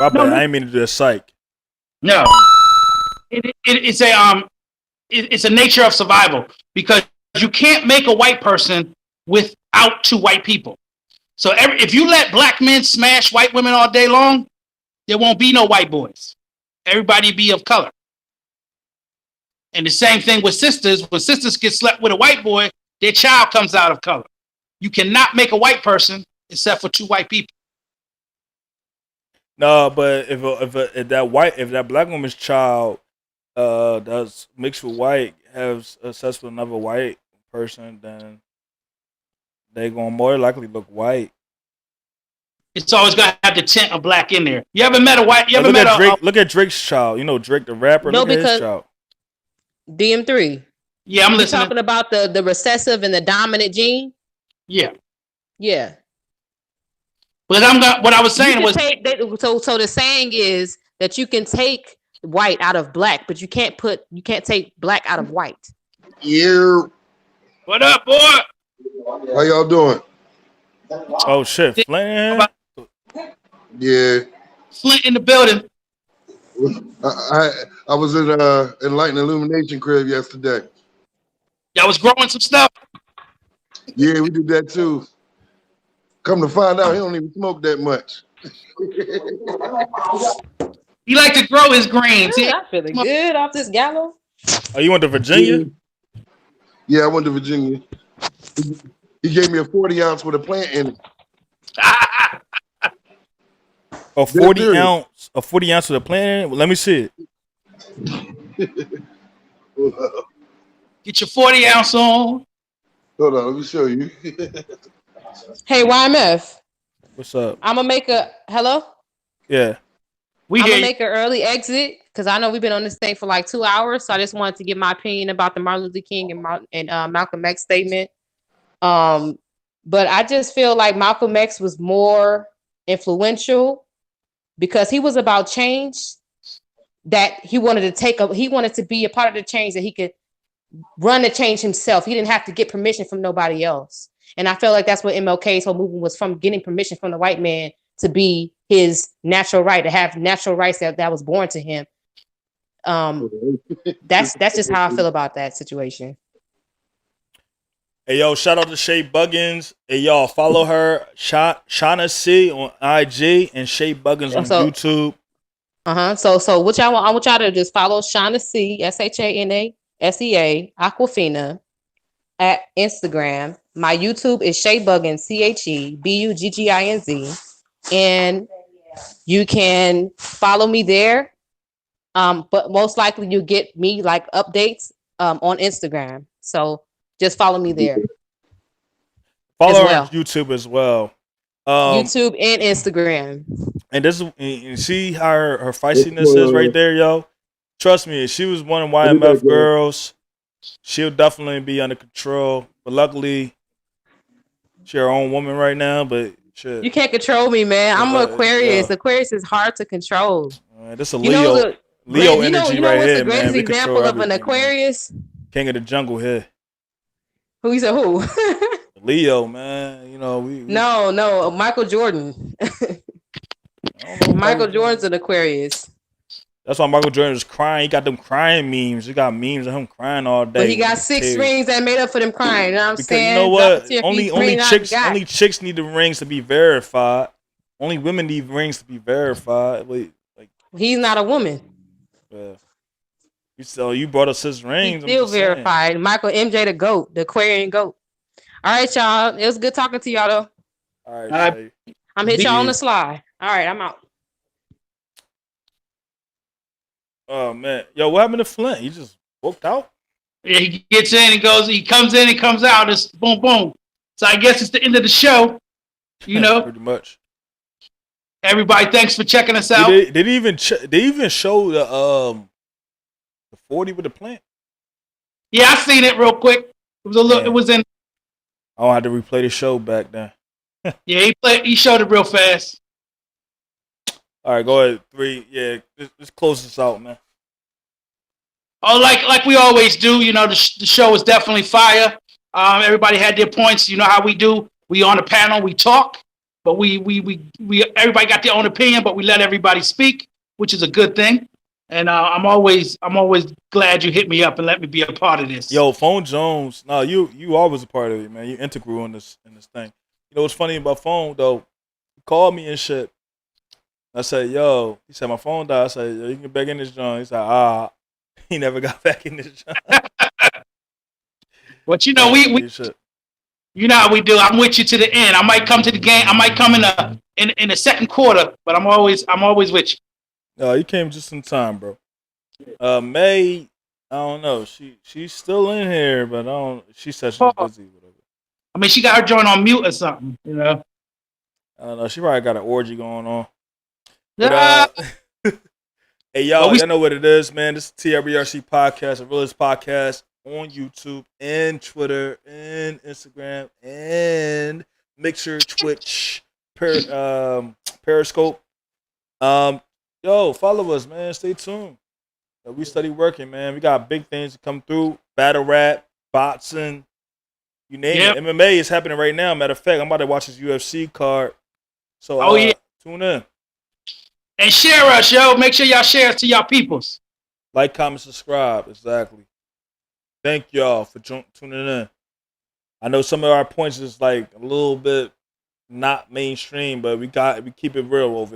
I ain't mean to do a psych. No, it's a nature of survival because you can't make a white person without 2 white people. So if you let black men smash white women all day long, there won't be no white boys. Everybody be of color. And the same thing with sisters. When sisters get slept with a white boy, their child comes out of color. You cannot make a white person except for two white people. No, but if that black woman's child that's mixed with white has sex with another white person, then they gonna more likely look white. It's always gonna have the tint of black in there. You ever met a white? You ever met a Drake? Look at Drake's child. You know Drake the rapper. No, look at his because child. DM3. Yeah, I'm You listening. talking about the recessive and the dominant gene? Yeah, Yeah. but what I was saying was so the saying is that you can take white out of black, but you can't take black out of white. Yeah. What up, boy? How y'all doing? Oh shit, Flint. Yeah. Flint in the building. I was at Enlightened Illumination crib yesterday. Y'all was growing some stuff. Yeah, we did that too. Come to find out, he don't even smoke that much. He like to grow his greens. I'm feeling good off this gallo. Oh, you went to Virginia? Yeah, I went to Virginia. He gave me a 40 ounce with a plant in it. A 40 ounce with a plant in it? Let me see it. Get your 40 ounce on. Hold on, let me show you. Hey, YMF. What's up? I'm gonna make a hello. Yeah. I'm gonna make an early exit because I know we've been on this thing for like 2 hours. So I just wanted to give my opinion about the Martin Luther King and Malcolm X statement. But I just feel like Malcolm X was more influential because he was about change that he wanted to be a part of the change that he could run the change himself. He didn't have to get permission from nobody else. And I feel like that's what MLK's whole movement was, from getting permission from the white man to be his natural right, to have natural rights that was born to him. That's just how I feel about that situation. Hey yo, shout out to Shay Buggins. Hey y'all, follow her, Shauna C on IG and Shay Buggins on YouTube. So what y'all want? I want y'all to just follow Shauna C, SHANASEA Aquafina at Instagram. My YouTube is Shay Buggins, CHEBUGGINZ, and you can follow me there. But most likely you get me like updates on Instagram. So just follow me there. Follow her on YouTube as well. YouTube and Instagram. And this is, you see how her feistiness is right there, yo. Trust me, if she was one of YMF girls, she'll definitely be under control. But luckily, she's her own woman right now. But shit, you can't control me, man. I'm an Aquarius. Yeah. Aquarius is hard to control. This is a Leo energy right here, man. What's the greatest example of an Aquarius? Man. King of the jungle here. Who you said who? Leo, man. You know we No, Michael Jordan. Michael Jordan's an Aquarius. That's why Michael Jordan was crying. He got them crying memes. He got memes of him crying all day. But he got 6 rings that made up for them crying. You know what I'm saying? You know what? Only chicks need the rings to be verified. Only women need rings to be verified. Like he's not a woman. Yeah. So you brought us his rings. He's still verified. Saying. Michael MJ the GOAT, the Aquarian GOAT. All right, y'all. It was good talking to y'all though. All right. I'm hit y'all on the slide. All right, I'm out. Oh man, yo, what happened to Flint? He just walked out. Yeah, he gets in and goes. He comes in and comes out. It's boom, boom. So I guess it's the end of the show. You know, pretty much. Everybody, thanks for checking us out. They even show the 40 with the plant. Yeah, I seen it real quick. It was a little. Yeah. It was in. I had to replay the show back then. Yeah, he showed it real fast. All right, go ahead. 3. Yeah, let's close this out, man. Oh, like we always do. You know, the show is definitely fire. Everybody had their points. You know how we do. We on the panel, we talk, but we everybody got their own opinion, but we let everybody speak, which is a good thing. And I'm always glad you hit me up and let me be a part of this. Yo, Phone Jones. No, you always a part of it, man. You integral in this thing. You know what's funny about phone though? He called me and shit. I said, yo, he said my phone died. I said, yo, you can get back in this joint. He said, he never got back in this joint. But you know, you know how we do. I'm with you to the end. I might come to the game. I might come in the second quarter, but I'm always with you. No, you came just in time, bro. May, I don't know. She's still in here, but I don't. She said she's busy. Whatever. I mean, she got her joint on mute or something, you know. I don't know. She probably got an orgy going on. But, hey, y'all know what it is, man. This is TRBRC podcast, the realest podcast on YouTube and Twitter and Instagram and Mixer, Twitch, Periscope. Yo, follow us, man. Stay tuned. We steady working, man. We got big things to come through. Battle rap, boxing, you name it. MMA is happening right now. Matter of fact, I'm about to watch this UFC card. So, tune in. And share us, yo. Make sure y'all share us to y'all peoples. Like, comment, subscribe. Exactly. Thank y'all for tuning in. I know some of our points is like a little bit not mainstream, but we keep it real over here.